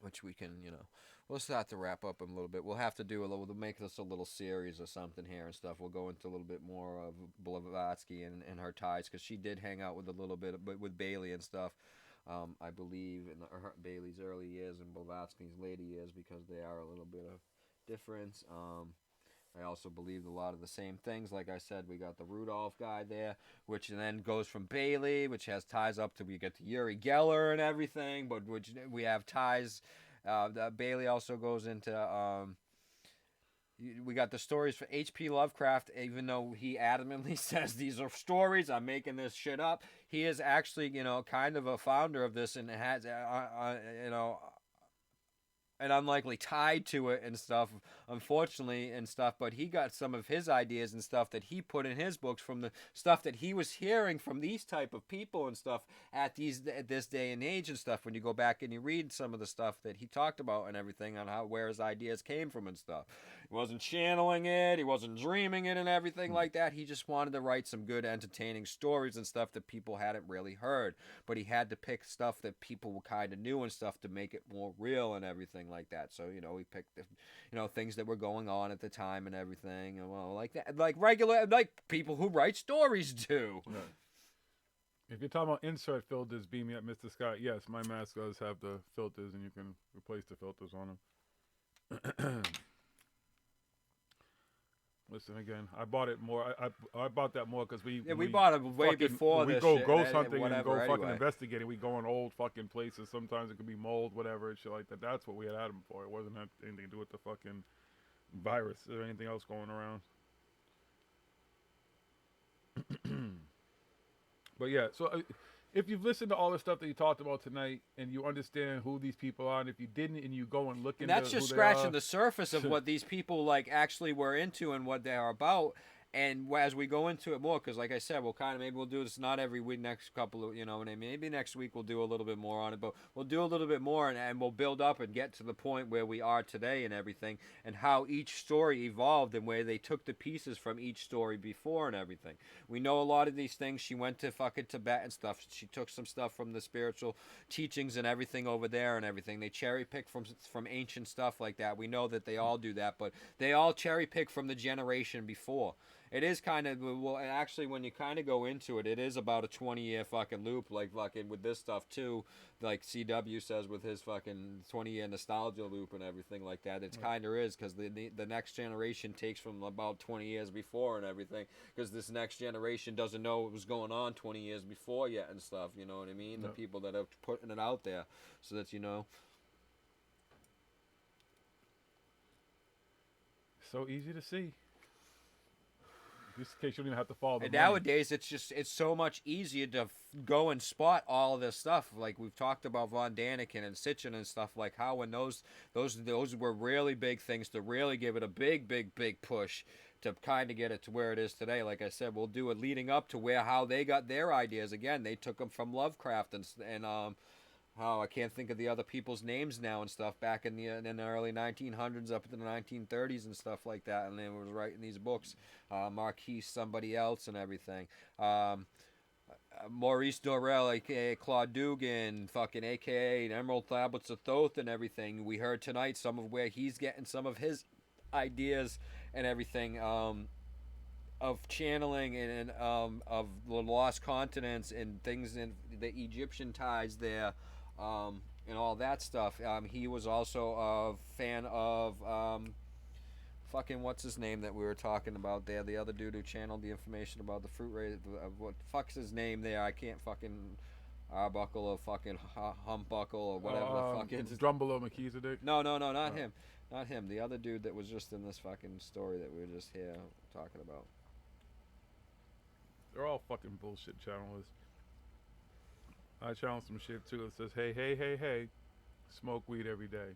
Which we can, we'll start to wrap up in a little bit. We'll have to we'll make this a little series or something here and stuff. We'll go into a little bit more of Blavatsky and her ties, because she did hang out with a little bit with Bailey and stuff. I believe in Bailey's early years and Blavatsky's later years, because they are a little bit of difference. I also believed a lot of the same things. Like I said, we got the Rudolf guy there, which then goes from Bailey, which has ties up to, we get to Uri Geller and everything, but which we have ties. Bailey also goes into, we got the stories for H.P. Lovecraft, even though he adamantly says these are stories, I'm making this shit up. He is actually, kind of a founder of this and has, an unlikely tie to it and stuff, unfortunately, and stuff, but he got some of his ideas and stuff that he put in his books from the stuff that he was hearing from these type of people and stuff at this day and age and stuff. When you go back and you read some of the stuff that he talked about and everything on where his ideas came from and stuff. He wasn't channeling it, he wasn't dreaming it and everything like that. He just wanted to write some good entertaining stories and stuff that people hadn't really heard, but he had to pick stuff that people kind of knew and stuff to make it more real and everything like that. So we picked things that were going on at the time and everything, and like that, like people who write stories do. Right. If you're talking about insert filters, beam me up, Mr. Scott. Yes, my mask does have the filters, and you can replace the filters on them. Listen again. I bought it more. I bought that more because we bought it way before we this go shit, ghost hunting and go anyway. fucking investigating. We go in old fucking places. Sometimes it could be mold, whatever, and shit like that. That's what we had them for. It wasn't have anything to do with the fucking virus or anything else going around. But yeah, so if you've listened to all the stuff that you talked about tonight and you understand who these people are, and if you didn't and you go and look into that's just scratching the surface of what these people actually were into and what they are about. And as we go into it more, because like I said, maybe we'll do this not every week, next couple of, maybe next week we'll do a little bit more on it, but we'll do a little bit more and we'll build up and get to the point where we are today and everything, and how each story evolved and where they took the pieces from each story before and everything. We know a lot of these things. She went to fucking Tibet and stuff. She took some stuff from the spiritual teachings and everything over there and everything. They cherry pick from ancient stuff like that. We know that they all do that, but they all cherry pick from the generation before. It is kind of, well, actually, when you kind of go into it, it is about a 20-year fucking loop, like fucking with this stuff, too. Like CW says with his fucking 20-year nostalgia loop and everything like that. It kind of is, because the next generation takes from about 20 years before and everything, because this next generation doesn't know what was going on 20 years before yet and stuff, you know what I mean? The people that are putting it out there, so that So easy to see. Just in case you don't even have to follow the And money. nowadays, it's so much easier to go and spot all of this stuff. Like we've talked about Von Daniken and Sitchin and stuff, like how when those were really big things to really give it a big push to kind of get it to where it is today. Like I said, we'll do it leading up to how they got their ideas. Again, they took them from Lovecraft and how I can't think of the other people's names now and stuff back in the early 1900s up to the 1930s and stuff like that, and they were writing these books. Marquis somebody else and everything. Maurice Dorel, a.k.a. Claude Dugan, fucking a.k.a. Emerald Tablets of Thoth and everything. We heard tonight some of where he's getting some of his ideas and everything of channeling and of the lost continents and things in the Egyptian ties there. And all that stuff. He was also a fan of fucking what's his name that we were talking about there, the other dude who channeled the information about the fruit race. What the fuck's his name there? I can't fucking Arbuckle or fucking Humbuckle or whatever the fuck it's Drumbelow McKeesadek? No, not him. Not him. The other dude that was just in this fucking story that we were just here talking about. They're all fucking bullshit channelers. I channel some shit too that says, hey, smoke weed every day.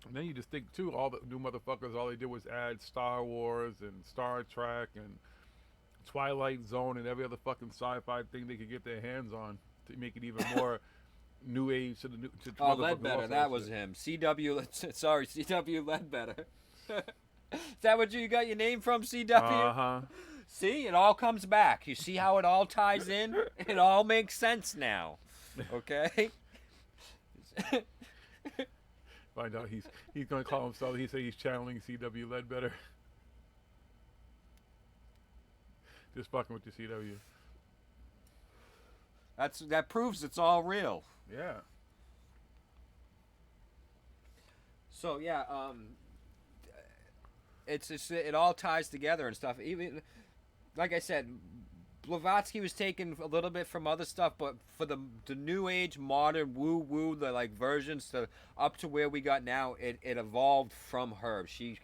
And then you just think too, all the new motherfuckers, all they did was add Star Wars and Star Trek and Twilight Zone and every other fucking sci-fi thing they could get their hands on to make it even more new age to the new. Oh, Ledbetter, that was him. CW Ledbetter. Is that what you got your name from, CW? Uh-huh. See, it all comes back. You see how it all ties in? It all makes sense now. Okay? Find out he's going to call himself, he say he's channeling CW Ledbetter. Just fucking with the CW. That proves it's all real. Yeah. So yeah, it all ties together and stuff. Even like I said, Blavatsky was taken a little bit from other stuff, but for the new age modern woo woo, the like versions to up to where we got now, it evolved from her. She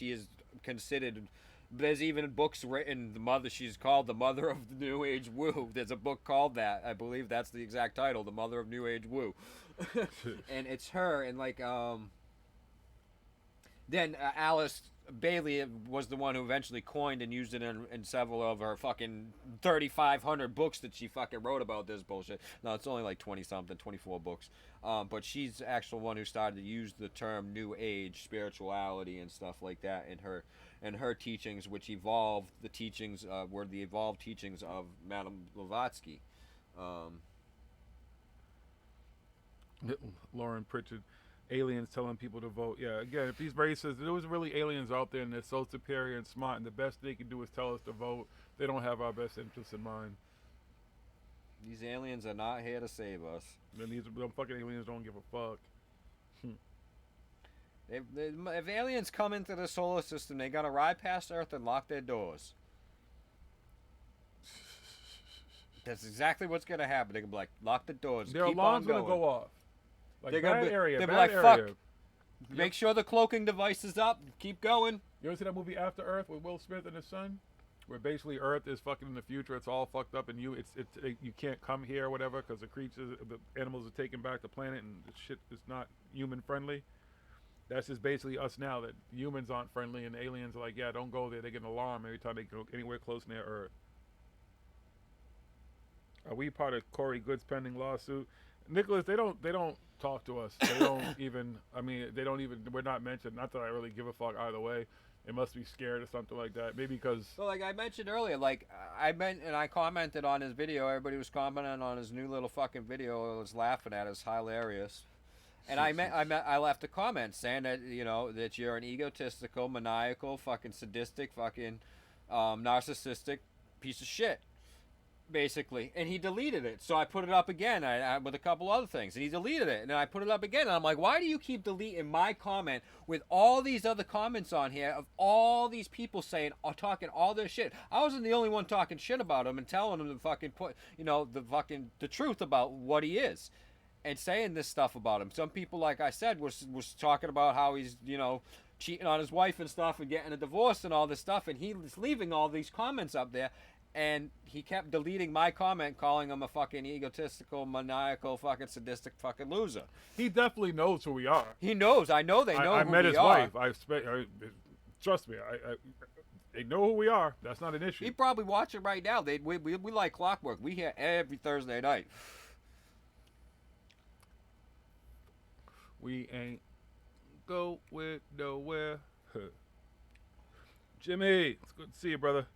is considered. There's even books written. She's called the mother of the new age woo. There's a book called that. I believe that's the exact title, the mother of new age woo. And it's her, and like then Alice Bailey was the one who eventually coined and used it in several of her fucking 3,500 books that she fucking wrote about this bullshit. No, it's only like 20-something, 24 books. But she's the actual one who started to use the term New Age spirituality and stuff like that in her teachings, which evolved the teachings were the evolved teachings of Madame Blavatsky. Lauren Pritchard. Aliens telling people to vote. Yeah, again, if these races, there was really aliens out there and they're so superior and smart, and the best they can do is tell us to vote. They don't have our best interests in mind. These aliens are not here to save us. And them fucking aliens don't give a fuck. If aliens come into the solar system, they gotta ride past Earth and lock their doors. That's exactly what's gonna happen. They're gonna be like, lock the doors. Their keep alarm's on gonna go off. Like, they're bad gonna be, area, they'll bad be like, area. fuck. Make sure the cloaking device is up. Keep going. You ever see that movie After Earth with Will Smith and his son? Where basically Earth is fucking in the future. It's all fucked up, and you can't come here or whatever because the animals are taking back the planet, and the shit is not human friendly. That's just basically us now. That humans aren't friendly, and aliens are like, yeah, don't go there. They get an alarm every time they go anywhere close near Earth. Are we part of Corey Good's pending lawsuit? Nicholas, they don't talk to us. They don't even. I mean, they don't even. We're not mentioned. Not that I really give a fuck either way. They must be scared or something like that. Maybe because. So, like I mentioned earlier, like I commented on his video. Everybody was commenting on his new little fucking video. I was laughing at it. It's hilarious. And I left a comment saying that that you're an egotistical, maniacal, fucking sadistic, fucking narcissistic piece of shit. Basically, and he deleted it. So I put it up again with a couple other things, and he deleted it. And then I put it up again, and I'm like, why do you keep deleting my comment with all these other comments on here of all these people saying, talking all this shit? I wasn't the only one talking shit about him and telling him to fucking put, the truth about what he is, and saying this stuff about him. Some people, like I said, was talking about how he's, cheating on his wife and stuff and getting a divorce and all this stuff, and he was leaving all these comments up there. And he kept deleting my comment, calling him a fucking egotistical, maniacal, fucking sadistic fucking loser. He definitely knows who we are. He knows. I know they know I who met we his are. wife. Trust me. They know who we are. That's not an issue. He probably watching right now. We like clockwork. We hear every Thursday night. We ain't go with nowhere. Jimmy, it's good to see you, brother.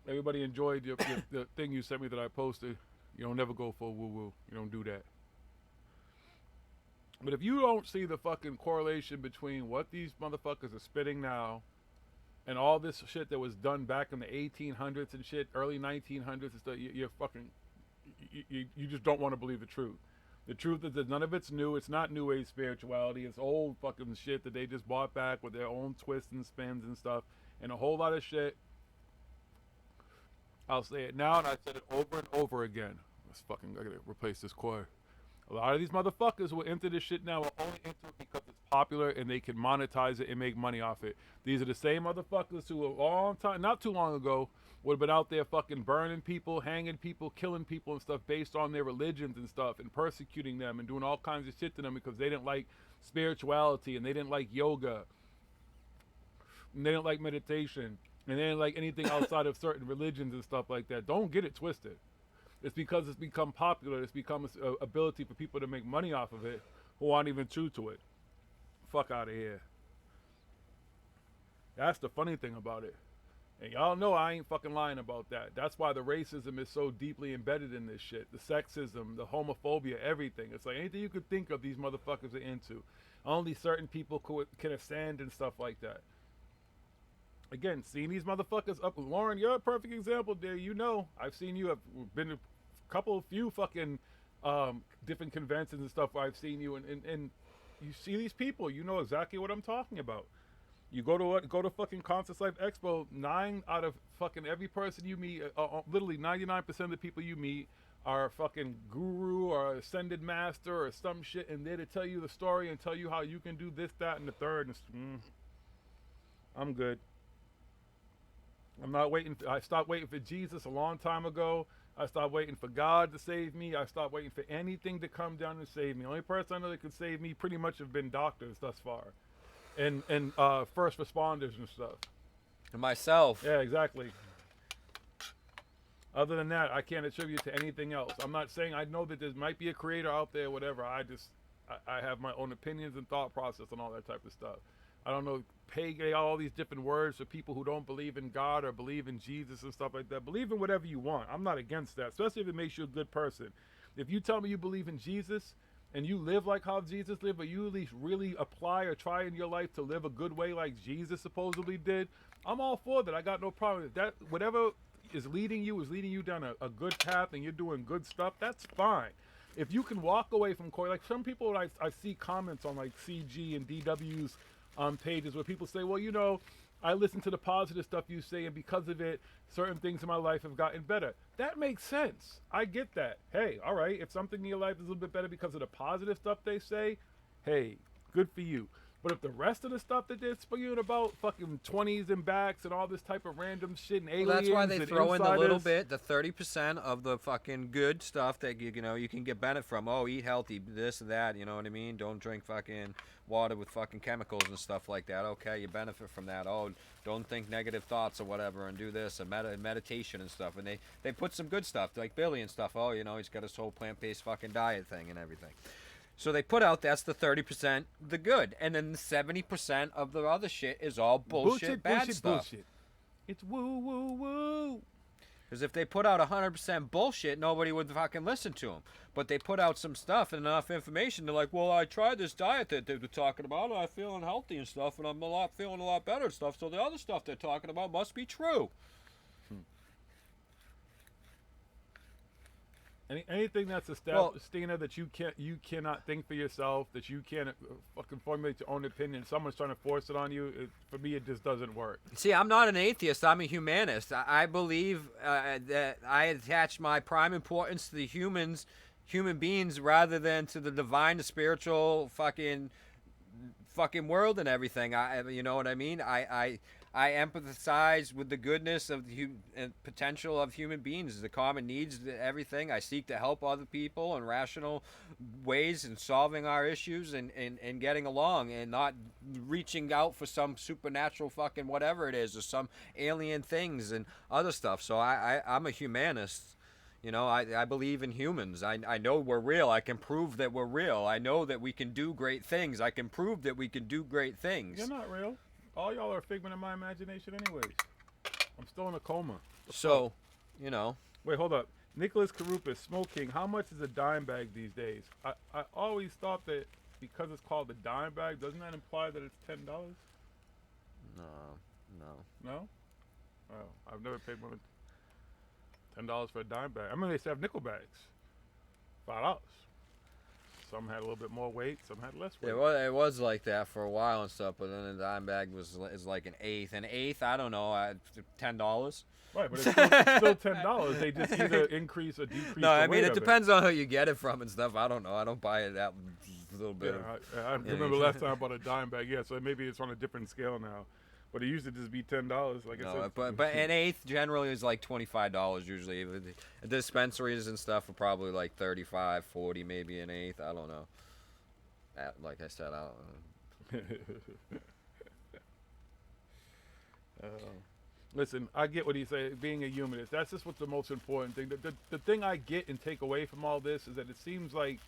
Everybody enjoyed the thing you sent me that I posted. You don't never go for woo-woo. You don't do that. But if you don't see the fucking correlation between what these motherfuckers are spitting now and all this shit that was done back in the 1800s and shit, early 1900s and stuff, you're fucking... You just don't want to believe the truth. The truth is that none of it's new. It's not new age spirituality. It's old fucking shit that they just bought back with their own twists and spins and stuff. And a whole lot of shit... I'll say it now, and I said it over and over again. I gotta replace this cord. A lot of these motherfuckers who are into this shit now are only into it because it's popular and they can monetize it and make money off it. These are the same motherfuckers who not too long ago, would have been out there fucking burning people, hanging people, killing people and stuff based on their religions and stuff, and persecuting them and doing all kinds of shit to them because they didn't like spirituality and they didn't like yoga and they didn't like meditation. And they didn't like anything outside of certain religions and stuff like that. Don't get it twisted. It's because it's become popular. It's become an ability for people to make money off of it who aren't even true to it. Fuck out of here. That's the funny thing about it. And y'all know I ain't fucking lying about that. That's why the racism is so deeply embedded in this shit. The sexism, the homophobia, everything. It's like anything you could think of these motherfuckers are into. Only certain people can stand and stuff like that. Again, seeing these motherfuckers up. Lauren, you're a perfect example there. I've seen you. I've been few fucking different conventions and stuff where I've seen you, and you see these people, you know exactly what I'm talking about. You go to fucking Concerts Life Expo, 9 out of fucking every person you meet, literally 99% of the people you meet are a fucking guru or ascended master or some shit, and they're to tell you the story and tell you how you can do this, that, and the third. And I'm good. I'm not waiting. I stopped waiting for Jesus a long time ago. I stopped waiting for God to save me. I stopped waiting for anything to come down and save me. The only person I know that could save me pretty much have been doctors thus far, and first responders and stuff. And myself. Yeah, exactly. Other than that, I can't attribute to anything else. I'm not saying I know that there might be a creator out there, whatever. I have my own opinions and thought process and all that type of stuff. I don't know, pagan, all these different words for people who don't believe in God or believe in Jesus and stuff like that. Believe in whatever you want. I'm not against that, especially if it makes you a good person. If you tell me you believe in Jesus and you live like how Jesus lived, but you at least really apply or try in your life to live a good way like Jesus supposedly did, I'm all for that. I got no problem with that. Whatever is leading you down a good path and you're doing good stuff, that's fine. If you can walk away from Corey, like some people, I see comments on like CG and DW's pages where people say, well, you know, I listen to the positive stuff you say, and because of it, certain things in my life have gotten better. That makes sense. I get that. Hey, all right, if something in your life is a little bit better because of the positive stuff they say, hey, good for you. But if the rest of the stuff that they're spewing about fucking 20s and backs and all this type of random shit and aliens, Well, that's why they and throw in the little insiders, bit, the 30% of the fucking good stuff that you know you can get benefit from. Oh, eat healthy, this and that. You know what I mean? Don't drink fucking water with fucking chemicals and stuff like that. Okay, you benefit from that. Oh, don't think negative thoughts or whatever, and do this and meditation and stuff. And they put some good stuff like Billy and stuff. Oh, you know, he's got his whole plant-based fucking diet thing and everything. So they put out that's the 30% the good, and then the 70% of the other shit is all bullshit bad stuff. bullshit. It's woo woo woo. Because if they put out 100% bullshit, nobody would fucking listen to them. But they put out some stuff and enough information. They're like, well, I tried this diet that they were talking about, and I'm feeling healthy and stuff, and I'm feeling a lot better and stuff. So the other stuff they're talking about must be true. Anything that's established, Steiner, that you cannot think for yourself, that you can't fucking formulate your own opinion. Someone's trying to force it on you. For me, it just doesn't work. See, I'm not an atheist. I'm a humanist. I believe that I attach my prime importance to the human beings, rather than to the divine, the spiritual, fucking world and everything. You know what I mean? I empathize with the goodness of the potential of human beings, the common needs, everything. I seek to help other people in rational ways in solving our issues and getting along, and not reaching out for some supernatural fucking whatever it is, or some alien things and other stuff. So I'm a humanist. You know, I believe in humans. I know we're real. I can prove that we're real. I know that we can do great things. I can prove that we can do great things. You're not real. All y'all are a figment of my imagination anyways. I'm still in a coma. So, you know. Wait, hold up. Nicholas Carupis, Smoking, how much is a dime bag these days? I always thought that because it's called a dime bag, doesn't that imply that it's $10? No. No? Oh, I've never paid more than $10 for a dime bag. I mean, they used to have nickel bags. $5. Some had a little bit more weight, some had less weight. It was like that for a while and stuff, but then the dime bag is like an eighth. An eighth, I don't know, $10. Right, but it's still $10. They just either increase or decrease. No, I mean, it depends on who you get it from and stuff. I don't know. I don't buy it that little bit. Yeah, I remember last time I bought a dime bag. Yeah, so maybe it's on a different scale now. But it used to just be $10, like I said. But an eighth generally is like $25 usually. The dispensaries and stuff are probably like $35, $40, maybe an eighth. I don't know. Like I said, I don't know. Listen, I get what he's saying, being a humanist. That's just what's the most important thing. The thing I get and take away from all this is that it seems like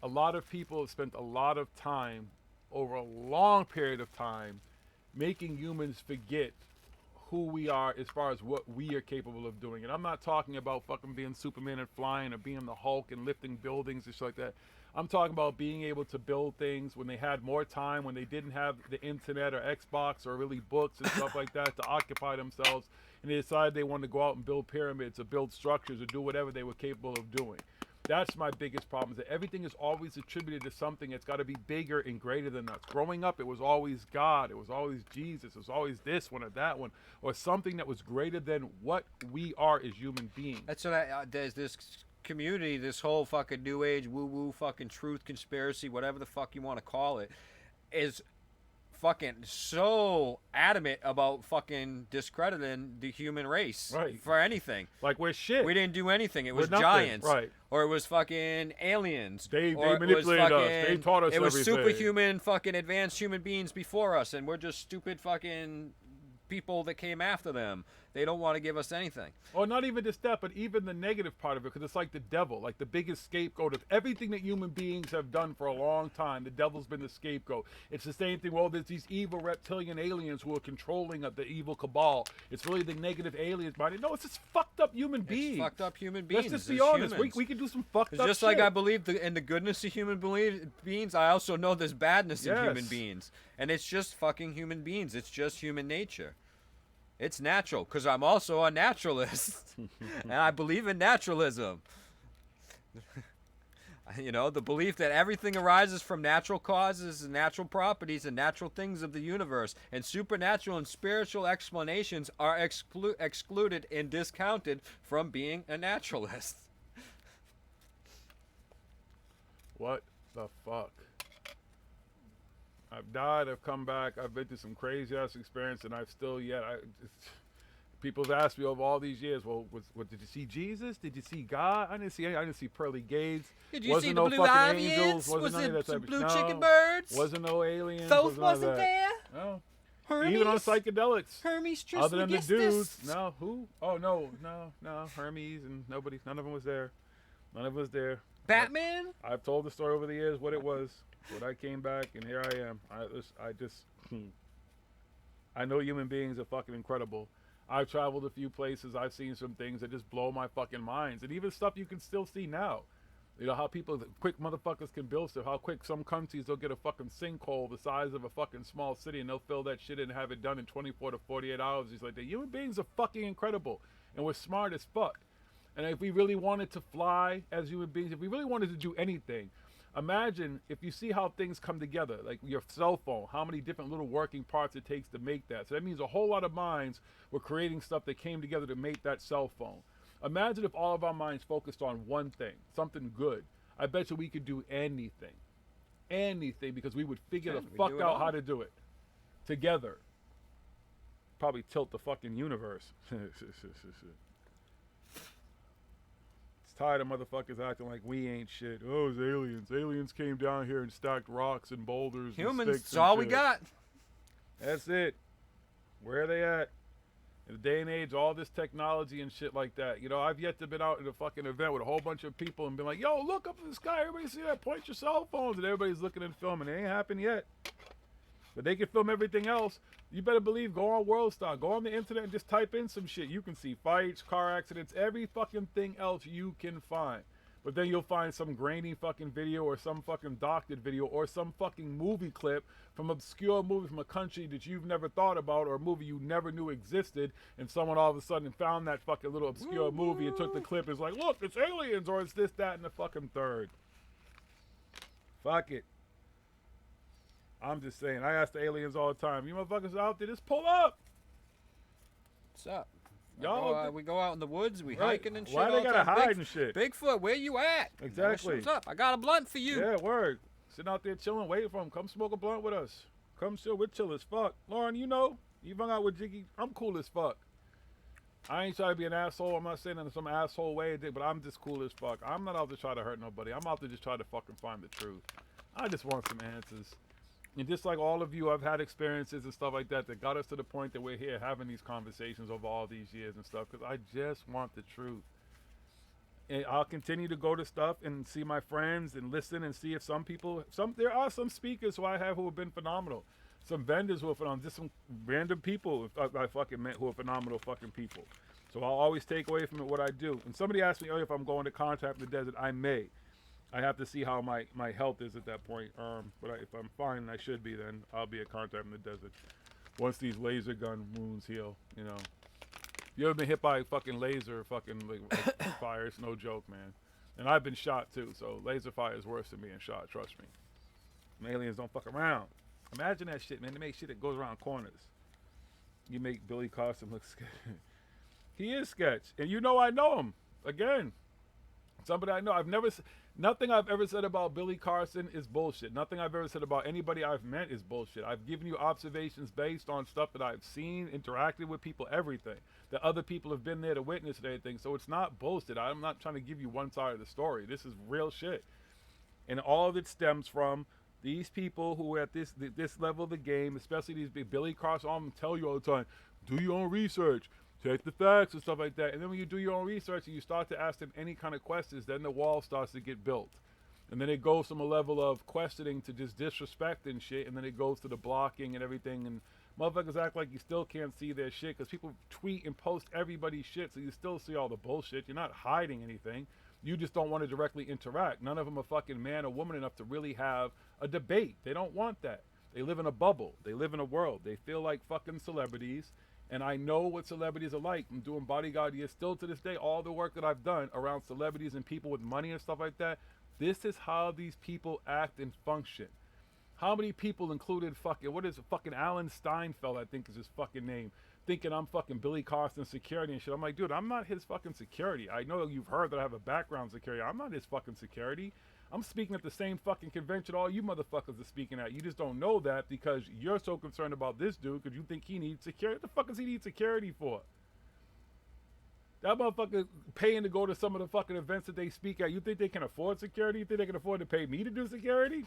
a lot of people have spent a lot of time, over a long period of time, making humans forget who we are as far as what we are capable of doing. And I'm not talking about fucking being Superman and flying, or being the Hulk and lifting buildings and shit like that. I'm talking about being able to build things when they had more time, when they didn't have the internet or Xbox or really books and stuff like that to occupy themselves, and they decided they wanted to go out and build pyramids or build structures or do whatever they were capable of doing. That's my biggest problem, is that everything is always attributed to something that's got to be bigger and greater than us. Growing up, it was always God. It was always Jesus. It was always this one or that one, or something that was greater than what we are as human beings. That's what there's this community, this whole fucking new age woo-woo fucking truth conspiracy, whatever the fuck you want to call it, is fucking so adamant about fucking discrediting the human race for anything. Like we're shit. We didn't do anything. It was nothing, giants, right? Or it was fucking aliens. They or manipulated us. They taught us It was everything. superhuman fucking advanced human beings before us, and we're just stupid fucking people that came after them. They don't want to give us anything. Or not even just that, but even the negative part of it, because it's like the devil, like the biggest scapegoat of everything that human beings have done for a long time. The devil's been the scapegoat. It's the same thing. Well, there's these evil reptilian aliens who are controlling the evil cabal. It's really the negative aliens behind it. No, it's just fucked up human beings. It's fucked up human beings. Let's just be It's honest. humans. We can do some fucked It's up just shit. like I believe in the goodness of human beings, I also know there's badness in human Yes. beings. And it's just fucking human beings. It's just human nature. It's natural, because I'm also a naturalist. And I believe in naturalism. You know, the belief that everything arises from natural causes and natural properties and natural things of the universe. And supernatural and spiritual explanations are excluded and discounted from being a naturalist. What the fuck? I've died, I've come back, I've been through some crazy ass experience, and I've still people have asked me over all these years, well, did you see Jesus? Did you see God? I didn't see pearly gates. Did you wasn't see no the blue fucking aliens? angels. Was none of it that some type blue of, chicken no. birds? Wasn't no aliens. Thoth none of wasn't that. there? No. Hermes? Even on psychedelics. Hermes Other than the Trismegistus? dudes. No, who? Oh, no. Hermes and none of them was there. None of them was there. Batman? I've told the story over the years what it was. When I came back, and here I am. I know human beings are fucking incredible. I've traveled a few places. I've seen some things that just blow my fucking minds. And even stuff you can still see now. You know, how quick motherfuckers can build stuff. How quick some countries, they'll get a fucking sinkhole the size of a fucking small city, and they'll fill that shit in and have it done in 24 to 48 hours. It's like, the human beings are fucking incredible. And we're smart as fuck. And if we really wanted to fly as human beings, if we really wanted to do anything, imagine if you see how things come together, like your cell phone, how many different little working parts it takes to make that. So that means a whole lot of minds were creating stuff that came together to make that cell phone. Imagine if all of our minds focused on one thing, something good. I bet you we could do anything. Anything, because we would figure the fuck out how to do it. Together. Probably tilt the fucking universe. Tired of motherfuckers acting like we ain't shit. Oh, it's aliens. Aliens came down here and stacked rocks and boulders. Humans, and sticks that's all and we shit. got. That's it. Where are they at? In the day and age, all this technology and shit like that. You know, I've yet to been out at a fucking event with a whole bunch of people and been like, yo, look up in the sky. Everybody see that? Point your cell phones. And everybody's looking and filming. It ain't happened yet. But they can film everything else. You better believe, go on WorldStar, go on the internet and just type in some shit. You can see fights, car accidents, every fucking thing else you can find. But then you'll find some grainy fucking video or some fucking doctored video or some fucking movie clip from obscure movie from a country that you've never thought about, or a movie you never knew existed, and someone all of a sudden found that fucking little obscure movie and took the clip and is like, look, it's aliens, or it's this, that, and the fucking third. Fuck it. I'm just saying, I ask the aliens all the time, you motherfuckers out there, just pull up. What's up? Y'all, we go out in the woods, we right. hiking and shit. Why they all the gotta time. hide and shit? Bigfoot, where you at? Exactly. What's up? I got a blunt for you. Yeah, word. Sitting out there chilling, waiting for him. Come smoke a blunt with us. Come chill. We're chill as fuck. Lauren, you know, you hung out with JiGGY. I'm cool as fuck. I ain't trying to be an asshole. I'm not saying in some asshole way, but I'm just cool as fuck. I'm not out to try to hurt nobody. I'm out to just try to fucking find the truth. I just want some answers. And just like all of you, I've had experiences and stuff like that that got us to the point that we're here having these conversations over all these years and stuff, because I just want the truth. And I'll continue to go to stuff and see my friends and listen and see if there are some speakers who I have who have been phenomenal. Some vendors who are phenomenal, just some random people I fucking met who are phenomenal fucking people. So I'll always take away from it what I do. And somebody asked me earlier if I'm going to contact the desert. I may. I have to see how my health is at that point. But if I'm fine, I should be, then I'll be a contact in the desert. Once these laser gun wounds heal, you know. You ever been hit by a fucking laser, fucking like fire? It's no joke, man. And I've been shot too, so laser fire is worse than being shot, trust me. Aliens don't fuck around. Imagine that shit, man. They make shit that goes around corners. You make Billy Carson look sketch. He is sketch. And you know I know him. Again, somebody I know. Nothing I've ever said about Billy Carson is bullshit. Nothing I've ever said about anybody I've met is bullshit. I've given you observations based on stuff that I've seen, interacted with people, everything. That other people have been there to witness and everything. So it's not bullshit. I'm not trying to give you one side of the story. This is real shit. And all of it stems from these people who are at this level of the game, especially these big Billy Carson, all of them tell you all the time, do your own research, check the facts and stuff like that. And then when you do your own research and you start to ask them any kind of questions, then the wall starts to get built. And then it goes from a level of questioning to just disrespect and shit, and then it goes to the blocking and everything. And motherfuckers act like you still can't see their shit because people tweet and post everybody's shit, so you still see all the bullshit. You're not hiding anything. You just don't want to directly interact. None of them are fucking man or woman enough to really have a debate. They don't want that. They live in a bubble. They live in a world. They feel like fucking celebrities. And I know what celebrities are like. I'm doing bodyguard years still to this day. All the work that I've done around celebrities and people with money and stuff like that. This is how these people act and function. How many people included fucking Alan Steinfeld, I think is his fucking name, thinking I'm fucking Billy Carson's security and shit. I'm like, dude, I'm not his fucking security. I know you've heard that I have a background security. I'm not his fucking security. I'm speaking at the same fucking convention all you motherfuckers are speaking at. You just don't know that because you're so concerned about this dude because you think he needs security. What the fuck does he need security for? That motherfucker paying to go to some of the fucking events that they speak at. You think they can afford security? You think they can afford to pay me to do security?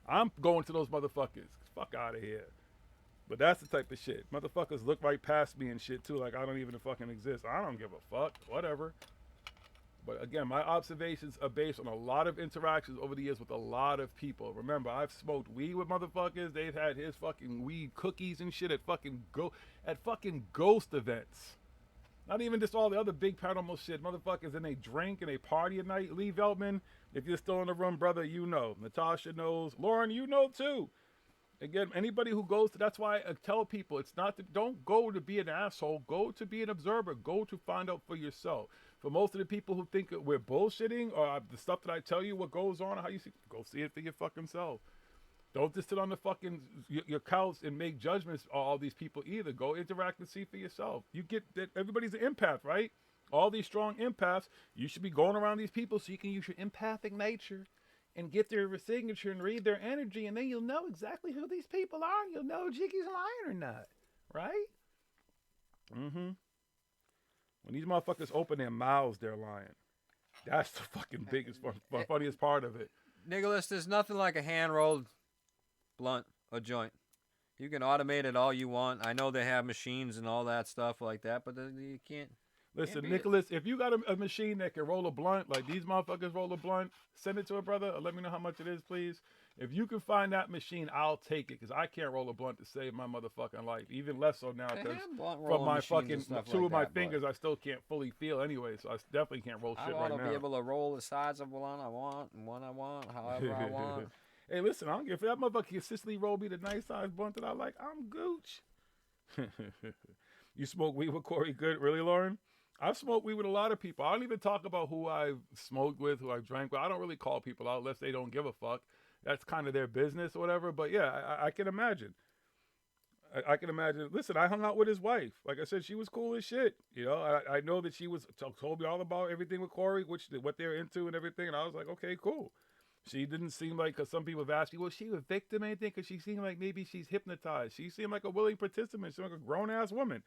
I'm going to those motherfuckers. Fuck out of here. But that's the type of shit. Motherfuckers look right past me and shit too, like I don't even fucking exist. I don't give a fuck. Whatever. But again, my observations are based on a lot of interactions over the years with a lot of people. Remember, I've smoked weed with motherfuckers. They've had his fucking weed cookies and shit at fucking ghost events. Not even just all the other big paranormal shit. Motherfuckers, and they drink and they party at night. Lee Veltman, if you're still in the room, brother, you know. Natasha knows. Lauren, you know too. Again, anybody who goes to, that's why I tell people, it's not to, don't go to be an asshole. Go to be an observer. Go to find out for yourself. For most of the people who think we're bullshitting or the stuff that I tell you what goes on, how you see, go see it for your fucking self. Don't just sit on the fucking your couch and make judgments on all these people either. Go interact and see for yourself. You get that everybody's an empath, right? All these strong empaths, you should be going around these people so you can use your empathic nature and get their signature and read their energy, and then you'll know exactly who these people are, and you'll know if Jiggy's lying or not, right? Mm-hmm. When these motherfuckers open their mouths, they're lying. That's the fucking biggest, funniest part of it. Nicholas, there's nothing like a hand-rolled blunt or joint. You can automate it all you want. I know they have machines and all that stuff like that, but you can't. Listen, Nicholas, if you got a machine that can roll a blunt, like these motherfuckers roll a blunt, send it to a brother, or let me know how much it is, please. If you can find that machine, I'll take it, because I can't roll a blunt to save my motherfucking life. Even less so now, because from my fucking two of my fingers, I still can't fully feel anyway, so I definitely can't roll shit right now. I want to be able to roll the size of one I want, and one I want, however I want. Hey, listen, I don't care if that motherfucker consistently roll me the nice size blunt that I like. I'm gooch. You smoke weed with Corey Good? Really, Lauren? I've smoked weed with a lot of people. I don't even talk about who I've smoked with, who I've drank with. I don't really call people out unless they don't give a fuck. That's kind of their business or whatever. But yeah, I can imagine. I can imagine. Listen, I hung out with his wife. Like I said, she was cool as shit. You know, I know that she was told me all about everything with Corey, what they're into and everything. And I was like, okay, cool. She didn't seem like, because some people have asked me, was she a victim or anything? Because she seemed like maybe she's hypnotized. She seemed like a willing participant. She seemed like a grown-ass woman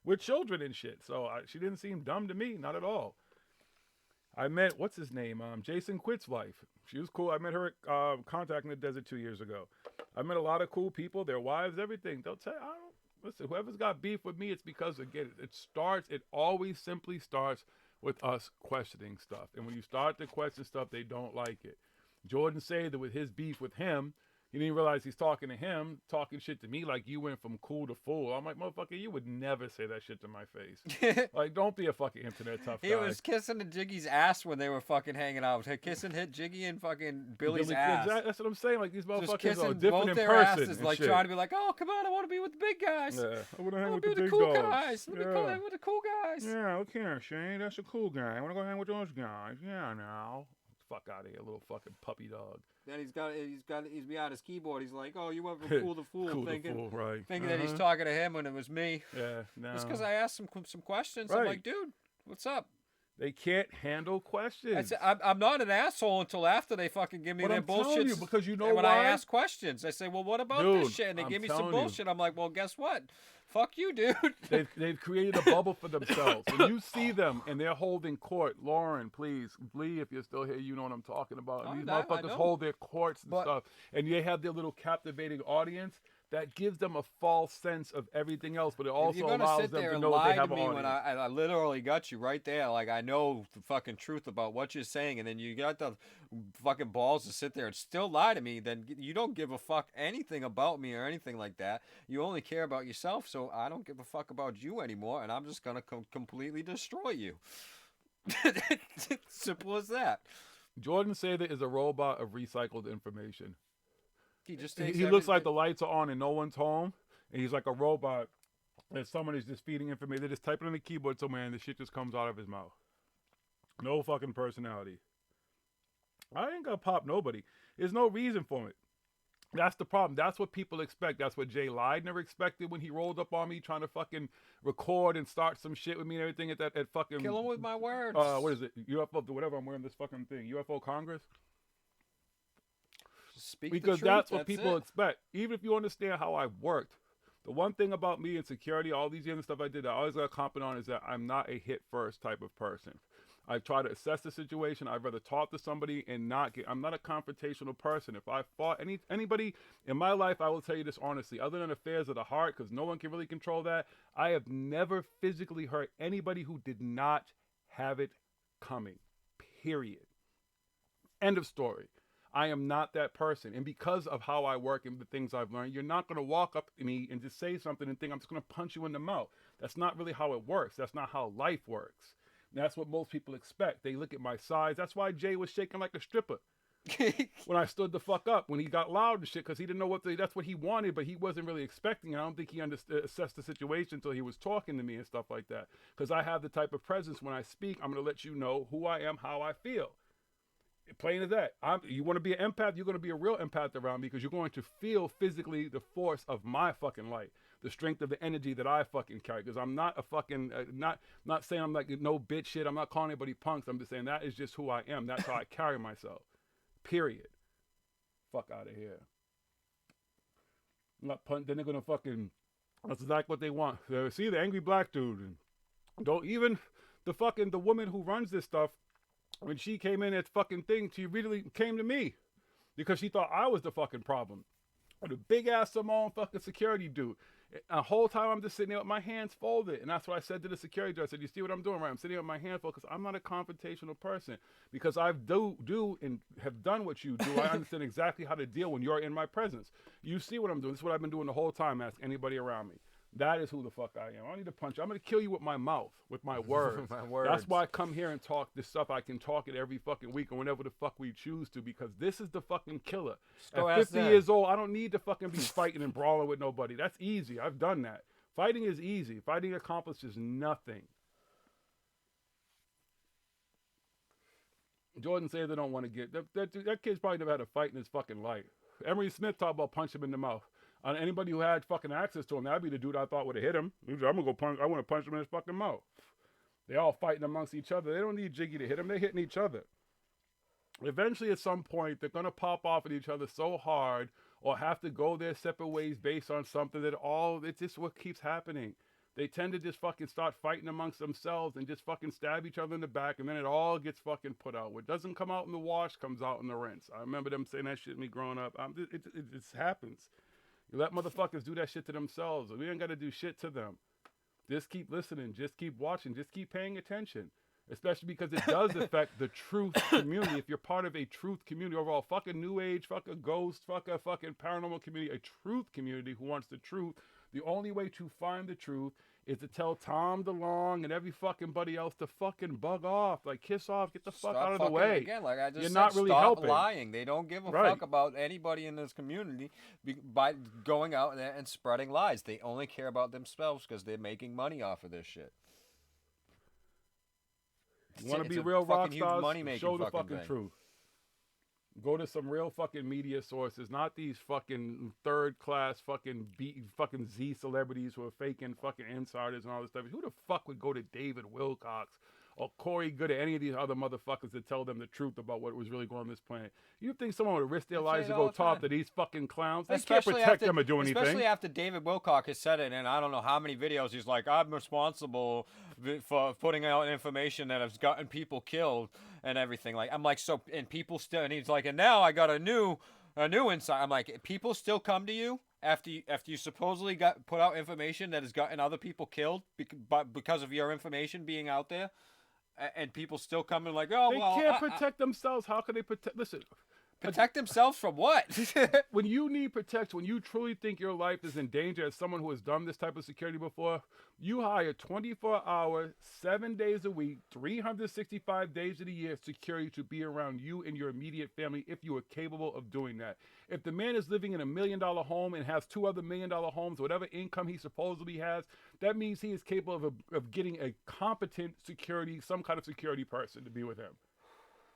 with children and shit. So she didn't seem dumb to me, not at all. I met, what's his name? Jason Quitt's wife. She was cool. I met her at Contact in the Desert 2 years ago. I met a lot of cool people, their wives, everything. They'll tell you, listen, whoever's got beef with me, it's because, again, it always simply starts with us questioning stuff. And when you start to question stuff, they don't like it. Jordan said that with his beef with him, He didn't realize he's talking to him, talking shit to me like you went from cool to fool. I'm like, motherfucker, you would never say that shit to my face. Like, don't be a fucking internet tough guy. He was kissing the Jiggy's ass when they were fucking hanging out. Kissing hit Jiggy and fucking Billy's ass. That's what I'm saying. Like, these Just motherfuckers kissing are different both in their person. asses, and like shit. trying to be like, oh, come on, I want to be with the big guys. Yeah, I want to hang I with want to the be with big the cool dogs. guys. Let me go hang with the cool guys. Yeah, okay, Shane. That's a cool guy. I want to go hang with those guys. Yeah, now. Fuck out of here, little fucking puppy dog. Then he's behind his keyboard. He's like, oh, you went from cool to fool, Cool to thinking, fool, right. thinking that he's talking to him when it was me. Yeah, no. It's because I asked some questions. Right. I'm like, dude, what's up? They can't handle questions. I'm not an asshole until after they fucking give me But their I'm telling bullshit. you, because you know and when why? I ask questions, I say, well, what about Dude, this shit? And they I'm give me some telling you. bullshit. I'm like, well, guess what? Fuck you, dude. They've created a bubble for themselves. When you see them and they're holding court, Lauren, please, Lee, if you're still here, you know what I'm talking about. And these motherfuckers hold their courts and stuff, and they have their little captivating audience. That gives them a false sense of everything else, but it also You're gonna allows sit them there to and know that lie they have to an me audience. when I literally got you right there. Like, I know the fucking truth about what you're saying, and then you got the fucking balls to sit there and still lie to me. Then you don't give a fuck anything about me or anything like that. You only care about yourself, so I don't give a fuck about you anymore, and I'm just gonna completely destroy you. Simple as that. Jordan Sather is a robot of recycled information. He just takes He looks like the lights are on and no one's home, and he's like a robot that someone is just feeding information. They're just typing on the keyboard somewhere, and the shit just comes out of his mouth. No fucking personality. I ain't gonna pop nobody. There's no reason for it. That's the problem. That's what people expect. That's what Jay Leidner expected when he rolled up on me trying to fucking record and start some shit with me and everything at fucking... Kill him with my words. What is it? UFO, whatever, I'm wearing this fucking thing. UFO Congress? Because that's what people expect. Even if you understand how I've worked, the one thing about me and security, all these other stuff I did, I always got confident on is that I'm not a hit first type of person. I try to assess the situation. I'd rather talk to somebody and not get. I'm not a confrontational person. If I fought anybody in my life, I will tell you this honestly. Other than affairs of the heart, because no one can really control that, I have never physically hurt anybody who did not have it coming. Period. End of story. I am not that person. And because of how I work and the things I've learned, you're not going to walk up to me and just say something and think I'm just going to punch you in the mouth. That's not really how it works. That's not how life works. And that's what most people expect. They look at my size. That's why Jay was shaking like a stripper when I stood the fuck up, when he got loud and shit, because he didn't know that's what he wanted, but he wasn't really expecting it. I don't think he assessed the situation until he was talking to me and stuff like that. Because I have the type of presence when I speak, I'm going to let you know who I am, how I feel. Plain as that. You want to be an empath, you're going to be a real empath around me because you're going to feel physically the force of my fucking light, the strength of the energy that I fucking carry. Because I'm not a fucking, not saying I'm like no bitch shit. I'm not calling anybody punks. I'm just saying that is just who I am. That's how I carry myself. Period. Fuck out of here. I'm not punting. Then they're going to fucking, that's exactly what they want. See the angry black dude. And don't even, the woman who runs this stuff, when she came in at fucking thing, she really came to me because she thought I was the fucking problem. The big ass Samoan fucking security dude. The whole time I'm just sitting there with my hands folded. And that's what I said to the security dude. I said, you see what I'm doing, right? I'm sitting there with my hands folded because I'm not a confrontational person. Because I do and have done what you do. I understand exactly how to deal when you're in my presence. You see what I'm doing. This is what I've been doing the whole time. Ask anybody around me. That is who the fuck I am. I don't need to punch you. I'm going to kill you with my mouth, with my words. My words. That's why I come here and talk this stuff. I can talk it every fucking week or whenever the fuck we choose to, because this is the fucking killer. At 50 years old, I don't need to fucking be fighting and brawling with nobody. That's easy. I've done that. Fighting is easy. Fighting accomplishes nothing. Jordan says they don't want to get... That kid's probably never had a fight in his fucking life. Emery Smith talked about punch him in the mouth. Anybody who had fucking access to him, that'd be the dude I thought would have hit him. I'm gonna go punch. I want to punch him in his fucking mouth. They all fighting amongst each other. They don't need Jiggy to hit him. They're hitting each other. Eventually, at some point, they're gonna pop off at each other so hard, or have to go their separate ways based on something that it's just what keeps happening. They tend to just fucking start fighting amongst themselves and just fucking stab each other in the back, and then it all gets fucking put out. What doesn't come out in the wash comes out in the rinse. I remember them saying that shit to me growing up. It just happens. You let motherfuckers do that shit to themselves. We ain't got to do shit to them. Just keep listening. Just keep watching. Just keep paying attention. Especially because it does affect the truth community. If you're part of a truth community overall, fuck a new age, fuck a ghost, fuck a fucking paranormal community, a truth community who wants the truth, the only way to find the truth is to tell Tom DeLonge and every fucking buddy else to fucking bug off. Like, kiss off, get the fuck out of the way. Again, like I just You're said, not really stop helping. lying. They don't give a fuck about anybody in this community by going out there and spreading lies. They only care about themselves because they're making money off of this shit. You want to be real rock stars? Show the fucking truth. Go to some real fucking media sources, not these fucking third-class fucking Z celebrities who are faking fucking insiders and all this stuff. Who the fuck would go to David Wilcox or Corey Good or any of these other motherfuckers to tell them the truth about what was really going on this planet? You think someone would risk their lives to go talk to these fucking clowns? They can't protect them or do anything. Especially after David Wilcock has said it, and I don't know how many videos he's like, I'm responsible for putting out information that has gotten people killed and everything. Like, I'm like, so, and people still, and he's like, and now I got a new insight. I'm like, people still come to you after you supposedly put out information that has gotten other people killed because of your information being out there? And people still come and like, oh, well, they can't protect themselves. How can they protect? Listen, protect themselves from what? When you need protection, when you truly think your life is in danger, as someone who has done this type of security before, you hire 24-hour, 7 days a week, 365 days of the year security to be around you and your immediate family if you are capable of doing that. If the man is living in $1 million home and has 2 other $1 million homes, whatever income he supposedly has, that means he is capable of getting a competent security, some kind of security person to be with him.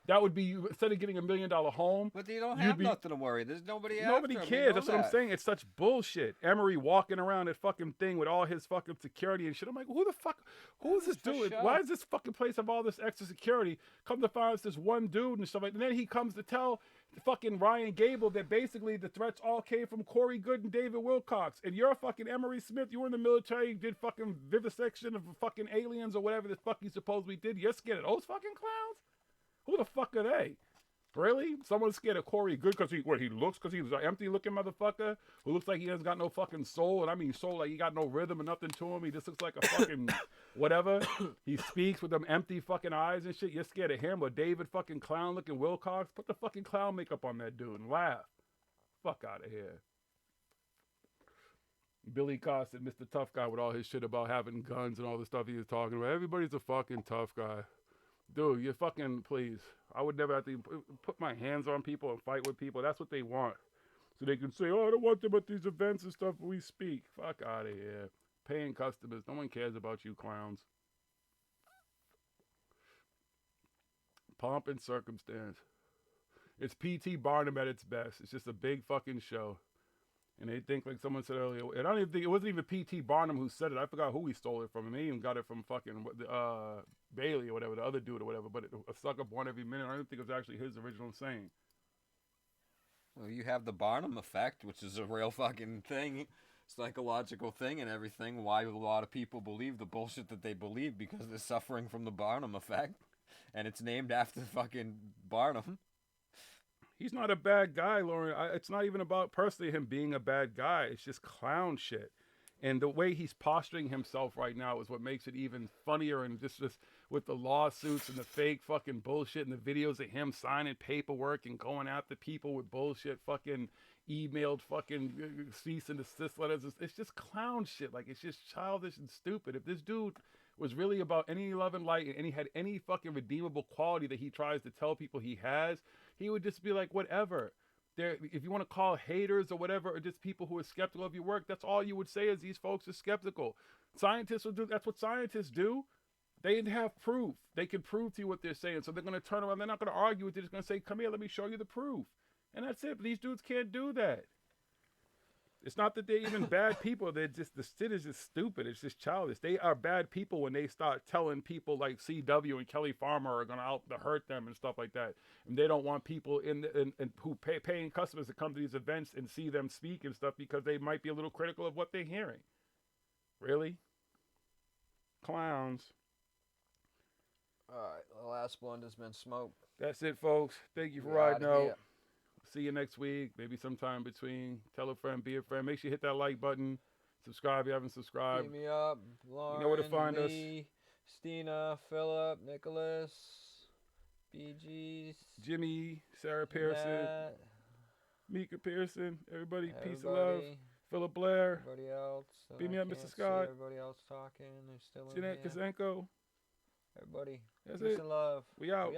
That would be, instead of getting $1 million home. But you don't have nothing to worry. There's nobody after Nobody him. cares. That's what I'm saying. It's such bullshit. Emery walking around that fucking thing with all his fucking security and shit. I'm like, who the fuck? Who is this dude? Why does this fucking place have all this extra security? Come to find out it's this one dude and stuff like that. And then he comes to tell fucking Ryan Gable that basically the threats all came from Corey Good and David Wilcox. And you're fucking Emery Smith. You were in the military. You did fucking vivisection of fucking aliens or whatever the fuck you supposedly did. You're scared of those fucking clowns? Who the fuck are they? Really? Someone's scared of Corey Good because he looks, because he's an empty looking motherfucker who looks like he hasn't got no fucking soul. And I mean soul, like he got no rhythm or nothing to him. He just looks like a fucking whatever. He speaks with them empty fucking eyes and shit. You're scared of him or David fucking clown looking Wilcox? Put the fucking clown makeup on that dude and laugh. Fuck out of here. Billy Costin, Mr. Tough Guy, with all his shit about having guns and all the stuff he was talking about. Everybody's a fucking tough guy. Dude, you fucking, please. I would never have to put my hands on people and fight with people. That's what they want. So they can say, oh, I don't want them at these events and stuff we speak. Fuck out of here. Paying customers. No one cares about you clowns. Pomp and circumstance. It's P.T. Barnum at its best. It's just a big fucking show. And they think, like someone said earlier, and I don't even think, it wasn't even P.T. Barnum who said it. I forgot who he stole it from. He even got it from fucking Bailey or whatever, the other dude or whatever. But a sucker born every minute. I don't think it was actually his original saying. Well, you have the Barnum effect, which is a real fucking thing, psychological thing and everything. Why a lot of people believe the bullshit that they believe because they're suffering from the Barnum effect. And it's named after fucking Barnum. He's not a bad guy, Lauren. It's not even about personally him being a bad guy. It's just clown shit. And the way he's posturing himself right now is what makes it even funnier. And just with the lawsuits and the fake fucking bullshit and the videos of him signing paperwork and going after people with bullshit fucking emailed fucking cease and desist letters. It's just clown shit. Like, it's just childish and stupid. If this dude was really about any love and light and he had any fucking redeemable quality that he tries to tell people he has, he would just be like, whatever. If you want to call haters or whatever, or just people who are skeptical of your work, that's all you would say is these folks are skeptical. Scientists will do, that's what scientists do. They have proof. They can prove to you what they're saying. So they're going to turn around. They're not going to argue with you. They're just going to say, come here, let me show you the proof. And that's it. But these dudes can't do that. It's not that they're even bad people. They're just, the shit is just stupid. It's just childish. They are bad people when they start telling people like CW and Kelly Farmer are going to out to hurt them and stuff like that. And they don't want people who paying customers to come to these events and see them speak and stuff because they might be a little critical of what they're hearing. Really? Clowns. All right, the last blunt has been smoked. That's it, folks. Thank you for riding out. See you next week, maybe sometime between. Tell a friend, be a friend. Make sure you hit that like button. Subscribe if you haven't subscribed. Hit me up, Lauren, you know where to find us. Steiner, Philip, Nicholas, BG's, Jimmy, Sarah Pearson, Matt, Mika Pearson, everybody, peace and love. Philip Blair. Everybody else. Beat me I up, can't Mr. see Scott. Everybody else talking. They're still in Jeanette here. Kazenko. Everybody. That's Peace it. and love. We out.